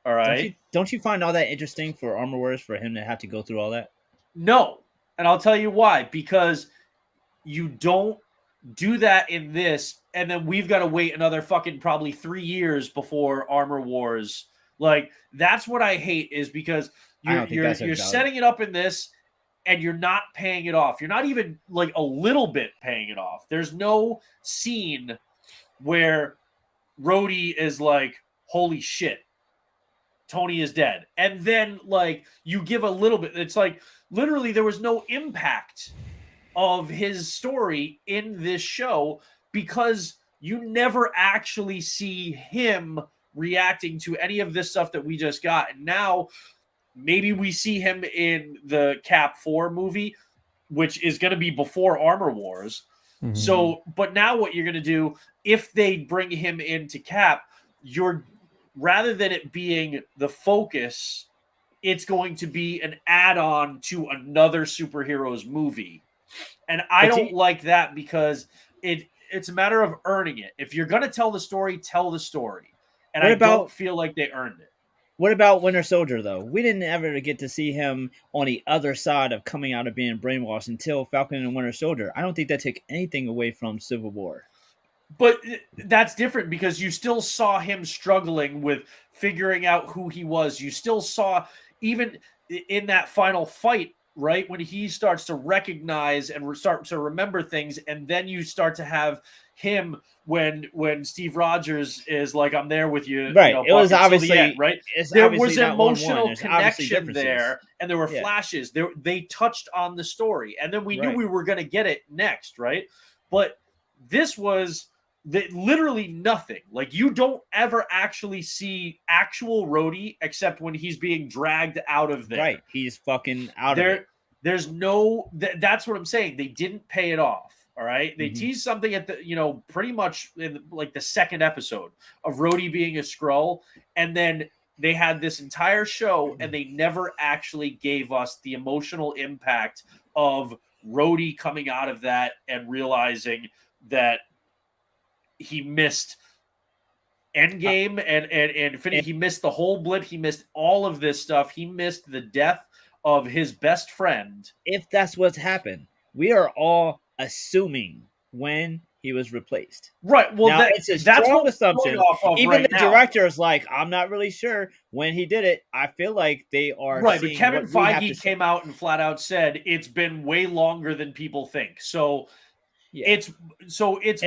All right. Don't you find all that interesting for Armor Wars for him to have to go through all that? No. And I'll tell you why. Because you don't do that in this, and then we've got to wait another fucking probably 3 years before Armor Wars. Like, that's what I hate, is because you're setting it up in this, and you're not paying it off. You're not even like a little bit paying it off. There's no scene where Rhodey is like, holy shit, Tony is dead. And then like you give a little bit. It's like literally there was no impact of his story in this show because you never actually see him reacting to any of this stuff that we just got. And now maybe we see him in the Cap 4 movie, which is going to be before Armor Wars. Mhm. So, but now what you're going to do, if they bring him into Cap, rather than it being the focus, it's going to be an add-on to another superheroes movie. And I don't like that because it's a matter of earning it. If you're going to tell the story, tell the story. And I don't feel like they earned it. What about Winter Soldier, though? We didn't ever get to see him on the other side of coming out of being brainwashed until Falcon and Winter Soldier. I don't think that took anything away from Civil War. But that's different because you still saw him struggling with figuring out who he was. You still saw, even in that final fight, right, when he starts to recognize and start to remember things, and then you start to have him when Steve Rogers is like, "I'm there with you." Right. You know, it was obviously the end, right. There was emotional connection there, and there were flashes. They touched on the story, and then we knew we were going to get it next, right? But this was literally nothing. Like, you don't ever actually see actual Rhodey except when he's being dragged out of there. Right. He's fucking out of it. There's no. That's what I'm saying. They didn't pay it off. All right. They teased something at the, pretty much in like the second episode of Rhodey being a Skrull. And then they had this entire show and they never actually gave us the emotional impact of Rhodey coming out of that and realizing that he missed Endgame and Infinity. He missed the whole blip. He missed all of this stuff. He missed the death of his best friend. If that's what's happened, we are all assuming when he was replaced. Right. Well, now, it's a strong assumption. Even the director is like, I'm not really sure when he did it. I feel like they are right. But Kevin Feige came out and flat out said it's been way longer than people think. So it's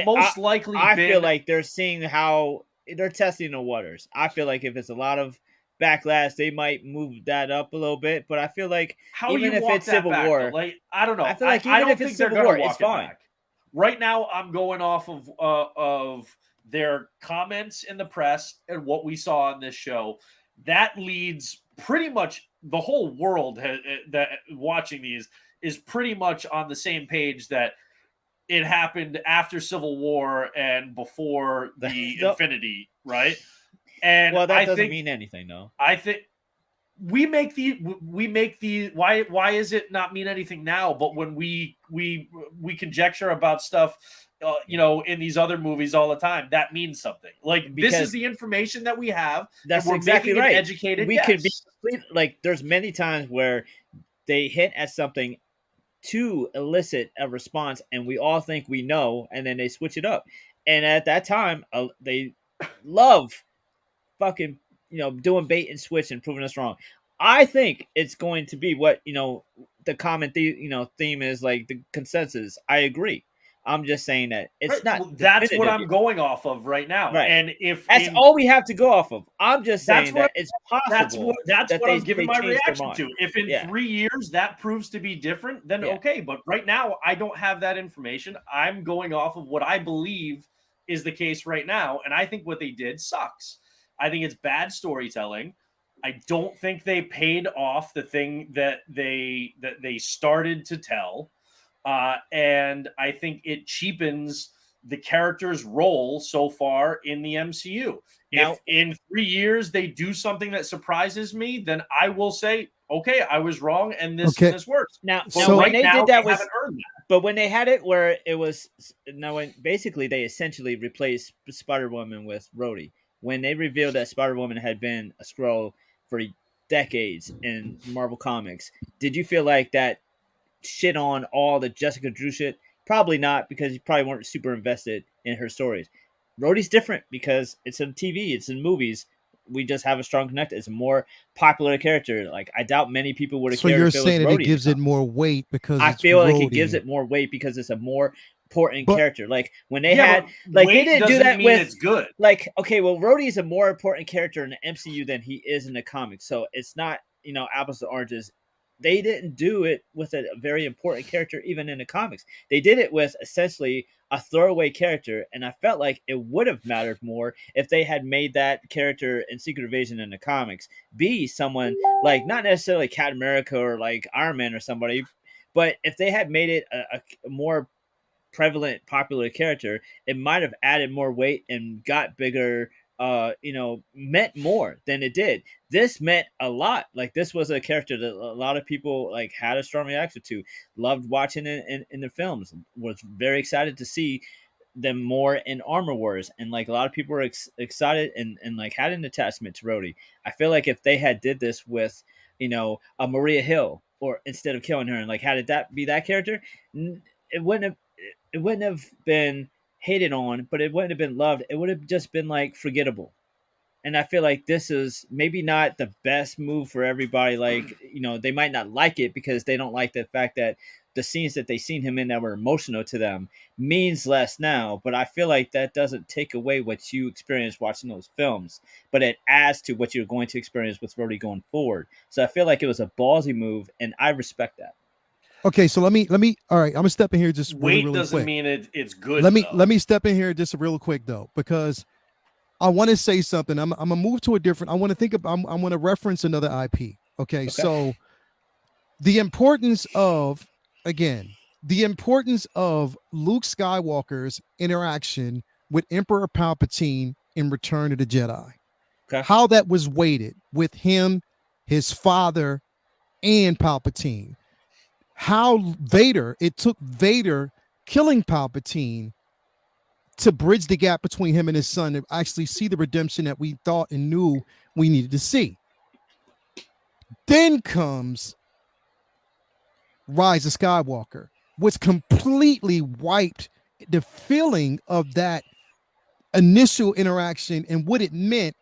most likely. I feel like they're seeing how they're testing the waters. I feel like if it's a lot of backlash, they might move that up a little bit, but I feel like even if it's Civil War, like, I don't know. I feel like even if it's Civil War, it's fine. Right now, I'm going off of their comments in the press and what we saw on this show. That leads pretty much the whole world that watching these is pretty much on the same page that it happened after Civil War and before the Infinity, right? And that doesn't mean anything, though. I think we make the why is it not mean anything now? But when we conjecture about stuff, in these other movies all the time, that means something. Like, because this is the information that we have. That's we're exactly making right. An educated we guess. Could be like, there's many times where they hint at something to elicit a response, and we all think we know, and then they switch it up. And at that time, they love fucking doing bait and switch and proving us wrong. I think it's going to be what the common theme is, like the consensus. I agree. I'm just saying that it's not. Well, that's what I'm going off of right now. Right. And if that's all we have to go off of, I'm just saying that it's possible. That's what I'm giving my reaction to. If in 3 years that proves to be different, then okay. But right now, I don't have that information. I'm going off of what I believe is the case right now, and I think what they did sucks. I think it's bad storytelling. I don't think they paid off the thing that they started to tell. And I think it cheapens the character's role so far in the MCU. Now, if in 3 years they do something that surprises me, then I will say, okay, I was wrong, and this works. Now when they did that, but when they had it where it was basically they essentially replaced Spider-Woman with Rhodey. When they revealed that Spider-Woman had been a Skrull for decades in Marvel Comics, did you feel like that shit on all the Jessica Drew shit? Probably not, because you probably weren't super invested in her stories. Rhodey's different because it's in TV, it's in movies. We just have a strong connect. It's a more popular character. Like, I doubt many people would have cared. So you're saying that it gives it more weight because I feel like it gives it more weight because it's a more important character. Like, when they had, like, they didn't do that with. It's good. Like, okay, well, Rhodey is a more important character in the MCU than he is in the comics, so it's not apples to oranges they didn't do it with a very important character even in the comics. They did it with essentially a throwaway character, and I felt like it would have mattered more if they had made that character in Secret Invasion in the comics be someone like not necessarily Captain America or like Iron Man or somebody, but if they had made it a more prevalent popular character, it might have added more weight and got bigger, meant more than it did. This meant a lot. Like this was a character that a lot of people like had a strong reaction to, loved watching it in the films, was very excited to see them more in Armor Wars, and like a lot of people were excited and like had an attachment to Rhodey. I feel like if they had did this with a Maria Hill, or instead of killing her and like had that be that character, it wouldn't have been hated on, but it wouldn't have been loved. It would have just been like forgettable. And I feel like this is maybe not the best move for everybody. Like, they might not like it because they don't like the fact that the scenes that they seen him in that were emotional to them means less now. But I feel like that doesn't take away what you experience watching those films, but it adds to what you're going to experience with Rhodey going forward. So I feel like it was a ballsy move, and I respect that. Okay, so let me. All right, I'm gonna step in here just really, really doesn't quick. mean it's good. Let me step in here just real quick though, because I want to say something. I'm gonna move to a different. I want to think of. I'm gonna reference another IP. Okay, so the importance of the importance of Luke Skywalker's interaction with Emperor Palpatine in Return of the Jedi. Okay. How that was weighted with him, his father, and Palpatine. How it took Vader killing Palpatine to bridge the gap between him and his son to actually see the redemption that we thought and knew we needed to see. Then comes Rise of Skywalker, which completely wiped the feeling of that initial interaction and what it meant.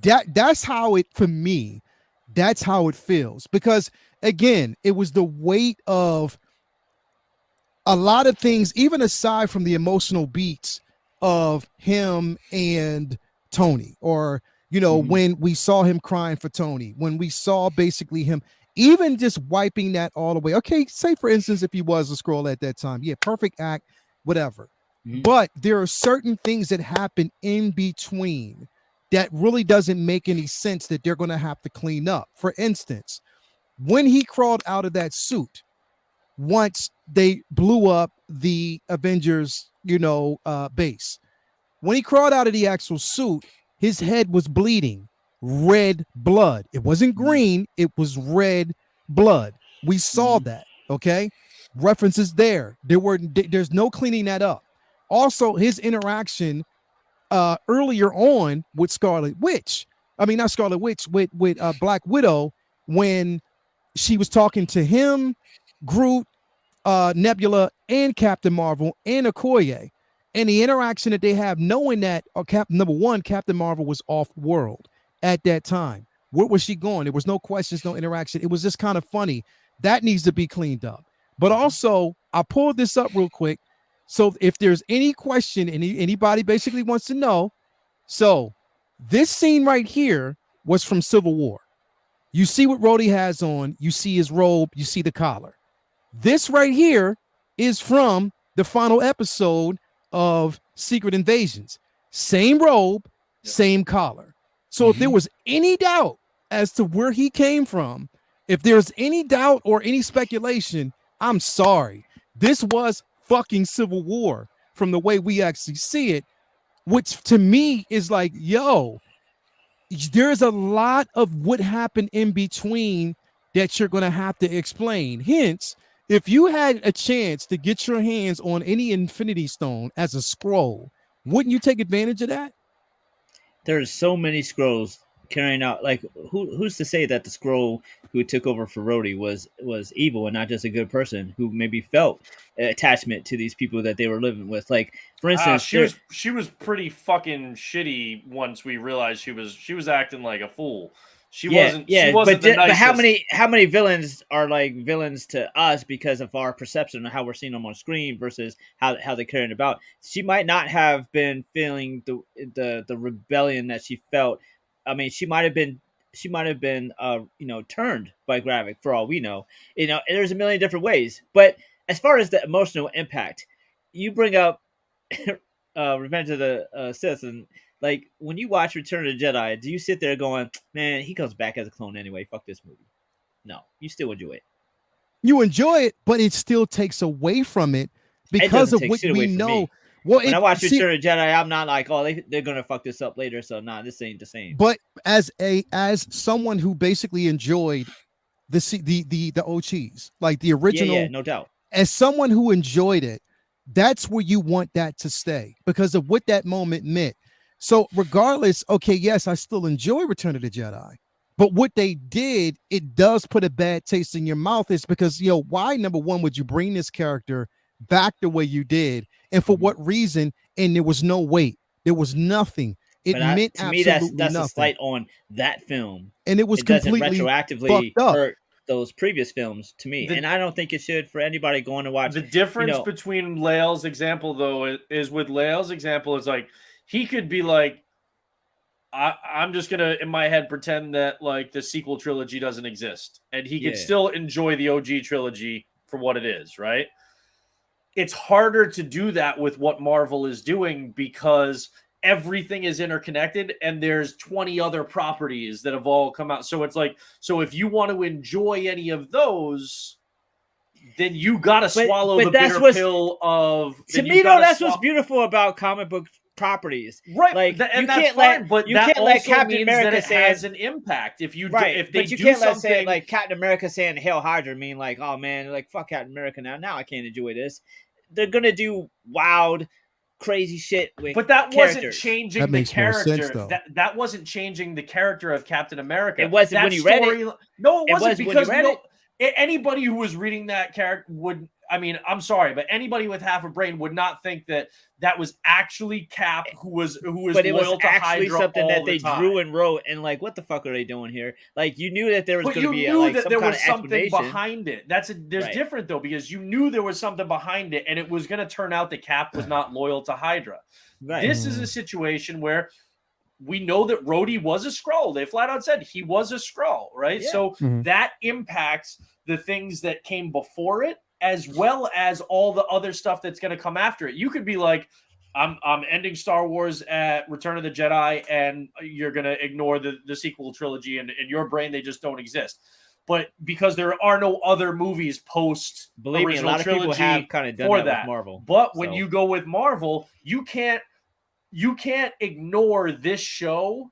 That's how it, for me, that's how it feels. Because again, it was the weight of a lot of things, even aside from the emotional beats of him and Tony, or, when we saw him crying for Tony, when we saw basically him, even just wiping that all away. Okay, say for instance, if he was a Skrull at that time, yeah, perfect act, whatever. But there are certain things that happen in between that really doesn't make any sense that they're going to have to clean up. For instance, when he crawled out of that suit, once they blew up the Avengers, base, when he crawled out of the actual suit, his head was bleeding, red blood. It wasn't green, it was red blood. We saw that, okay? References there. There's no cleaning that up. Also, his interaction earlier on with Scarlet Witch. I mean, not Scarlet Witch, with Black Widow, when she was talking to him, Groot, Nebula, and Captain Marvel, and Okoye. And the interaction that they have, knowing that number one, Captain Marvel was off-world at that time. Where was she going? There was no questions, no interaction. It was just kind of funny. That needs to be cleaned up. But also, I pulled this up real quick. So if there's any question, anybody basically wants to know, so this scene right here was from Civil War. You see what Rhodey has on. You see his robe. You see the collar. This right here is from the final episode of Secret Invasions. Same robe, same collar. So if there was any doubt as to where he came from, if there's any doubt or any speculation, I'm sorry. This was fucking Civil War from the way we actually see it, which to me is like, yo, there's a lot of what happened in between that you're going to have to explain. Hence, if you had a chance to get your hands on any Infinity Stone as a Skrull, wouldn't you take advantage of that? There's so many Skrulls carrying out, like, who's to say that the Skrull who took over for Rhodey was evil and not just a good person who maybe felt attachment to these people that they were living with. Like, for instance, she was pretty fucking shitty once we realized she was acting like a fool. She wasn't but how many villains are like villains to us because of our perception of how we're seeing them on screen versus how they're carrying about? She might not have been feeling the rebellion that she felt. I mean, she might have been she might have been turned by Gravik for all we know. There's a million different ways. But as far as the emotional impact, you bring up Revenge of the Sith, and like when you watch Return of the Jedi, do you sit there going, man, he comes back as a clone anyway, fuck this movie? No, you still enjoy it. You enjoy it, but it still takes away from it because of what we know. Well, when I watch Return of the Jedi, I'm not like, oh, they're gonna fuck this up later, so nah, this ain't the same. But as someone who basically enjoyed the OGs, like the original, yeah, no doubt. As someone who enjoyed it, that's where you want that to stay because of what that moment meant. So regardless, okay, yes, I still enjoy Return of the Jedi, but what they did, it does put a bad taste in your mouth. Is because, why, number one, would you bring this character back the way you did? And for what reason? And there was no weight. There was nothing. It meant to me, absolutely that's nothing. A slight on that film. And it was completely retroactively hurt those previous films to me. And I don't think it should for anybody going to watch. The difference between Lael's example, though, is with Lael's example, is like, he could be like, I'm just going to, in my head, pretend that like the sequel trilogy doesn't exist. And he could still enjoy the OG trilogy for what it is, right? It's harder to do that with what Marvel is doing because everything is interconnected and there's 20 other properties that have all come out. So it's like, so if you want to enjoy any of those, then you got to swallow the bitter pill of... To me, though, that's what's beautiful about comic book properties, right? Like, and that's fine, but you that can't let also Captain means America that it has an impact. If you if they but you do can't something let like Captain America saying Hail Hydra mean like, oh man, like fuck Captain America now I can't enjoy this. They're gonna do wild, crazy shit with but that characters. Wasn't changing that the makes character. More sense, though. That wasn't changing the character of Captain America. It wasn't when you read it. No, it wasn't because it. Anybody who was reading that character would. I mean, I'm sorry, but anybody with half a brain would not think that was actually Cap who was but it loyal was to actually Hydra something all that the they time. drew and wrote, and like, what the fuck are they doing here? Like, you knew that there was going to be there was something explanation behind it. There's different though, because you knew there was something behind it, and it was going to turn out that Cap was not loyal to Hydra. Right. This is a situation where we know that Rhodey was a Skrull. They flat out said he was a Skrull, right? Yeah. So that impacts the things that came before it, as well as all the other stuff that's going to come after it. You could be like, I'm ending Star Wars at Return of the Jedi, and you're going to ignore the sequel trilogy, and in your brain, they just don't exist. But because there are no other movies post original a lot trilogy of people have kind of done for that with Marvel. But when you go with Marvel, you can't ignore this show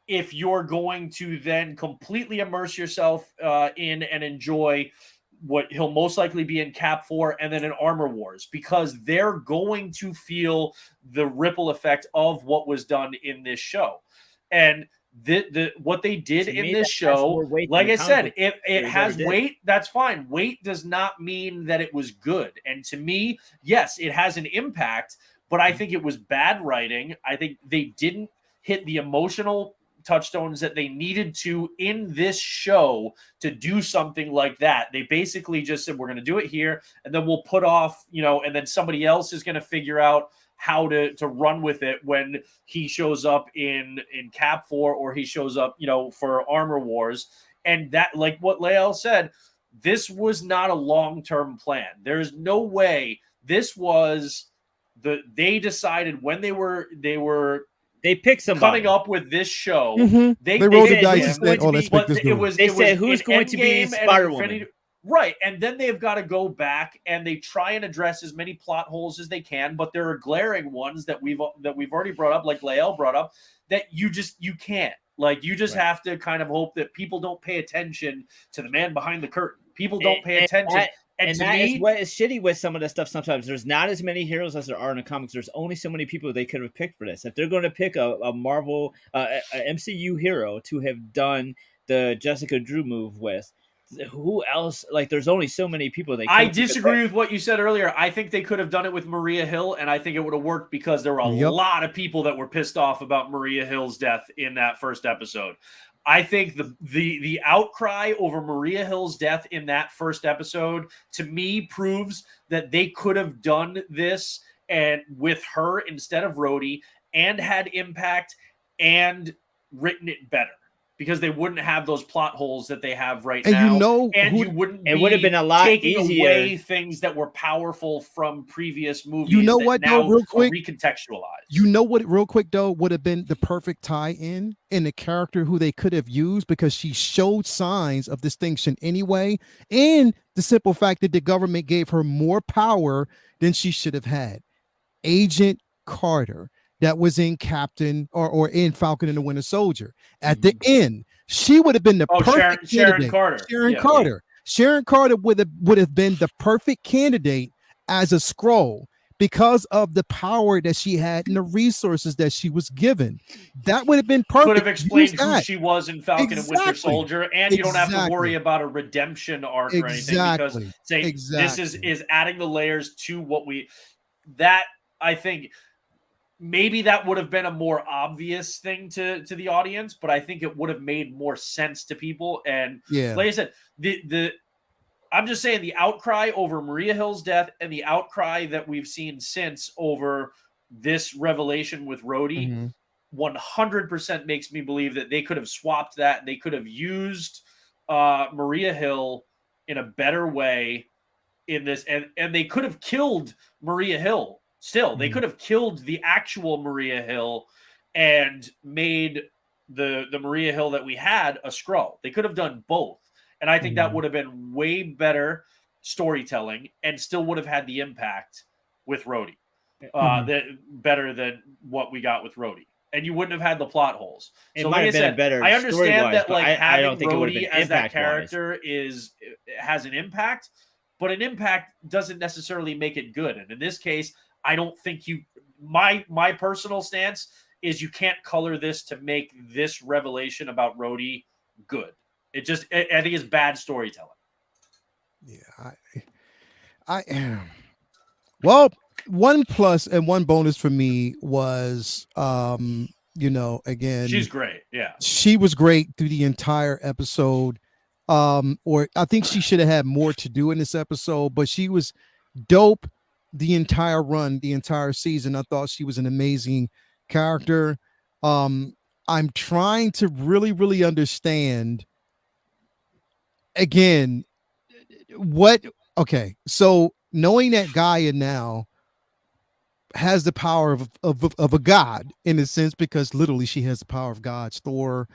if you're going to then completely immerse yourself in and enjoy what he'll most likely be in Cap 4 and then in Armor Wars, because they're going to feel the ripple effect of what was done in this show. And what they did in this show, like I said, it has weight. That's fine. Weight does not mean that it was good. And to me, yes, it has an impact, but I think it was bad writing. I think they didn't hit the emotional touchstones that they needed to in this show to do something like that. They basically just said, we're going to do it here, and then we'll put off, and then somebody else is going to figure out how to run with it when he shows up in Cap 4 or he shows up, for Armor Wars. And that, like what Lael said, this was not a long-term plan. There's no way this was they decided when they picked somebody coming up with this show. They rolled the dice and said, "Oh, let's pick this dude." They said, "Who's going to be Spider-Woman?" Right, and then they've got to go back and they try and address as many plot holes as they can, but there are glaring ones that we've already brought up, like Lael brought up, that you can't. Like, you just have to kind of hope that people don't pay attention to the man behind the curtain. People don't pay attention. And that is what is shitty with some of the stuff sometimes. There's not as many heroes as there are in the comics. There's only so many people they could have picked for this. If they're going to pick a Marvel, a MCU hero to have done the Jessica Drew move with, who else? Like, there's only so many people they could I disagree with what you said earlier. I think they could have done it with Maria Hill, and I think it would have worked because there were a lot of people that were pissed off about Maria Hill's death in that first episode. I think the outcry over Maria Hill's death in that first episode, to me, proves that they could have done this and with her instead of Rhodey and had impact and written it better. because they wouldn't have those plot holes that they have right And now. you know, You wouldn't it would have been a lot taking easier. away things that were powerful from previous movies. You know that what, now though, real quick, recontextualized. You know what, real quick though, would have been the perfect tie-in in the character who they could have used, because she showed signs of distinction anyway, and the simple fact that the government gave her more power than she should have had. Agent Carter, that was in Captain or in Falcon and the Winter Soldier. At the end, she would have been the perfect Sharon Carter. Sharon Carter would have been the perfect candidate as a Skrull, because of the power that she had and the resources that she was given. That would have been perfect. Could have explained who she was in Falcon and Winter Soldier, and you don't have to worry about a redemption arc or anything, because this is adding the layers to what that I think maybe that would have been a more obvious thing to the audience, but I think it would have made more sense to people. And like I said, I'm just saying the outcry over Maria Hill's death and the outcry that we've seen since over this revelation with Rhodey 100% makes me believe that they could have swapped that, and they could have used Maria Hill in a better way in this, and they could have killed Maria Hill still. They could have killed the actual Maria Hill and made the Maria Hill that we had a Skrull. They could have done both. And I think that would have been way better storytelling, and still would have had the impact with Rhodey. Better than what we got with Rhodey. And you wouldn't have had the plot holes. So like I said, better I understand that having Rhodey as that character has an impact, but an impact doesn't necessarily make it good. And in this case, I don't think my personal stance is you can't color this to make this revelation about Rhodey good. I think it's bad storytelling. Yeah, I am. Well, one plus and one bonus for me was, again, she's great. Yeah, she was great through the entire episode. Or I think she should have had more to do in this episode, but she was dope the entire run, the entire season. I thought she was an amazing character. I'm trying to really, really understand again so knowing that Gaia now has the power of a god in a sense, because literally she has the power of gods, Thor,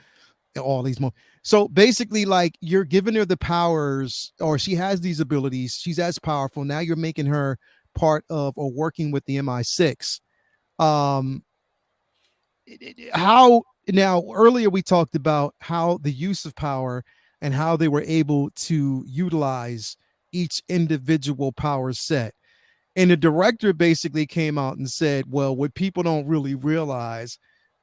all these more. So basically, like, you're giving her the powers, or she has these abilities, she's as powerful. Now you're making her part of or working with the MI6. How now earlier we talked about how the use of power and how they were able to utilize each individual power set. And the director basically came out and said, well, what people don't really realize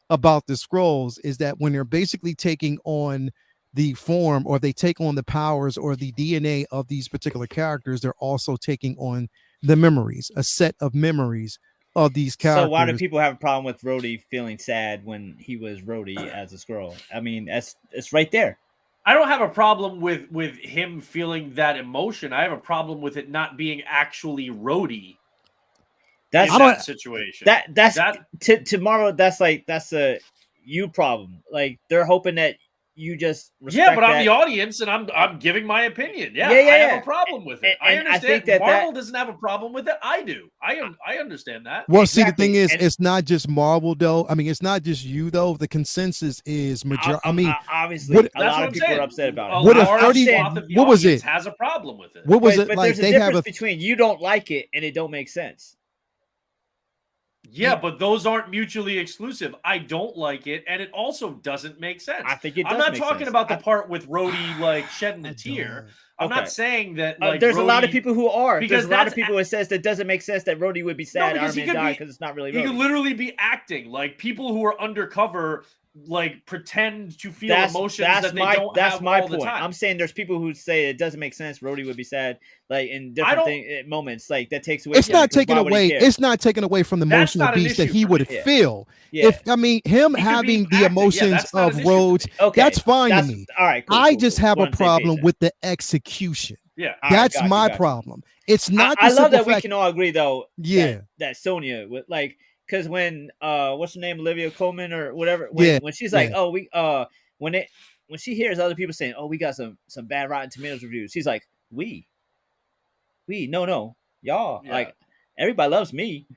about the Skrulls is that when they're basically taking on the form, or they take on the powers or the DNA of these particular characters, they're also taking on the memories, a set of memories of these characters. So why do people have a problem with Rhodey feeling sad when he was Rhodey as a Skrull? I mean, it's right there. I don't have a problem with him feeling that emotion. I have a problem with it not being actually Rhodey. That's that situation. That's tomorrow. That's a you problem. Like, they're hoping that you just respect but I'm the audience, and I'm giving my opinion. I have a problem with it. I understand. I think Marvel doesn't have a problem with it. I do. I understand that. Well, see, the thing is, it's not just Marvel though. I mean, it's not just you though. The consensus is majority. I mean, obviously, a lot of people are upset about it. What was it? Has a problem with it. What was it but like? There's a difference between you don't like it and it don't make sense. Yeah, but those aren't mutually exclusive. I don't like it, and it also doesn't make sense. I think it does. I'm not talking about the part with Rhodey like shedding a tear. I'm not saying that. Like, there's Rhodey, a lot of people who are. Because there's a lot of people who says that doesn't make sense that Rhodey would be sad Iron Man died because it's not really Rhodey. He could literally be acting like people who are undercover. Like, pretend to feel emotions that they don't have all the time. I'm saying there's people who say it doesn't make sense. Rhodey would be sad, like in different moments. Like, that takes away. It's not taking away. It's not taking away from the emotional beats that he would feel. Yeah. If him having the emotions of Rhodes, that's fine to me. All right. Cool, I just have a problem with the execution. Yeah, that's my problem. It's not. I love that we can all agree though. Yeah, that Sonya would like. Because when what's her name, Olivia Colman or whatever, when she's like, when when she hears other people saying, "Oh, we got some bad Rotten Tomatoes reviews," she's like, "We, no, y'all, like everybody loves me.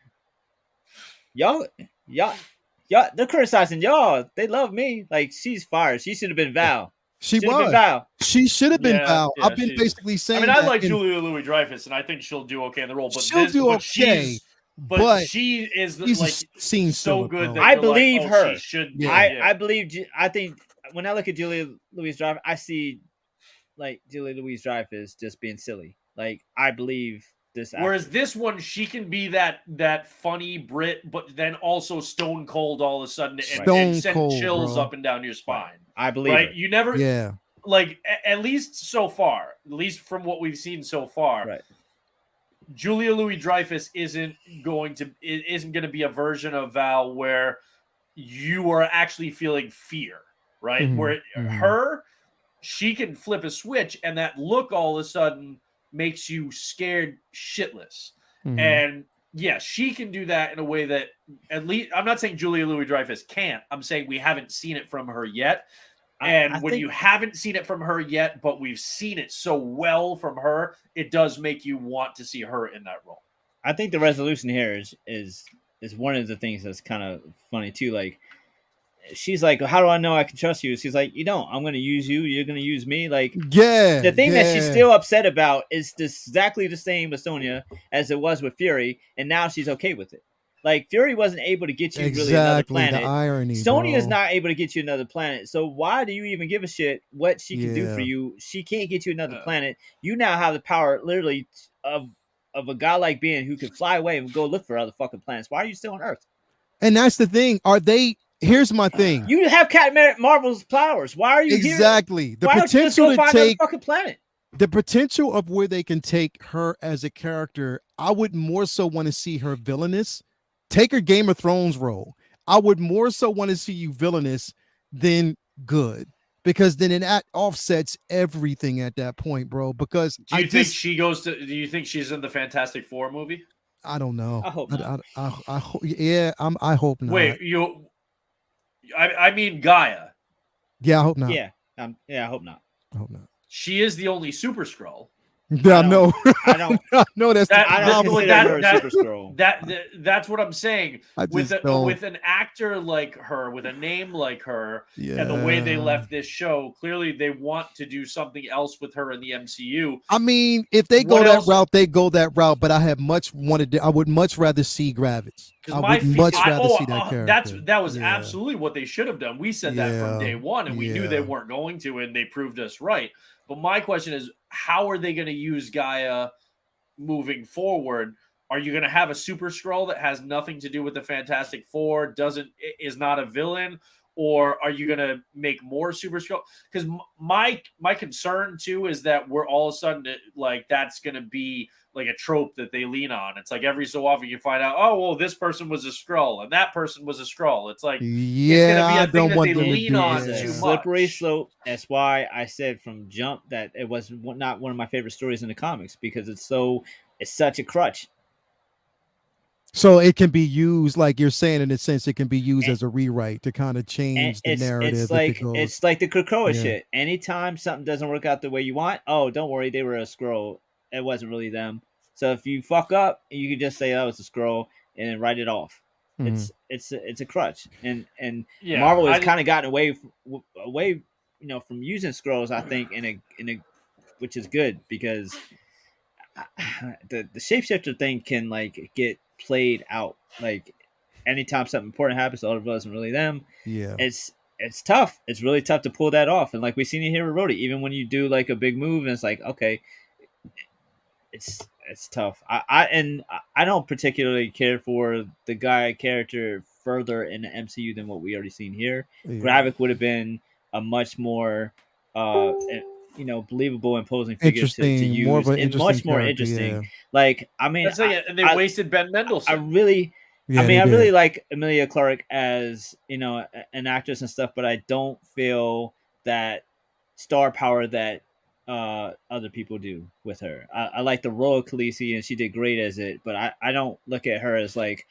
Y'all, they're criticizing y'all. They love me. Like she's fired. She should have been Val. She Should have been was. Val. She should have been Val. Yeah, I've been basically saying. I mean, I that like Julia Louis-Dreyfus, and I think she'll do okay in the role. But she'll do okay. But she is like scene so filler, good bro. that I believe like, her. She should. Yeah. I think when I look at Julia Louis-Dreyfus, I see like Julia Louis-Dreyfus just being silly. Like I believe this. Whereas this one, she can be that funny Brit, but then also stone cold all of a sudden and send chills up and down your spine. I believe. Right? Her. You never. Yeah. Like at least so far, at least from what we've seen so far. Right. Julia Louis-Dreyfus isn't going to be a version of Val where you are actually feeling fear, right? Mm-hmm. Where she can flip a switch and that look all of a sudden makes you scared shitless. Mm-hmm. And yeah, she can do that in a way that at least I'm not saying Julia Louis-Dreyfus can't. I'm saying we haven't seen it from her yet. And when you haven't seen it from her yet, but we've seen it so well from her, it does make you want to see her in that role. I think the resolution here is one of the things that's kind of funny too. Like she's like, "How do I know I can trust you?" She's like, "You don't. I'm going to use you. You're going to use me." Like, the thing that she's still upset about is exactly the same with Sonya as it was with Fury, and now she's okay with it. Like Fury wasn't able to get you really another planet. The irony, Sonya is not able to get you another planet. So why do you even give a shit what she can do for you? She can't get you another planet. You now have the power, literally, of a godlike being who can fly away and go look for other fucking planets. Why are you still on Earth? And that's the thing. Are they? Here's my thing. You have Captain Marvel's powers. Why are you here? Exactly. The Why potential don't you just go to find take another fucking planet. The potential of where they can take her as a character. I would more so want to see her villainous. Take her Game of Thrones role. I would more so want to see you villainous than good, because then it offsets everything at that point, bro. Because do you think she's in the Fantastic Four movie? I don't know. I hope not. I hope not. Wait, I mean Gaia. Yeah, I hope not. Yeah, I hope not. I hope not. She is the only Super Skrull. Yeah, no, I don't. No, that's that's what I'm saying. With an actor like her, with a name like her, and the way they left this show, clearly they want to do something else with her in the MCU. I mean, if they go that route, they go that route. But I would much rather see Gravitz. I would much rather see that character. That was absolutely what they should have done. We said that from day one, and we knew they weren't going to, and they proved us right. But my question is, how are they going to use Gaia moving forward? Are you going to have a Super Skrull that has nothing to do with the Fantastic Four, is not a villain, or are you going to make more Super Skrull? Because my concern too is that we're all of a sudden like that's going to be like a trope that they lean on. It's like every so often you find out, oh well, this person was a Skrull and that person was a Skrull. It's like it's going to be a thing that they lean on too much. Slippery slope. That's why I said from jump that it was not one of my favorite stories in the comics, because it's such a crutch. So it can be used, like you're saying, in a sense, it can be used as a rewrite to kind of change the narrative. It's like the Krakoa shit. Anytime something doesn't work out the way you want, oh, don't worry, they were a Skrull. It wasn't really them. So if you fuck up, you can just say that was a Skrull and then write it off. Mm-hmm. It's a crutch, and Marvel has kind of gotten away, from using Skrulls. I think in a which is good, because the shapeshifter thing can like get played out. Like anytime something important happens, all of us isn't really them. Yeah, it's tough. It's really tough to pull that off. And like we've seen it here with Rhodey, even when you do like a big move, and it's like, okay, it's tough. I don't particularly care for the guy character further in the MCU than what we already seen here. Yeah. Gravik would have been a much more believable, imposing figure to use, more of much more interesting. Yeah. Like, I mean, and they wasted Ben Mendelsohn. I really like Emilia Clarke as an actress and stuff, but I don't feel that star power that other people do with her. I like the role of Khaleesi, and she did great as it, but I don't look at her as like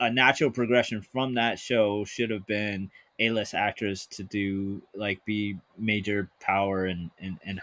a natural progression from that show should have been A-list actress to do like be major power in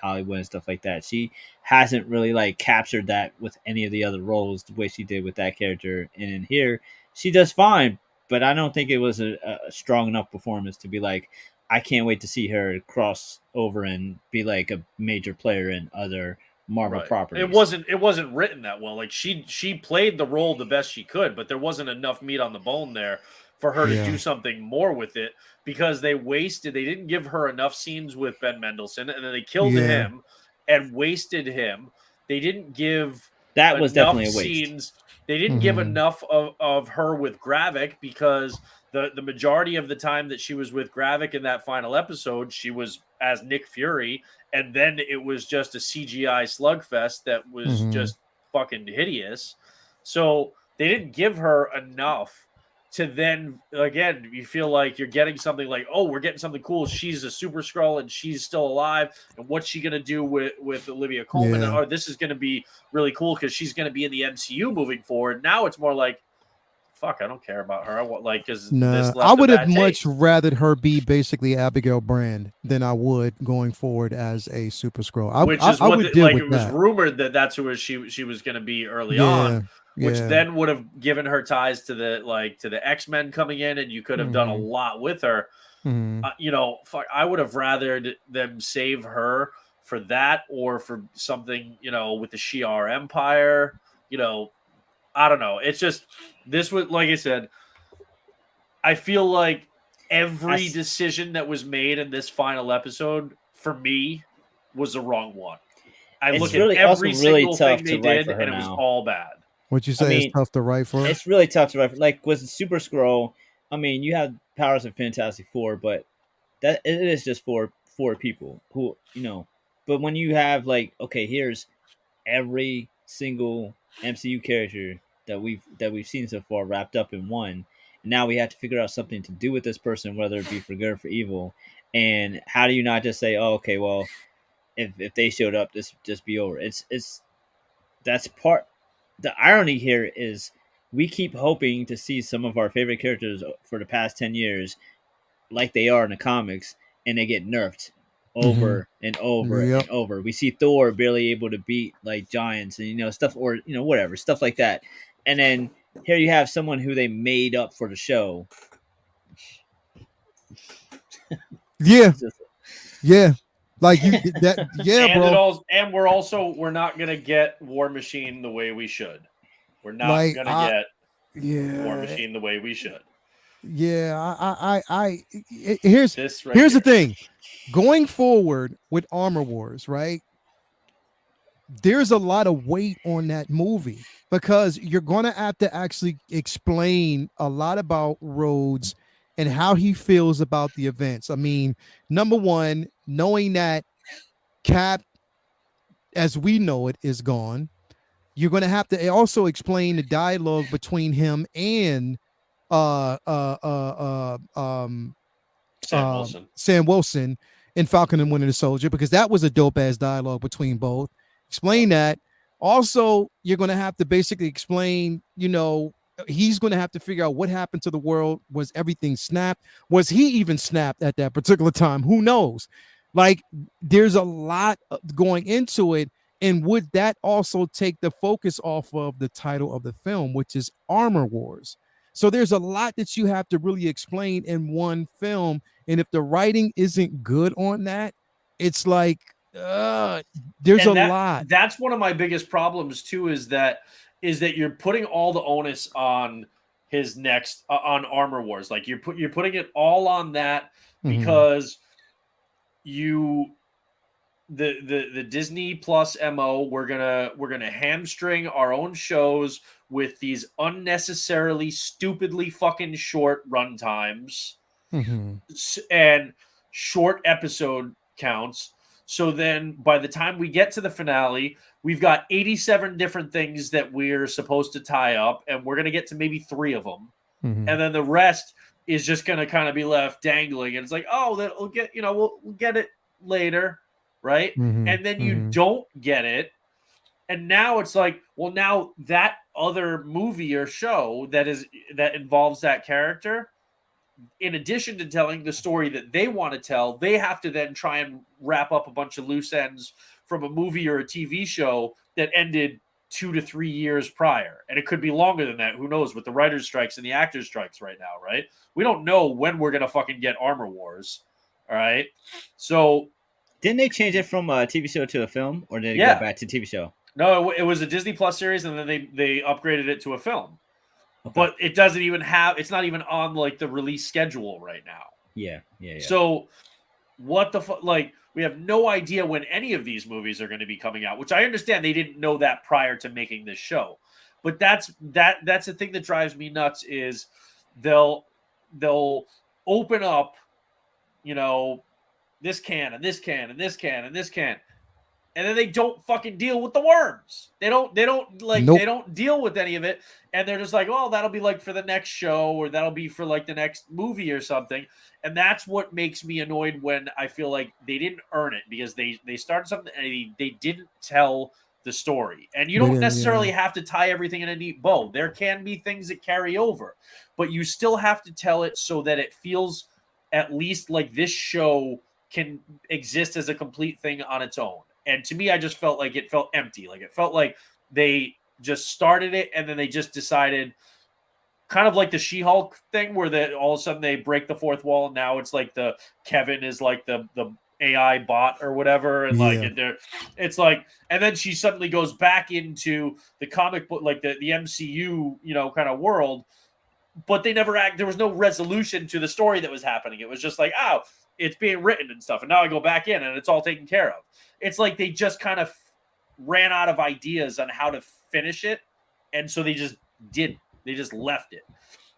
Hollywood and stuff like that. She hasn't really like captured that with any of the other roles the way she did with that character. And in here, she does fine, but I don't think it was a strong enough performance to be like, I can't wait to see her cross over and be like a major player in other Marvel Right. properties. It wasn't written that well. Like she played the role the best she could, but there wasn't enough meat on the bone there for her to Yeah. do something more with it because they didn't give her enough scenes with Ben Mendelsohn, and then they killed Yeah. him and wasted him. They didn't give That was enough definitely a waste. scenes. They didn't give Mhm. enough of her with Gravik because the majority of the time that she was with Gravik in that final episode, she was as Nick Fury, and then it was just a CGI slugfest that was Mhm. just fucking hideous. So they didn't give her enough to then again you feel like you're getting something like, oh, we're getting something cool. She's a super Skrull and she's still alive, and what's she gonna do with Olivia Colman? Yeah. Or this is gonna be really cool because she's gonna be in the MCU moving forward. Now it's more like, fuck, I don't care about her. I want like because Nah, this I left a would have bad much taste. rathered her be basically Abigail Brand than I would going forward as a Super Scroll. Which is I what would deal like with it was that. rumored that that's who she was going to be early Yeah. on, which Yeah. then would have given her ties to the X-Men coming in, and you could have done a Mhm. lot with her. Mhm. Fuck, I would have rathered them save her for that or for something with the Shi'ar Empire. I don't know. It's just this was like I said. I feel like I every s- decision that was made in this final episode for me was the wrong one. I look it's at really also every really single tough thing to they write did, for her and it was now. all bad. What you I say is mean, tough to write for her? it's really tough to write. Like with Super Scroll, I mean, you have powers of Fantastic Four, but that it is just four people who But when you have like, okay, here's every single MCU character that we've seen so far wrapped up in one, and now we have to figure out something to do with this person, whether it be for good or for evil. And how do you not just say, oh, okay, well, if they showed up, this just be over? It's that's part. The irony here is we keep hoping to see some of our favorite characters for the past 10 years like they are in the comics, and they get nerfed Mhm. over and over Yep. and over. We see Thor barely able to beat like giants and stuff, or whatever stuff like that. And then here you have someone who they made up for the show. Yeah. It's just Yeah. Like you that yeah, And bro. we're not gonna get War Machine the way we should. We're not Like gonna get War yeah. Machine the way we should. Yeah, here's This right here's the here. thing. Going forward with Armor Wars, right? There's a lot of weight on that movie because you're going to have to actually explain a lot about Rhodes and how he feels about the events. I mean, number one, knowing that Cap, as we know it, is gone, you're going to have to also explain the dialogue between him and uh uh uh Sam Wilson. Sam Wilson in Falcon and Winter Soldier, because that was a dope ass dialogue between both. Explain that. Also, you're going to have to basically explain, he's going to have to figure out what happened to the world. Was everything snapped? Was he even snapped at that particular time? Who knows? Like, there's a lot going into it. And would that also take the focus off of the title of the film, which is Armor Wars? So there's a lot that you have to really explain in one film. And if the writing isn't good on that, it's like there's a And lot. that's one of my biggest problems too is that you're putting all the onus on his next on Armor Wars. Like you're putting it all on that Mhm. because you the Disney Plus MO, we're gonna hamstring our own shows with these unnecessarily stupidly fucking short run times Mhm. and short episode counts. So then by the time we get to the finale, we've got 87 different things that we're supposed to tie up, and we're going to get to maybe 3 of them. Mhm. And then the rest is just going to kind of be left dangling. And it's like, oh, we'll get, we'll get it later. Right. Mhm. And then you Mhm. don't get it. And now it's like, well, now that other movie or show that involves that character, in addition to telling the story that they want to tell, they have to then try and wrap up a bunch of loose ends from a movie or a TV show that ended 2 to 3 years prior. And it could be longer than that. Who knows with the writer's strikes and the actor's strikes right now, right? We don't know when we're going to fucking get Armor Wars. All right. So didn't they change it from a TV show to a film, or did it Yeah. go back to TV show? no, it was a Disney Plus series, and then they upgraded it to a film. Okay. But it doesn't even have, it's not even on like the release schedule right now. Yeah. So what the fuck? Like, we have no idea when any of these movies are going to be coming out, which I understand they didn't know that prior to making this show. But that's the thing that drives me nuts is they'll open up, you know, this can and this can and this can and this can. And then they don't fucking deal with the worms. They don't like, Nope. they don't deal with any of it. And they're just like, oh, that'll be like for the next show, or that'll be for like the next movie or something. And that's what makes me annoyed when I feel like they didn't earn it, because they started something and they didn't tell the story. And you don't necessarily have to tie everything in a neat bow. There can be things that carry over, but you still have to tell it so that it feels at least like this show can exist as a complete thing on its own. And to me, I just felt like it felt empty. Like it felt like they just started it and then they just decided, kind of like the She-Hulk thing, where all of a sudden they break the fourth wall, and now it's like the Kevin is like the AI bot or whatever, and like it's like, and then she suddenly goes back into the comic book, like the MCU, you know, kind of world. But they never there was no resolution to the story that was happening. It was just like, oh, it's being written and stuff, and now I go back in and it's all taken care of. It's like they just kind of ran out of ideas on how to finish it, and so they just didn't. They just left it.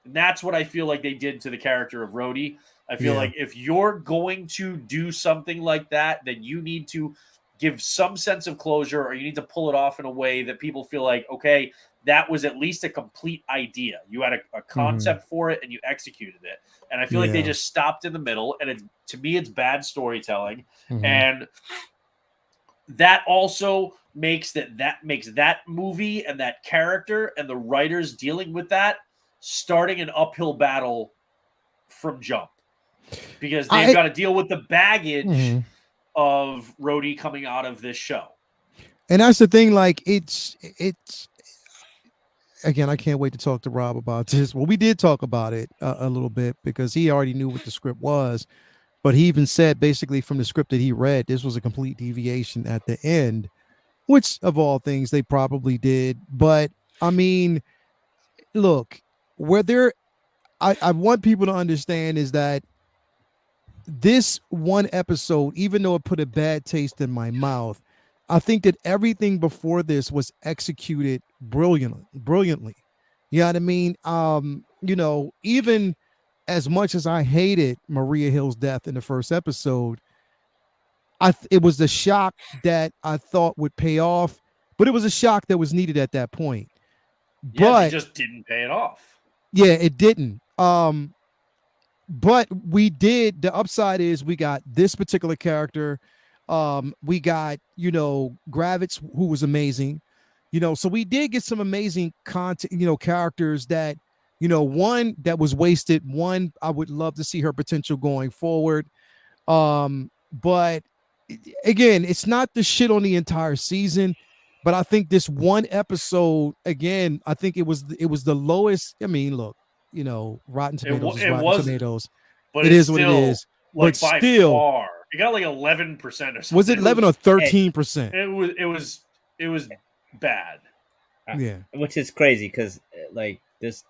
And that's what I feel like they did to the character of Rhodey. I feel like if you're going to do something like that, then you need to give some sense of closure, or you need to pull it off in a way that people feel like, okay, that was at least a complete idea. You had a concept for it and you executed it. And I feel like they just stopped in the middle, and to me, it's bad storytelling. And that also makes that movie and that character and the writers dealing with that starting an uphill battle from jump, because they've got to deal with the baggage of Rhodey coming out of this show. And that's the thing, like it's again, I can't wait to talk to Rob about this. Well, we did talk about it a little bit, because he already knew what the script was. But he even said, basically, from the script that he read, this was a complete deviation at the end, which of all things they probably did. But I mean, look, I want people to understand is that this one episode, even though it put a bad taste in my mouth, I think that everything before this was executed brilliantly. You know what I mean? You know, even as much as I hated Maria Hill's death in the first episode, it was the shock that I thought would pay off, but it was a shock that was needed at that point. Yeah, but they just didn't pay it off. Yeah, it didn't. But we did. The upside is we got this particular character. We got, you know, Gravitz, who was amazing. You know, so we did get some amazing content, you know, characters that, you know, one that was wasted. One, I would love to see her potential going forward. But again, it's not the shit on the entire season, but I think this one episode, again, I think it was the lowest. I mean, look, you know, Rotten Tomatoes is Rotten Tomatoes. But it is what it is. Like, but by still, far, it got like 11% or something. Was it 11 or 13%? It was bad. Yeah, which is crazy, because like this,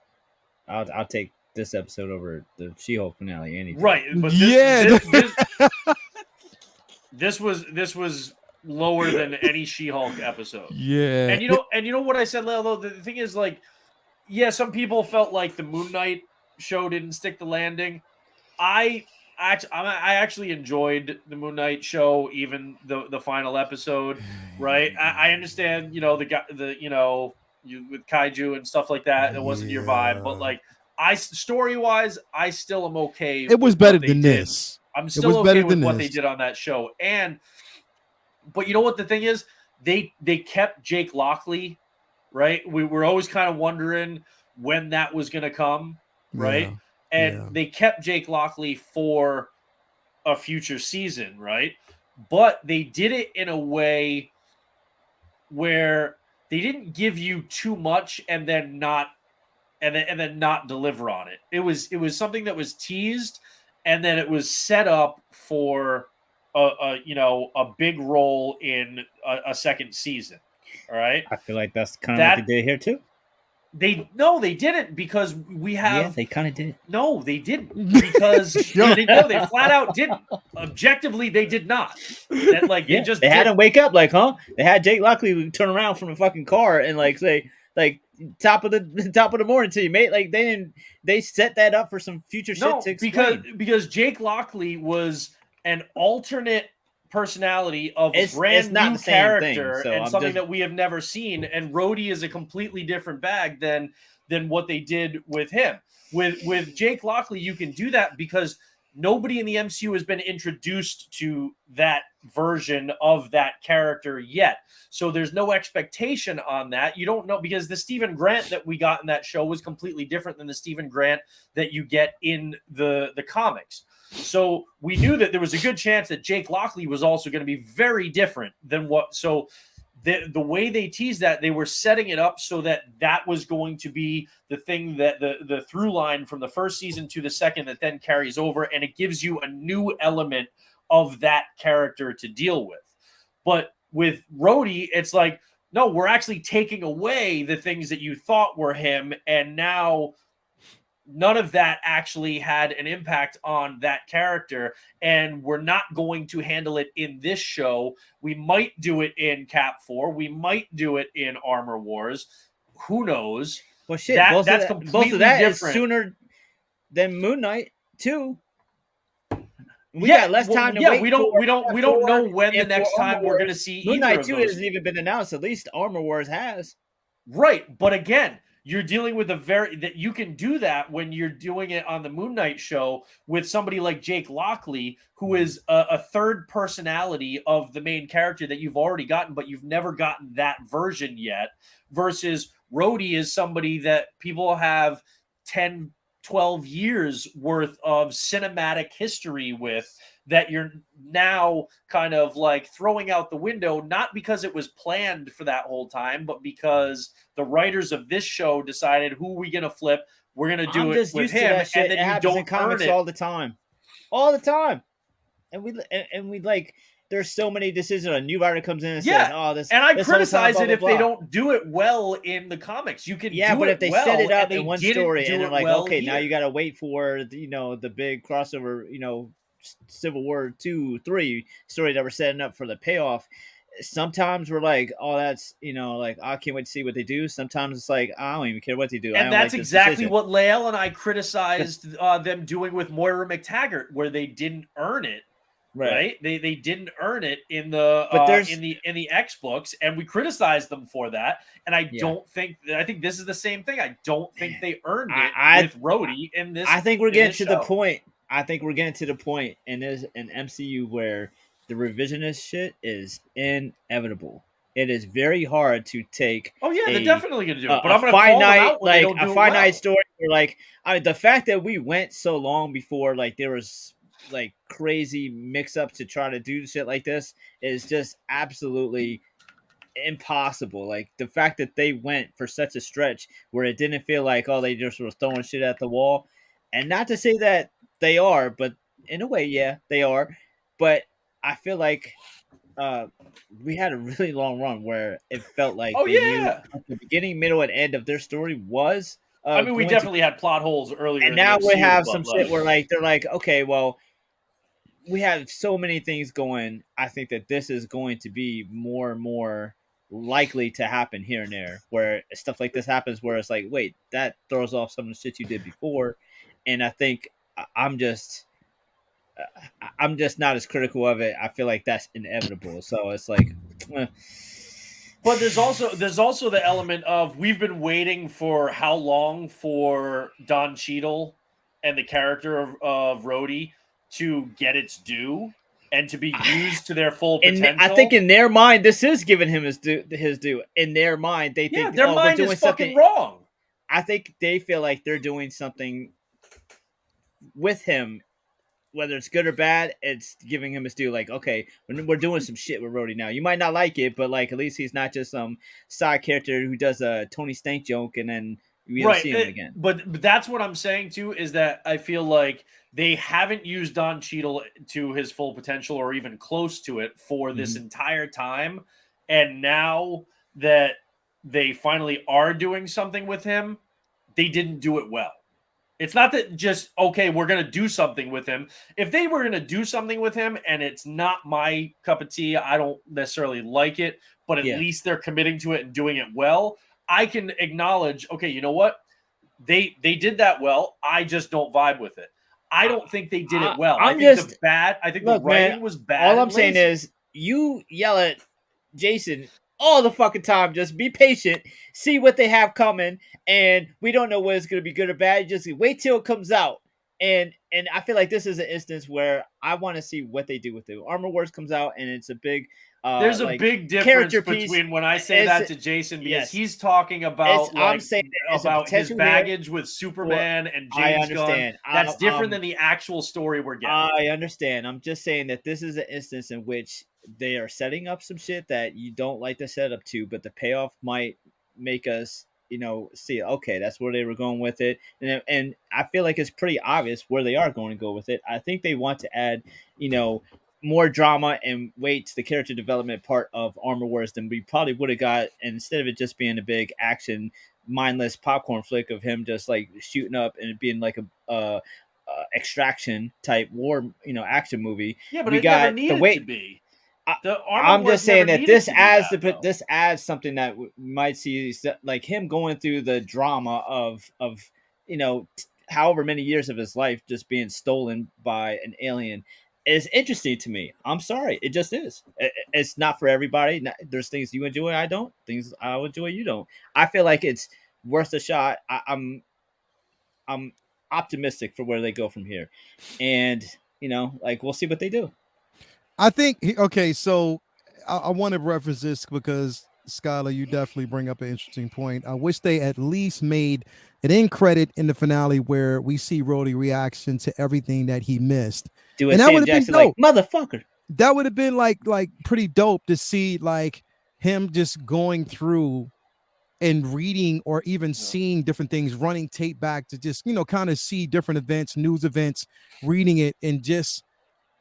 I'll take this episode over the She-Hulk finale anytime. Right, but this was lower than any She-Hulk episode. Yeah, and you know what I said, Lalo? The thing is, like, yeah, some people felt like the Moon Knight show didn't stick the landing. I actually enjoyed the Moon Knight show, even the final episode. Right, I understand, you know, you with kaiju and stuff like that. It wasn't your vibe, but like, story wise, I still am okay. It was better than this. I'm still okay with what they did on that show. But you know what the thing is? They kept Jake Lockley, right? We were always kind of wondering when that was going to come, right? Yeah. and they kept Jake Lockley for a future season, right? But they did it in a way where they didn't give you too much and then not deliver on it. It was something that was teased, and then it was set up for a big role in a second season. All right. I feel like that's kind of what they did here too. They didn't, because we have. Yeah, they kind of did. No, they didn't, because they flat out didn't. Objectively, they did not. That, like, they had him wake up, like, huh? They had Jake Lockley turn around from a fucking car and like say, like, top of the morning to you, mate. Like, they set that up for some future shit to explain. because Jake Lockley was an alternate personality of a brand new character, and something that we have never seen, and Rhodey is a completely different bag than what they did with him. With Jake Lockley, you can do that because nobody in the MCU has been introduced to that version of that character yet. So there's no expectation on that. You don't know, because the Stephen Grant that we got in that show was completely different than the Stephen Grant that you get in the comics. So we knew that there was a good chance that Jake Lockley was also going to be very different than what. So the way they teased that, they were setting it up so that was going to be the thing, that the through line from the first season to the second that then carries over, and it gives you a new element of that character to deal with. But with Rhodey, it's like, no, we're actually taking away the things that you thought were him, and now none of that actually had an impact on that character, and we're not going to handle it in this show. We might do it in Cap 4. We might do it in Armor Wars. Who knows? Well, shit, that's completely different. Is sooner than Moon Knight too. We got less time to wait. We don't know when the next time we're going to see Moon Knight 2 those. hasn't even been announced. At least Armor Wars has. Right, but again, you're dealing with that you can do that when you're doing it on the Moon Knight show with somebody like Jake Lockley, who is a third personality of the main character that you've already gotten, but you've never gotten that version yet, versus Rhodey is somebody that people have 10, 12 years worth of cinematic history with, that you're now kind of like throwing out the window, not because it was planned for that whole time, but because the writers of this show decided, who are we going to flip? We're going to do it with him, and then you don't earn it all the time. And we like, there's so many decisions. A new writer comes in and says, "Oh, this." And I criticize it if they don't do it well in the comics. You can, but if they set it up in one story and they're like, okay, here. now you got to wait for the big crossover, Civil War 2, 3 story that we're setting up for the payoff. Sometimes we're like, oh, that's like, I can't wait to see what they do. Sometimes it's like, I don't even care what they do. And that's exactly what Lael and I criticized them doing with Moira McTaggart, where they didn't earn it. Right? They didn't earn it in the in the X books, and we criticized them for that. And I think this is the same thing. I don't think they earned it with Rhodey in this. I think we're getting to the point. I think we're getting to the point in an MCU where the revisionist shit is inevitable. It is very hard to take. Oh yeah, they're definitely going to do it. But I'm going to call them out when they don't do it well. A finite story. Where, like, the fact that we went so long before, like, there was like crazy mix-ups to try to do shit like this is just absolutely impossible. Like, the fact that they went for such a stretch where it didn't feel like, oh, they just were throwing shit at the wall. And not to say that they are, but in a way, yeah, they are. But I feel like we had a really long run where it felt like the beginning, middle, and end of their story was. I mean, we definitely had plot holes earlier. And now we have some shit where, like, they're like, okay, well, we have so many things going. I think that this is going to be more and more likely to happen here and there, where stuff like this happens, where it's like, wait, that throws off some of the shit you did before. And I think I'm just not as critical of it. I feel like that's inevitable. So it's like, But there's also the element of, we've been waiting for how long for Don Cheadle and the character of Rhodey to get its due and to be used to their full potential. I think in their mind, this is giving him his due. In their mind, they think their mind is fucking wrong. I think they feel like they're doing something with him, whether it's good or bad, it's giving him his due. Like, okay, we're doing some shit with Rhodey now. You might not like it, but like at least he's not just some side character who does a Tony Stank joke and then we don't see him again. But that's what I'm saying too, is that I feel like they haven't used Don Cheadle to his full potential or even close to it for this entire time. And now that they finally are doing something with him, they didn't do it well. It's not that just, okay, we're going to do something with him. If they were going to do something with him and it's not my cup of tea, I don't necessarily like it, but at least they're committing to it and doing it well. I can acknowledge, okay, you know what? They did that well. I just don't vibe with it. I don't think they did it well. I think the writing was bad. All I'm saying is you yell at Jason all the fucking time. Just be patient, see what they have coming, and we don't know whether it's going to be good or bad. Just wait till it comes out. And I feel like this is an instance where I want to see what they do with it. Armor Wars comes out, and it's a big there's a big difference between when I say that to Jason, because he's talking about I'm saying about his baggage with Superman and James Gunn. That's different than the actual story we're getting. I understand. I'm just saying that this is an instance in which they are setting up some shit that you don't like the setup to, but the payoff might make us, see, okay, that's where they were going with it. And I feel like it's pretty obvious where they are going to go with it. I think they want to add, more drama and weight to the character development part of Armor Wars than we probably would have got. And instead of it just being a big action, mindless popcorn flick of him just like shooting up and it being like a extraction type war, action movie. Yeah, but it never needed to be. I'm just saying that this adds something that we might see, like him going through the drama of however many years of his life just being stolen by an alien is interesting to me. I'm sorry, it just is. It's not for everybody. There's things you enjoy, I don't. Things I enjoy, you don't. I feel like it's worth a shot. I'm optimistic for where they go from here, and we'll see what they do. I think, okay, so I want to reference this because, Skylar, you definitely bring up an interesting point. I wish they at least made an end credit in the finale where we see Rhodey reaction to everything that he missed. And that would have been dope. Like, motherfucker. That would have been like pretty dope to see, like him just going through and reading or even seeing different things, running tape back to just, kind of see different events, news events, reading it, and just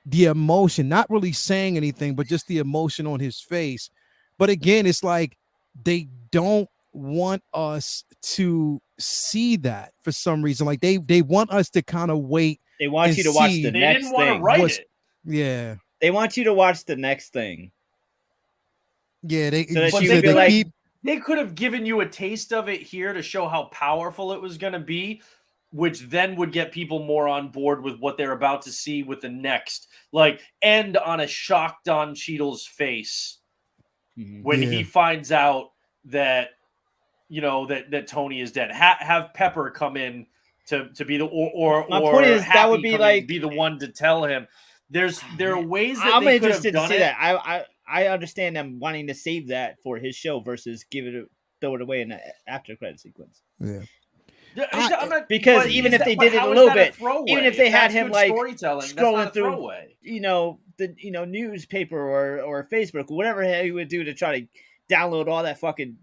the emotion, not really saying anything, but just the emotion on his face. But again, it's like they don't want us to see that for some reason. Like they want us to kind of wait. They want you to watch the next thing. Yeah. They want you to watch the next thing. Yeah, they could have given you a taste of it here to show how powerful it was going to be, which then would get people more on board with what they're about to see with the next, end on a shock Don Cheadle's face when he finds out that, that Tony is dead. Have Pepper come in to be the, or my point is Happy that would be like, be the one to tell him. There are ways that I'm they could interested have done to see it. that. I understand them wanting to save that for his show versus throw it away in the after credit sequence. Yeah. Because even if they did it a little bit, even if they had him like scrolling through, the newspaper or Facebook or whatever he would do to try to download all that fucking,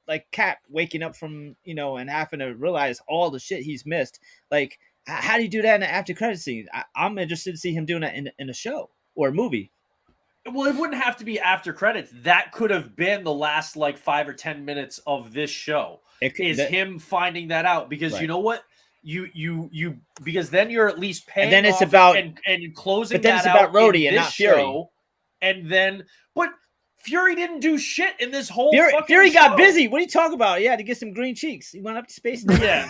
like Cap waking up from, and having to realize all the shit he's missed. Like, how do you do that in the after credit scene? I'm interested to see him doing that in a show or a movie. Well, it wouldn't have to be after credits. That could have been the last 5 or 10 minutes of this show. Him finding that out, because you know what, you because then you're at least paying. And then it's about and closing. But then it's about Rhodey and not Fury. And then, but Fury didn't do shit in this whole. Fury got busy. What are you talking about? Yeah, to get some green cheeks. He went up to space. Yeah,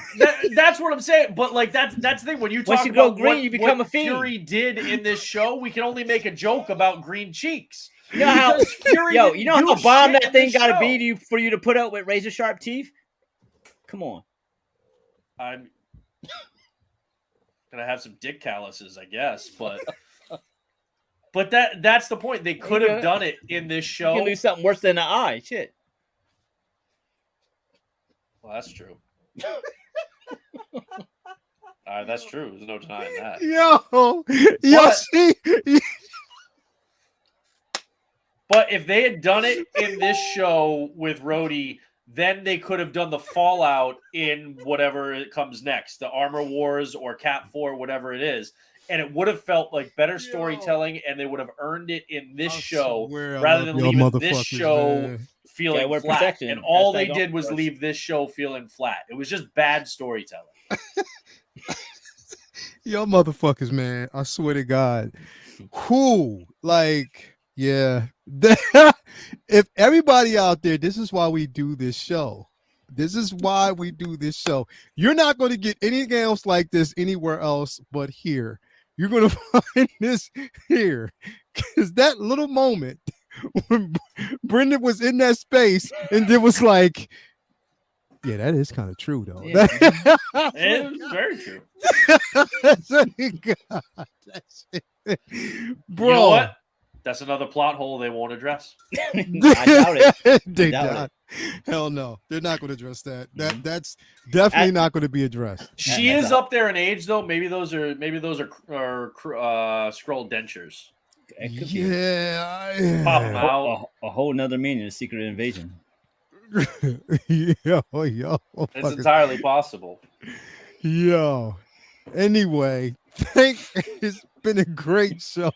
that's what I'm saying. But that's the thing. When you talk once you about go green, you become a fiend. Fury did in this show, we can only make a joke about green cheeks. You know how bomb that thing got to be for you to put out with razor sharp teeth. Come on. I'm gonna have some dick calluses, I guess, but that's the point. They could have done it in this show. You can do something worse than an eye. Shit. Well, that's true. That's true. There's no denying that. Yo, But- see, But if they had done it in this show with Rhodey, then they could have done the fallout in whatever it comes next, the Armor Wars or Cap 4, whatever it is. And it would have felt like better storytelling, and they would have earned it in this show rather than leaving this show feeling we're flat. protecting. And all That's they like did was leave this show feeling flat. It was just bad storytelling. Yo, motherfuckers, man. I swear to God. Who, like, yeah. If everybody out there, this is why we do this show. This is why we do this show. You're not going to get anything else like this anywhere else but here. You're going to find this here. Because that little moment when Brendan was in that space and it was like, yeah, that is kind of true, though. Yeah. It was very true. Bro. You know what? That's another plot hole they won't address. I doubt it. They doubt not. Hell no, they're not going to address that. That's definitely not going to be addressed. She is up there in age, though. Maybe those are scroll dentures. It could be Yeah, Pop them out. a whole nother meaning of Secret Invasion. yo, It's fuckers. entirely possible. Yo. Anyway, it's been a great show.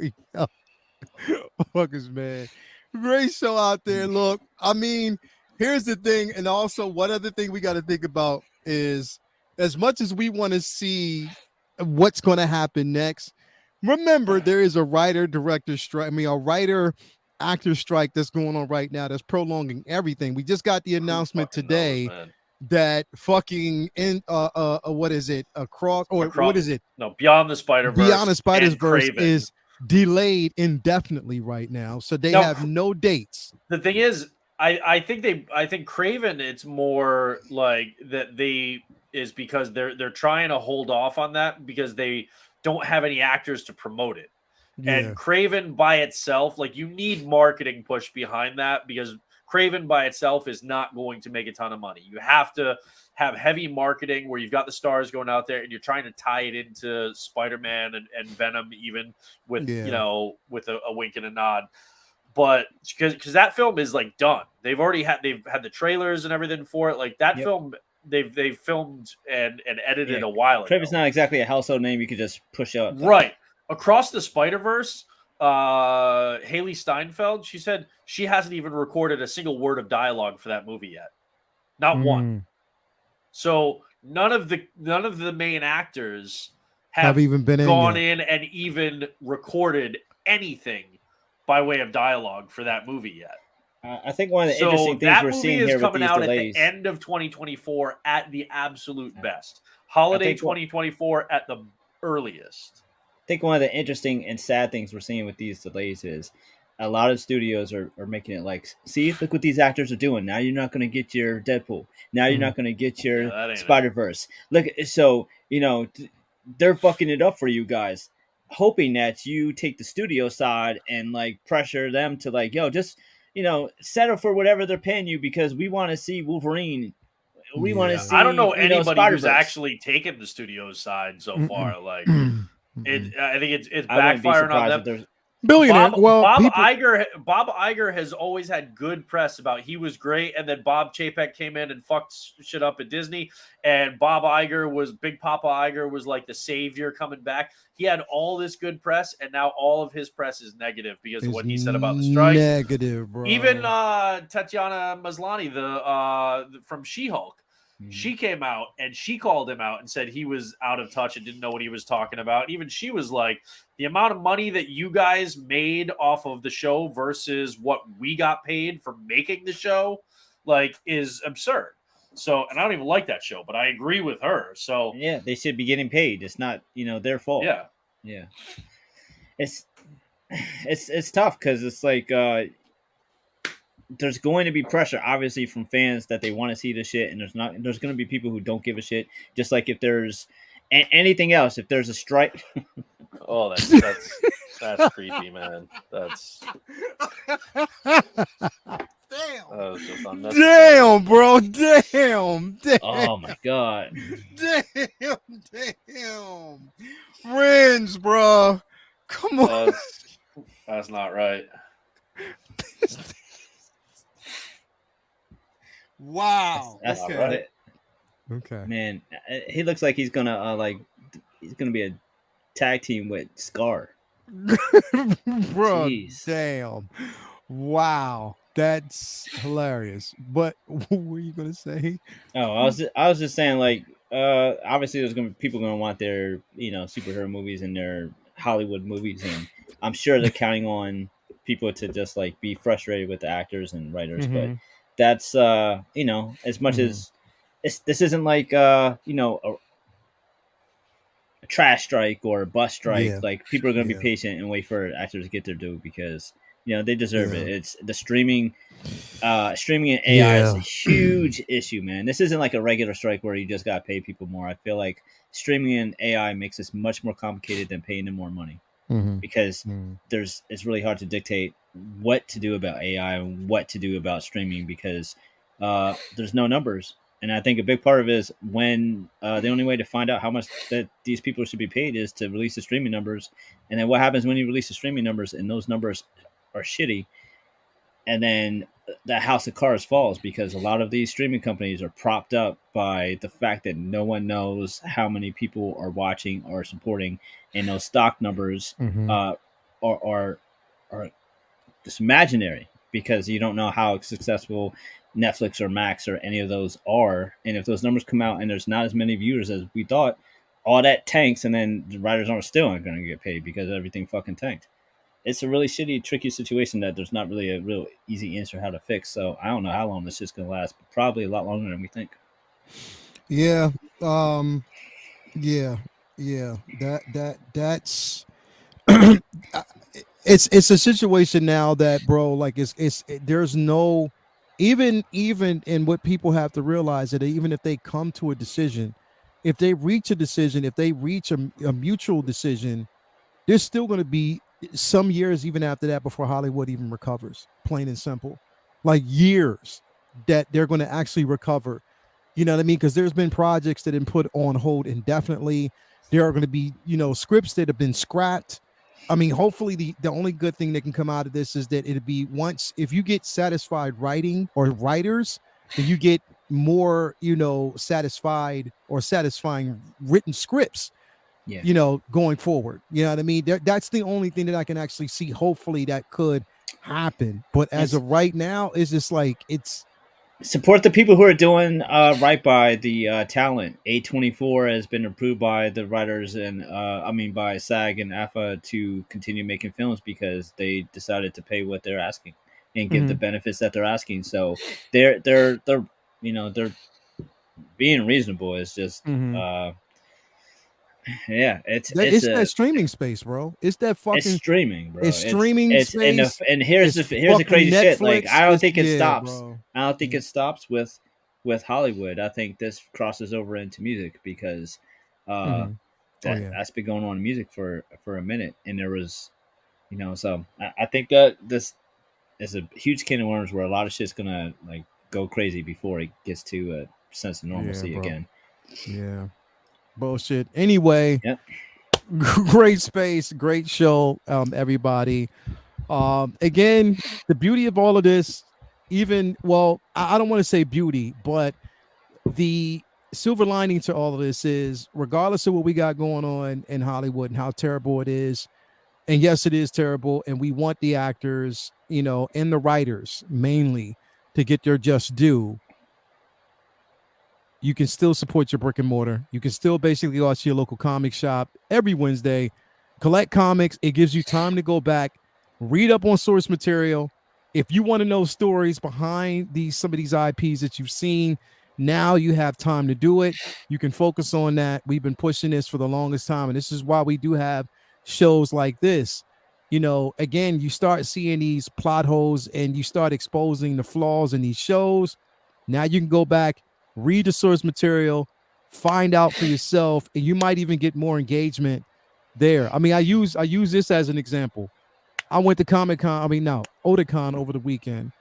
Yo. Fuckers, man. Great show out there. Look, I mean, here's the thing, and also one other thing we got to think about is as much as we want to see what's going to happen next, remember there is a writer-director strike. I mean, a writer-actor strike that's going on right now that's prolonging everything. We just got the announcement today that fucking what is it? What is it? No, Beyond the Spider-Verse. Beyond the Spider-Verse Kraven. is delayed indefinitely right now, so they have no dates. The thing is, I think Kraven, it's more like that is because they're trying to hold off on that because they don't have any actors to promote it. Yeah. And Kraven by itself, like you need marketing push behind that because Kraven by itself is not going to make a ton of money. You have to have heavy marketing where you've got the stars going out there and you're trying to tie it into Spider-Man and Venom, even with, with a wink and a nod. But because that film is like done, they've had the trailers and everything for it. Like that film, they've filmed and edited a while ago. Kraven's not exactly a household name you could just push up. Right. Across the Spider-Verse, Haley Steinfeld, she said she hasn't even recorded a single word of dialogue for that movie yet. Not one. So none of the main actors have even been gone in and even recorded anything by way of dialogue for that movie yet. I think one of the interesting things we're seeing here with these delays. That movie is coming out at the end of 2024 at the absolute best. Holiday 2024 at the earliest. I think one of the interesting and sad things we're seeing with these delays is a lot of studios are making it like, see, look what these actors are doing. Now you're not going to get your Deadpool. Now you're not going to get your Spider-Verse. Look, so, they're fucking it up for you guys, hoping that you take the studio side and like pressure them to like, yo, just, settle for whatever they're paying you because we want to see Wolverine. We want to see. I don't know anybody Spider-Verse. who's actually taken the studio side so far. Like, I think it's backfiring on them. Billionaire. Bob Iger has always had good press about he was great, and then Bob Chapek came in and fucked shit up at Disney. And Big Papa Iger was like the savior coming back. He had all this good press, and now all of his press is negative because of what he said about the strike. Negative, bro. Even Tatiana Maslany, from She-Hulk. She came out and she called him out and said he was out of touch and didn't know what he was talking about. Even she was like, the amount of money that you guys made off of the show versus what we got paid for making the show, like, is absurd. So, and I don't even like that show, but I agree with her. So yeah, they should be getting paid. It's not, their fault. Yeah. It's tough because it's like, there's going to be pressure, obviously, from fans that they want to see this shit, and there's going to be people who don't give a shit. Just like if there's anything else, if there's a strike. Oh, that's creepy, man. That's Damn. That was just unnecessary. Damn, bro. Damn. Oh my god. Damn. Friends, bro. Come on. That's not right. Wow. That's Okay. right. Okay. Man, he looks like he's gonna he's gonna be a tag team with Scar. Bro, Jeez. damn. Wow. That's hilarious. But what were you gonna say? Oh, I was just saying, like, obviously there's gonna be people gonna want their superhero movies and their Hollywood movies, and I'm sure they're counting on people to just like be frustrated with the actors and writers. But that's as much as this isn't like a trash strike or a bus strike. Yeah. Like, people are going to Yeah. be patient and wait for actors to get their due because they deserve it. It's the streaming and AI is a huge issue, man. This isn't like a regular strike where you just got to pay people more. I feel like streaming and AI makes this much more complicated than paying them more money because it's really hard to dictate what to do about AI and what to do about streaming because there's no numbers. And I think a big part of it is when the only way to find out how much that these people should be paid is to release the streaming numbers. And then what happens when you release the streaming numbers and those numbers are shitty? And then the house of cards falls because a lot of these streaming companies are propped up by the fact that no one knows how many people are watching or supporting, and those stock numbers are just imaginary because you don't know how successful Netflix or Max or any of those are. And if those numbers come out and there's not as many viewers as we thought, all that tanks, and then the writers aren't going to get paid because everything fucking tanked. It's a really shitty, tricky situation that there's not really a real easy answer how to fix. So I don't know how long this is going to last, but probably a lot longer than we think. Yeah. That's it's a situation now that, bro, like there's no even in what people have to realize that even if they come to a decision, if they reach a decision, if they reach a mutual decision, there's still going to be some years even after that before Hollywood even recovers, plain and simple. Like years that they're going to actually recover. You know what I mean? Because there's been projects that have been put on hold indefinitely. There are going to be, scripts that have been scrapped. I mean, hopefully the only good thing that can come out of this is that it'll be if you get satisfied writing or writers, then you get more, satisfied or satisfying written scripts. Yeah. Going forward. You know what I mean? That's the only thing that I can actually see. Hopefully that could happen. But as of right now, it's just like support the people who are doing right by the talent. A24 has been approved by the writers and by SAG and AFA to continue making films because they decided to pay what they're asking and give the benefits that they're asking. So they're being reasonable. It's just yeah, it's that streaming space, bro. It's that fucking it's streaming, bro. It's streaming space. And here's the crazy Netflix. shit. Like, I don't think it stops. Bro. I don't think it stops with Hollywood. I think this crosses over into music because that's been going on in music for a minute, and there was, so I think that this is a huge can of worms where a lot of shit's gonna like go crazy before it gets to a sense of normalcy again. Yeah. Bullshit. Anyway, yep. Great space, great show, everybody. Again, the beauty of all of this, I don't want to say beauty, but the silver lining to all of this is, regardless of what we got going on in Hollywood and how terrible it is, and yes, it is terrible, and we want the actors, and the writers mainly to get their just due. You can still support your brick and mortar. You can still basically go out to your local comic shop every Wednesday, collect comics. It gives you time to go back, read up on source material. If you want to know stories behind some of these IPs that you've seen, now you have time to do it. You can focus on that. We've been pushing this for the longest time, and this is why we do have shows like this. Again, you start seeing these plot holes and you start exposing the flaws in these shows. Now you can go back, read the source material, find out for yourself, and you might even get more engagement there. I mean, I use this as an example. I went to Otakon over the weekend,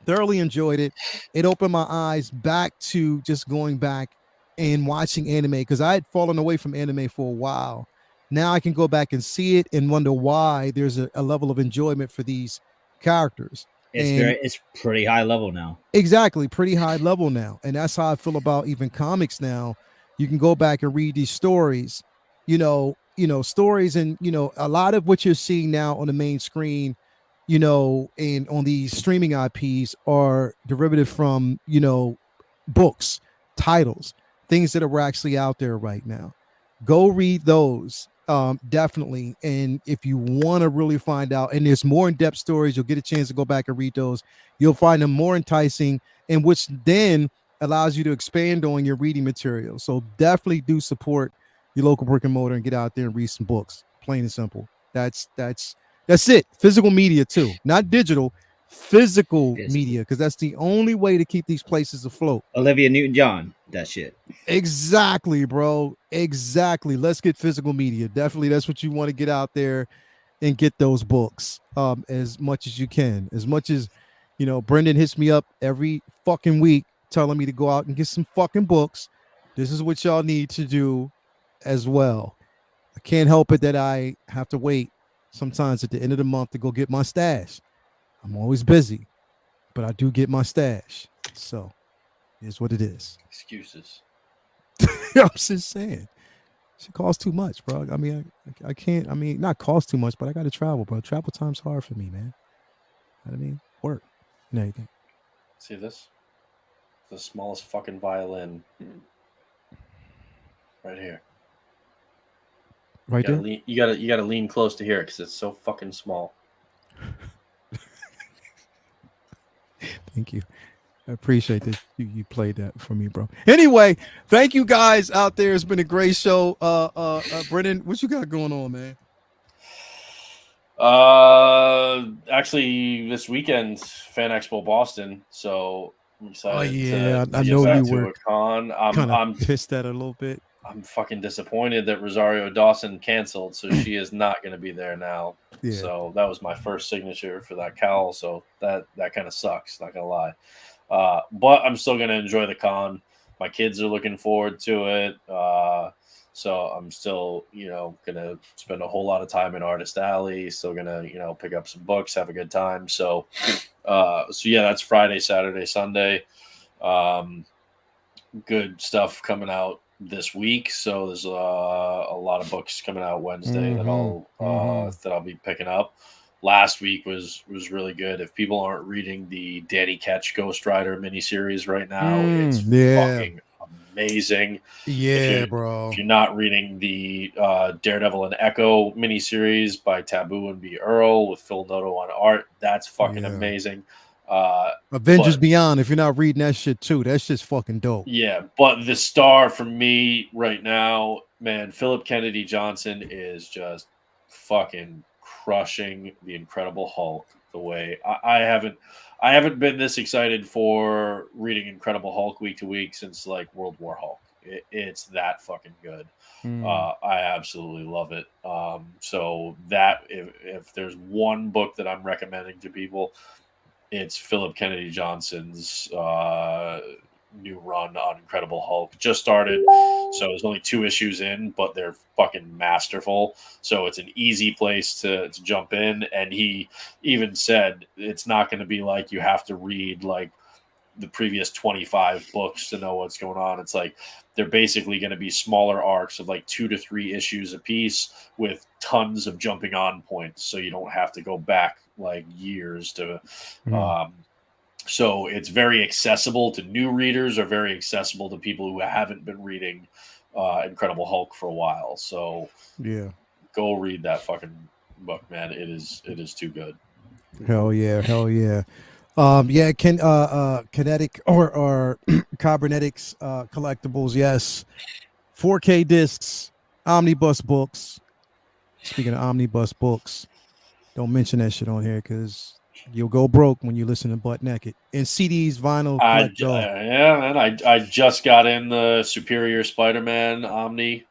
thoroughly enjoyed it. It opened my eyes back to just going back and watching anime, because I had fallen away from anime for a while. Now I can go back and see it and wonder why there's a level of enjoyment for these characters. And It's pretty high level now. exactly, pretty high level now. And that's how I feel about even comics now. You can go back and read these stories, stories, and a lot of what you're seeing now on the main screen, and on these streaming IPs are derivative from, books, titles, things that are actually out there right now. Go read those. Definitely. And if you want to really find out, and there's more in-depth stories, you'll get a chance to go back and read those. You'll find them more enticing, and which then allows you to expand on your reading material. So definitely do support your local brick and mortar and get out there and read some books. Plain and simple. That's it. Physical media too, not digital. Physical media, because that's the only way to keep these places afloat. Olivia Newton-John, that shit. Exactly, bro. Exactly. Let's get physical media. Definitely, that's what you want to get out there and get those books as much as you can. As much as, Brendan hits me up every fucking week telling me to go out and get some fucking books. This is what y'all need to do as well. I can't help it that I have to wait sometimes at the end of the month to go get my stash. I'm always busy, but I do get my stash. So here's what it is. Excuses. I'm just saying. It costs too much, bro. I mean, I can't. I mean, not cost too much, but I got to travel, bro. Travel time's hard for me, man. You know what I mean? Work and everything. See this? The smallest fucking violin. Right here. Right there? You gotta lean close to hear it because it's so fucking small. Thank you. I appreciate that you played that for me, bro. Anyway, thank you guys out there. It's been a great show. Brendan, what you got going on, man? Actually, this weekend, Fan Expo Boston. So I'm excited. Oh yeah, to I get know back you to were a con. kind I'm of pissed at it a little bit. I'm fucking disappointed that Rosario Dawson canceled, so she is not going to be there now. Yeah. So that was my first signature for that cowl. So that kind of sucks. Not gonna lie. But I'm still going to enjoy the con. My kids are looking forward to it. So I'm still, going to spend a whole lot of time in Artist Alley. Still going to, pick up some books, have a good time. So yeah, that's Friday, Saturday, Sunday. Good stuff coming out this week. So there's a lot of books coming out Wednesday that I'll be picking up. Last week was really good. If people aren't reading the Danny Ketch Ghost Rider miniseries right now, it's fucking amazing. Yeah, bro. If you're not reading the Daredevil and Echo miniseries by Taboo and B. Earl with Phil Noto on art, that's fucking amazing. Avengers Beyond, if you're not reading that shit too, that's just fucking dope. Yeah, but the star for me right now, man, Philip Kennedy Johnson is just fucking crushing the Incredible Hulk. The way I haven't been this excited for reading Incredible Hulk week to week since like World War Hulk. It's that fucking good. I absolutely love it. So that if there's one book that I'm recommending to people, it's Philip Kennedy Johnson's new run on Incredible Hulk. Just started, so there's only 2 issues in, but they're fucking masterful. So it's an easy place to jump in. And he even said it's not going to be like you have to read like the previous 25 books to know what's going on. It's like they're basically going to be smaller arcs of like 2 to 3 issues a piece with tons of jumping on points, so you don't have to go back like years to so it's very accessible to new readers or very accessible to people who haven't been reading Incredible Hulk for a while. So yeah, go read that fucking book, man. It is too good. Hell yeah. Kinetic or Cybernetics collectibles, yes. 4K discs, omnibus books. Speaking of omnibus books, don't mention that shit on here because you'll go broke when you listen to Butt Naked. And CDs, vinyl. I just got in the Superior Spider-Man Omni.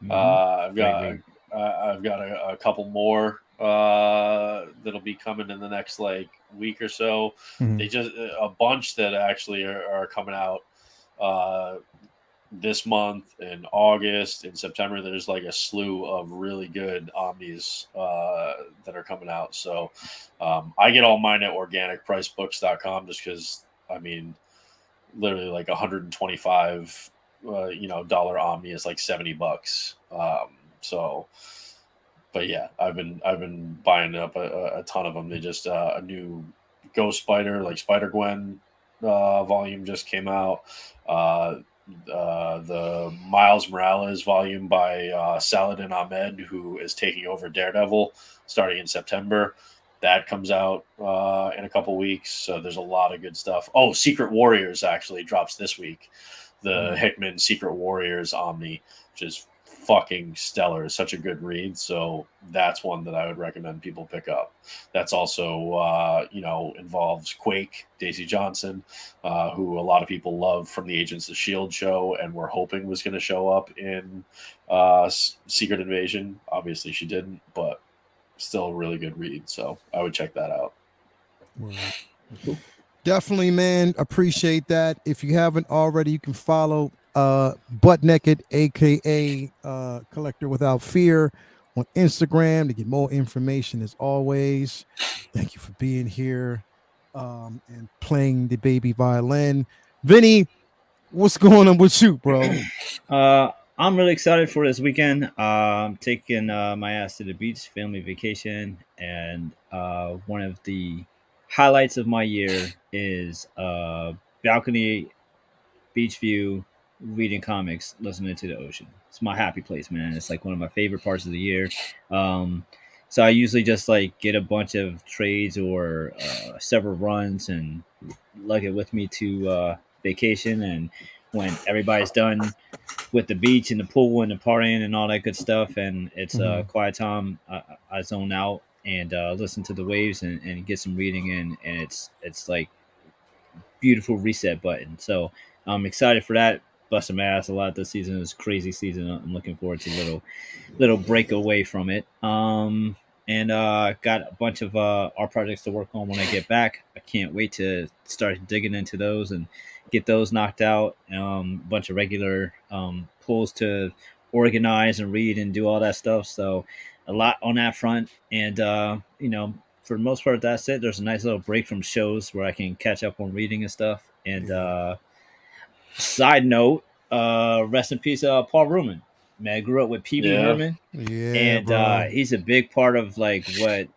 I've got a couple more that'll be coming in the next like week or so. They just a bunch that actually are coming out this month, in August, in September. There's like a slew of really good omnis that are coming out. So I get all mine at organicpricebooks.com just because, I mean, literally like 125 dollar omni is like $70. So but yeah, I've been buying up a ton of them. They just a new Ghost Spider, like Spider Gwen volume just came out. The Miles Morales volume by Saladin Ahmed, who is taking over Daredevil starting in September. That comes out in a couple weeks. So there's a lot of good stuff. Oh, Secret Warriors actually drops this week. The Hickman Secret Warriors Omni, which is fucking stellar. It's such a good read. So that's one that I would recommend people pick up. That's also, involves Quake, Daisy Johnson, who a lot of people love from the Agents of S.H.I.E.L.D. show and were hoping was going to show up in Secret Invasion. Obviously she didn't, but still a really good read. So I would check that out. Cool. Definitely, man. Appreciate that. If you haven't already, you can follow Butt Naked, aka Collector Without Fear, on Instagram to get more information. As always, thank you for being here and playing the baby violin. Vinny, what's going on with you, bro? I'm really excited for this weekend. I'm taking my ass to the beach, family vacation, and one of the highlights of my year is balcony, beach view, reading comics, listening to the ocean. It's my happy place, man. It's like one of my favorite parts of the year. So I usually just like get a bunch of trades or several runs and lug it with me to vacation. And when everybody's done with the beach and the pool and the partying and all that good stuff, and it's quiet time, I zone out and listen to the waves and get some reading in, and it's like beautiful reset button. So I'm excited for that. Busting my ass a lot this season. It's a crazy season. I'm looking forward to a little break away from it. And got a bunch of art projects to work on when I get back. I can't wait to start digging into those and get those knocked out. A bunch of regular pulls to organize and read and do all that stuff. So a lot on that front. And for the most part, that's it. There's a nice little break from shows where I can catch up on reading and stuff. And side note, rest in peace, Paul Ruman. Man, I grew up with Pee-wee Herman. Yeah, And bro. he's a big part of like what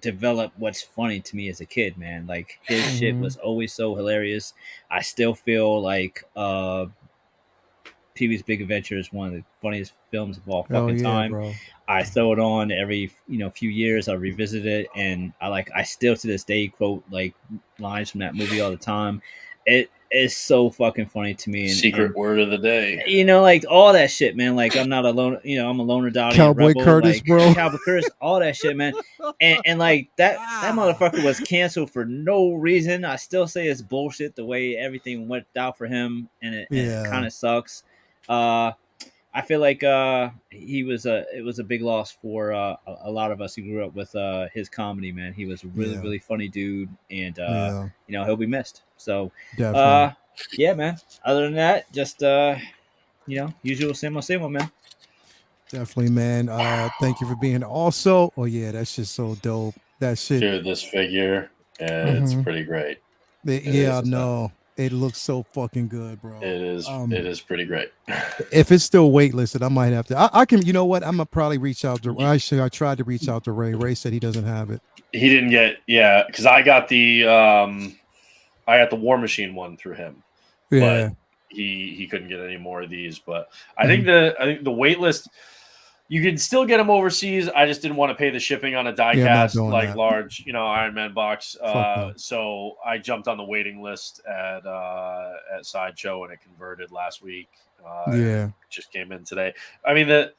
developed what's funny to me as a kid, man. Like his shit was always so hilarious. I still feel like Pee-wee's Big Adventure is one of the funniest films of all fucking time. Bro. I throw it on every few years. I revisit it, and I still to this day quote like lines from that movie all the time. It is so fucking funny to me. And word of the day. Like all that shit, man. Like I'm not alone. I'm a loner, Dottie, Cowboy rebel, Curtis, like, bro. Cowboy Curtis, all that shit, man. And like that motherfucker was canceled for no reason. I still say it's bullshit the way everything went out for him, and it kind of sucks. I feel like it was a big loss for a lot of us who grew up with his comedy, man. He was a really funny dude, and he'll be missed. So yeah, man. Other than that, just usual same old, man. Definitely, man. Thank you for being also. Oh yeah, that's just so dope. That shit. Dude, this figure, it's pretty great. It looks so fucking good, bro. It is. It is pretty great. If it's still waitlisted, I might have to. I can. You know what? I'm gonna probably reach out to. Actually, I tried to reach out to Ray. Ray said he doesn't have it. He didn't get. Yeah, because I got the. I got the War Machine one through him. Yeah. But he couldn't get any more of these. But I think the waitlist. You can still get them overseas. I just didn't want to pay the shipping on a die-cast large, Iron Man box. So I jumped on the waiting list at Sideshow, and it converted last week. It just came in today. I mean the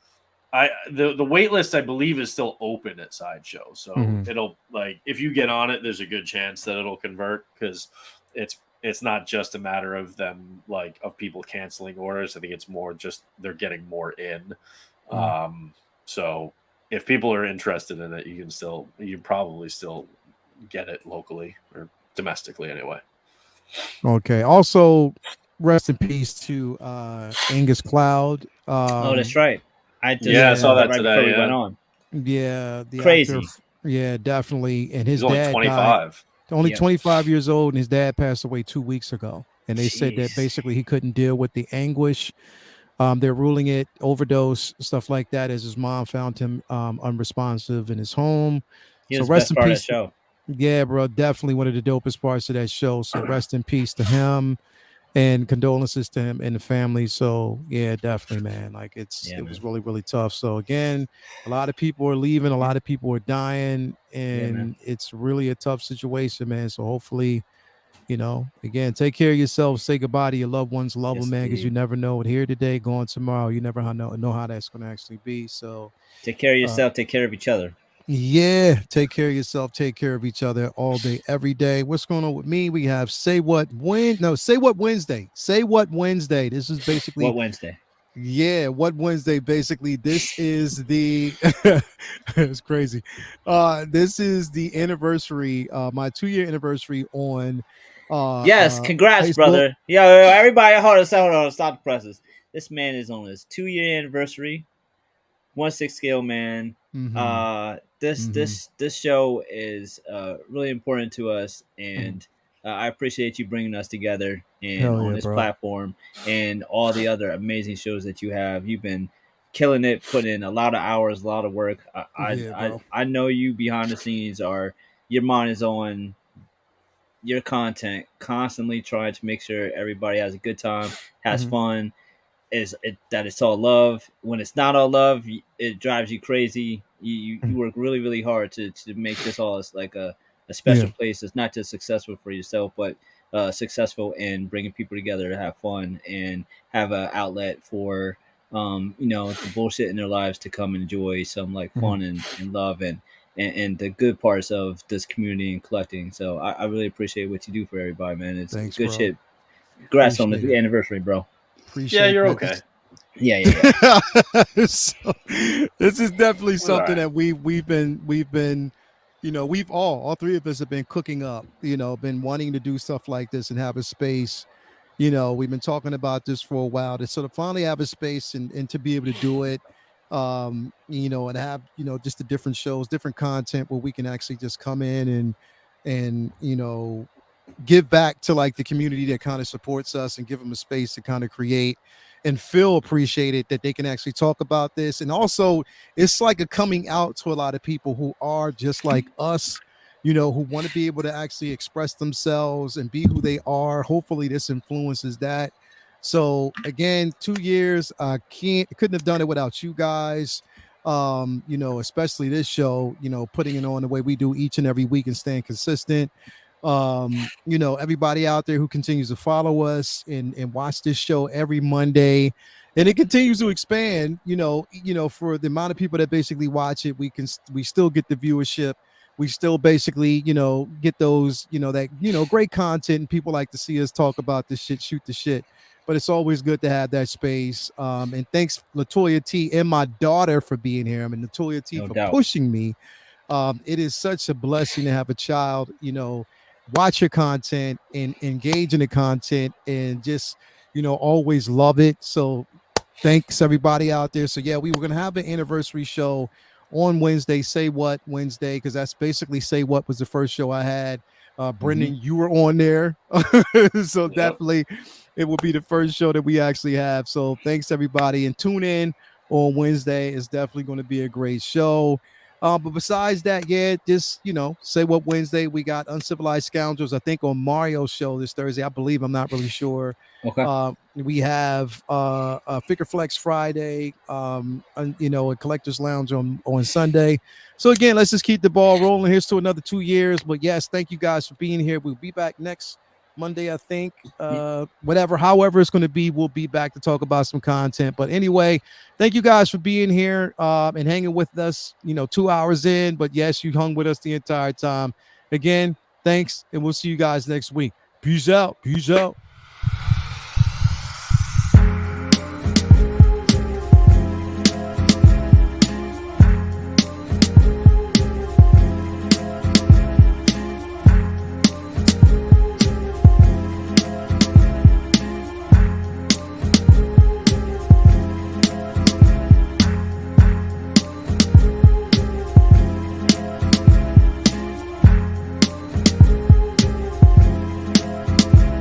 wait list I believe is still open at Sideshow, so it'll if you get on it, there's a good chance that it'll convert because it's not just a matter of them of people canceling orders. I think it's more just they're getting more in. So if people are interested in it, you probably still get it locally or domestically anyway. Okay. Also, rest in peace to Angus Cloud. Oh, that's right. I just Yeah, I saw saw that Yeah, that right before today. we went Yeah, on. yeah, the actor. Crazy. Yeah, definitely. And he's his only dad died 25. only Yep. 25 years old, and his dad passed away 2 weeks ago. And they said that Jeez. basically he couldn't deal with the anguish. They're ruling it overdose, stuff like that, as his mom found him unresponsive in his home. He So was the rest best in part of that peace. show. Yeah, bro, definitely one of the dopest parts of that show. So rest in peace to him, and condolences to him and the family. So yeah, definitely, man. Like it Yeah, was man. really, really tough. So again, a lot of people are leaving, a lot of people are dying, Yeah, man. and it's really a tough situation, man. So hopefully, again, take care of yourself, say goodbye to your loved ones, love Yes, them, man, because you indeed. never know it here today, gone tomorrow. You never know how that's going to actually be. So Take care of uh, yourself. Take care of each other. yeah, take care of yourself, take care of each other all day, every day. What's going on with me? We have Say What Wednesday. Say What Wednesday. This is basically What Wednesday? yeah, What Wednesday. Basically, this is the it's crazy. This is the anniversary, my 2-year anniversary on Yes, congrats, Facebook. brother. Yo, everybody, hold on, stop the presses. This man is on his 2-year anniversary. 1/6 scale, man. Mm-hmm, This show is really important to us, mm-hmm. and I appreciate you bringing us together and Hell on yeah, this bro. platform and all the other amazing shows that you have. You've been killing it, putting in a lot of hours, a lot of work. Yeah, I bro. I know you behind the scenes are your mind is on your content, constantly trying to make sure everybody has a good time, has Mm-hmm, fun, that it's all love. When it's not all love, it drives you crazy. You mm-hmm. work really really hard to make this all as like a Yeah. special place. It's not just successful for yourself, but successful in bringing people together to have fun and have an outlet for the bullshit in their lives to come enjoy some like Mm-hmm. fun and love and the good parts of this community and collecting. So I really appreciate what you do for everybody, man. It's Thanks, good bro. shit. Congrats on Appreciate the it. anniversary, bro. Yeah, Appreciate you're that. okay. Yeah. So, this is definitely It's all something right. that we've been we've all three of us have been cooking up, been wanting to do stuff like this and have a space. We've been talking about this for a while to sort of finally have a space and to be able to do it, and have, just the different shows, different content where we can actually just come in and give back to like the community that kind of supports us and give them a space to kind of create and feel appreciated, that they can actually talk about this. And also it's like a coming out to a lot of people who are just like us, who want to be able to actually express themselves and be who they are. Hopefully this influences that. So again, 2 years, couldn't have done it without you guys. Especially this show, putting it on the way we do each and every week and staying consistent. Everybody out there who continues to follow us and watch this show every Monday, and it continues to expand, for the amount of people that basically watch it, we still get the viewership. We still basically, get those, great content, and people like to see us talk about this shit, shoot the shit. But it's always good to have that space. And thanks Latoya T and my daughter for being here. I mean, Latoya T No for doubt. pushing me. It is such a blessing to have a child, watch your content and engage in the content and just, always love it. So thanks everybody out there. So yeah, we were going to have an anniversary show on Wednesday, Say What Wednesday, because that's basically Say What was the first show I had. Brendan, you were on there. So Yep. definitely it will be the first show that we actually have. So thanks everybody, and tune in on Wednesday. It's definitely going to be a great show. But besides that, yeah, just, Say What Wednesday. We got Uncivilized Scoundrels, I think, on Mario's show this Thursday. I believe, I'm not really sure. Okay. We have Figure Flex Friday, a Collector's Lounge on Sunday. So again, let's just keep the ball rolling. Here's to another 2 years. But yes, thank you guys for being here. We'll be back next Monday, I think. However it's going to be, we'll be back to talk about some content. But anyway, thank you guys for being here and hanging with us, 2 hours in. But yes, you hung with us the entire time. Again, thanks, and we'll see you guys next week. Peace out. Peace out.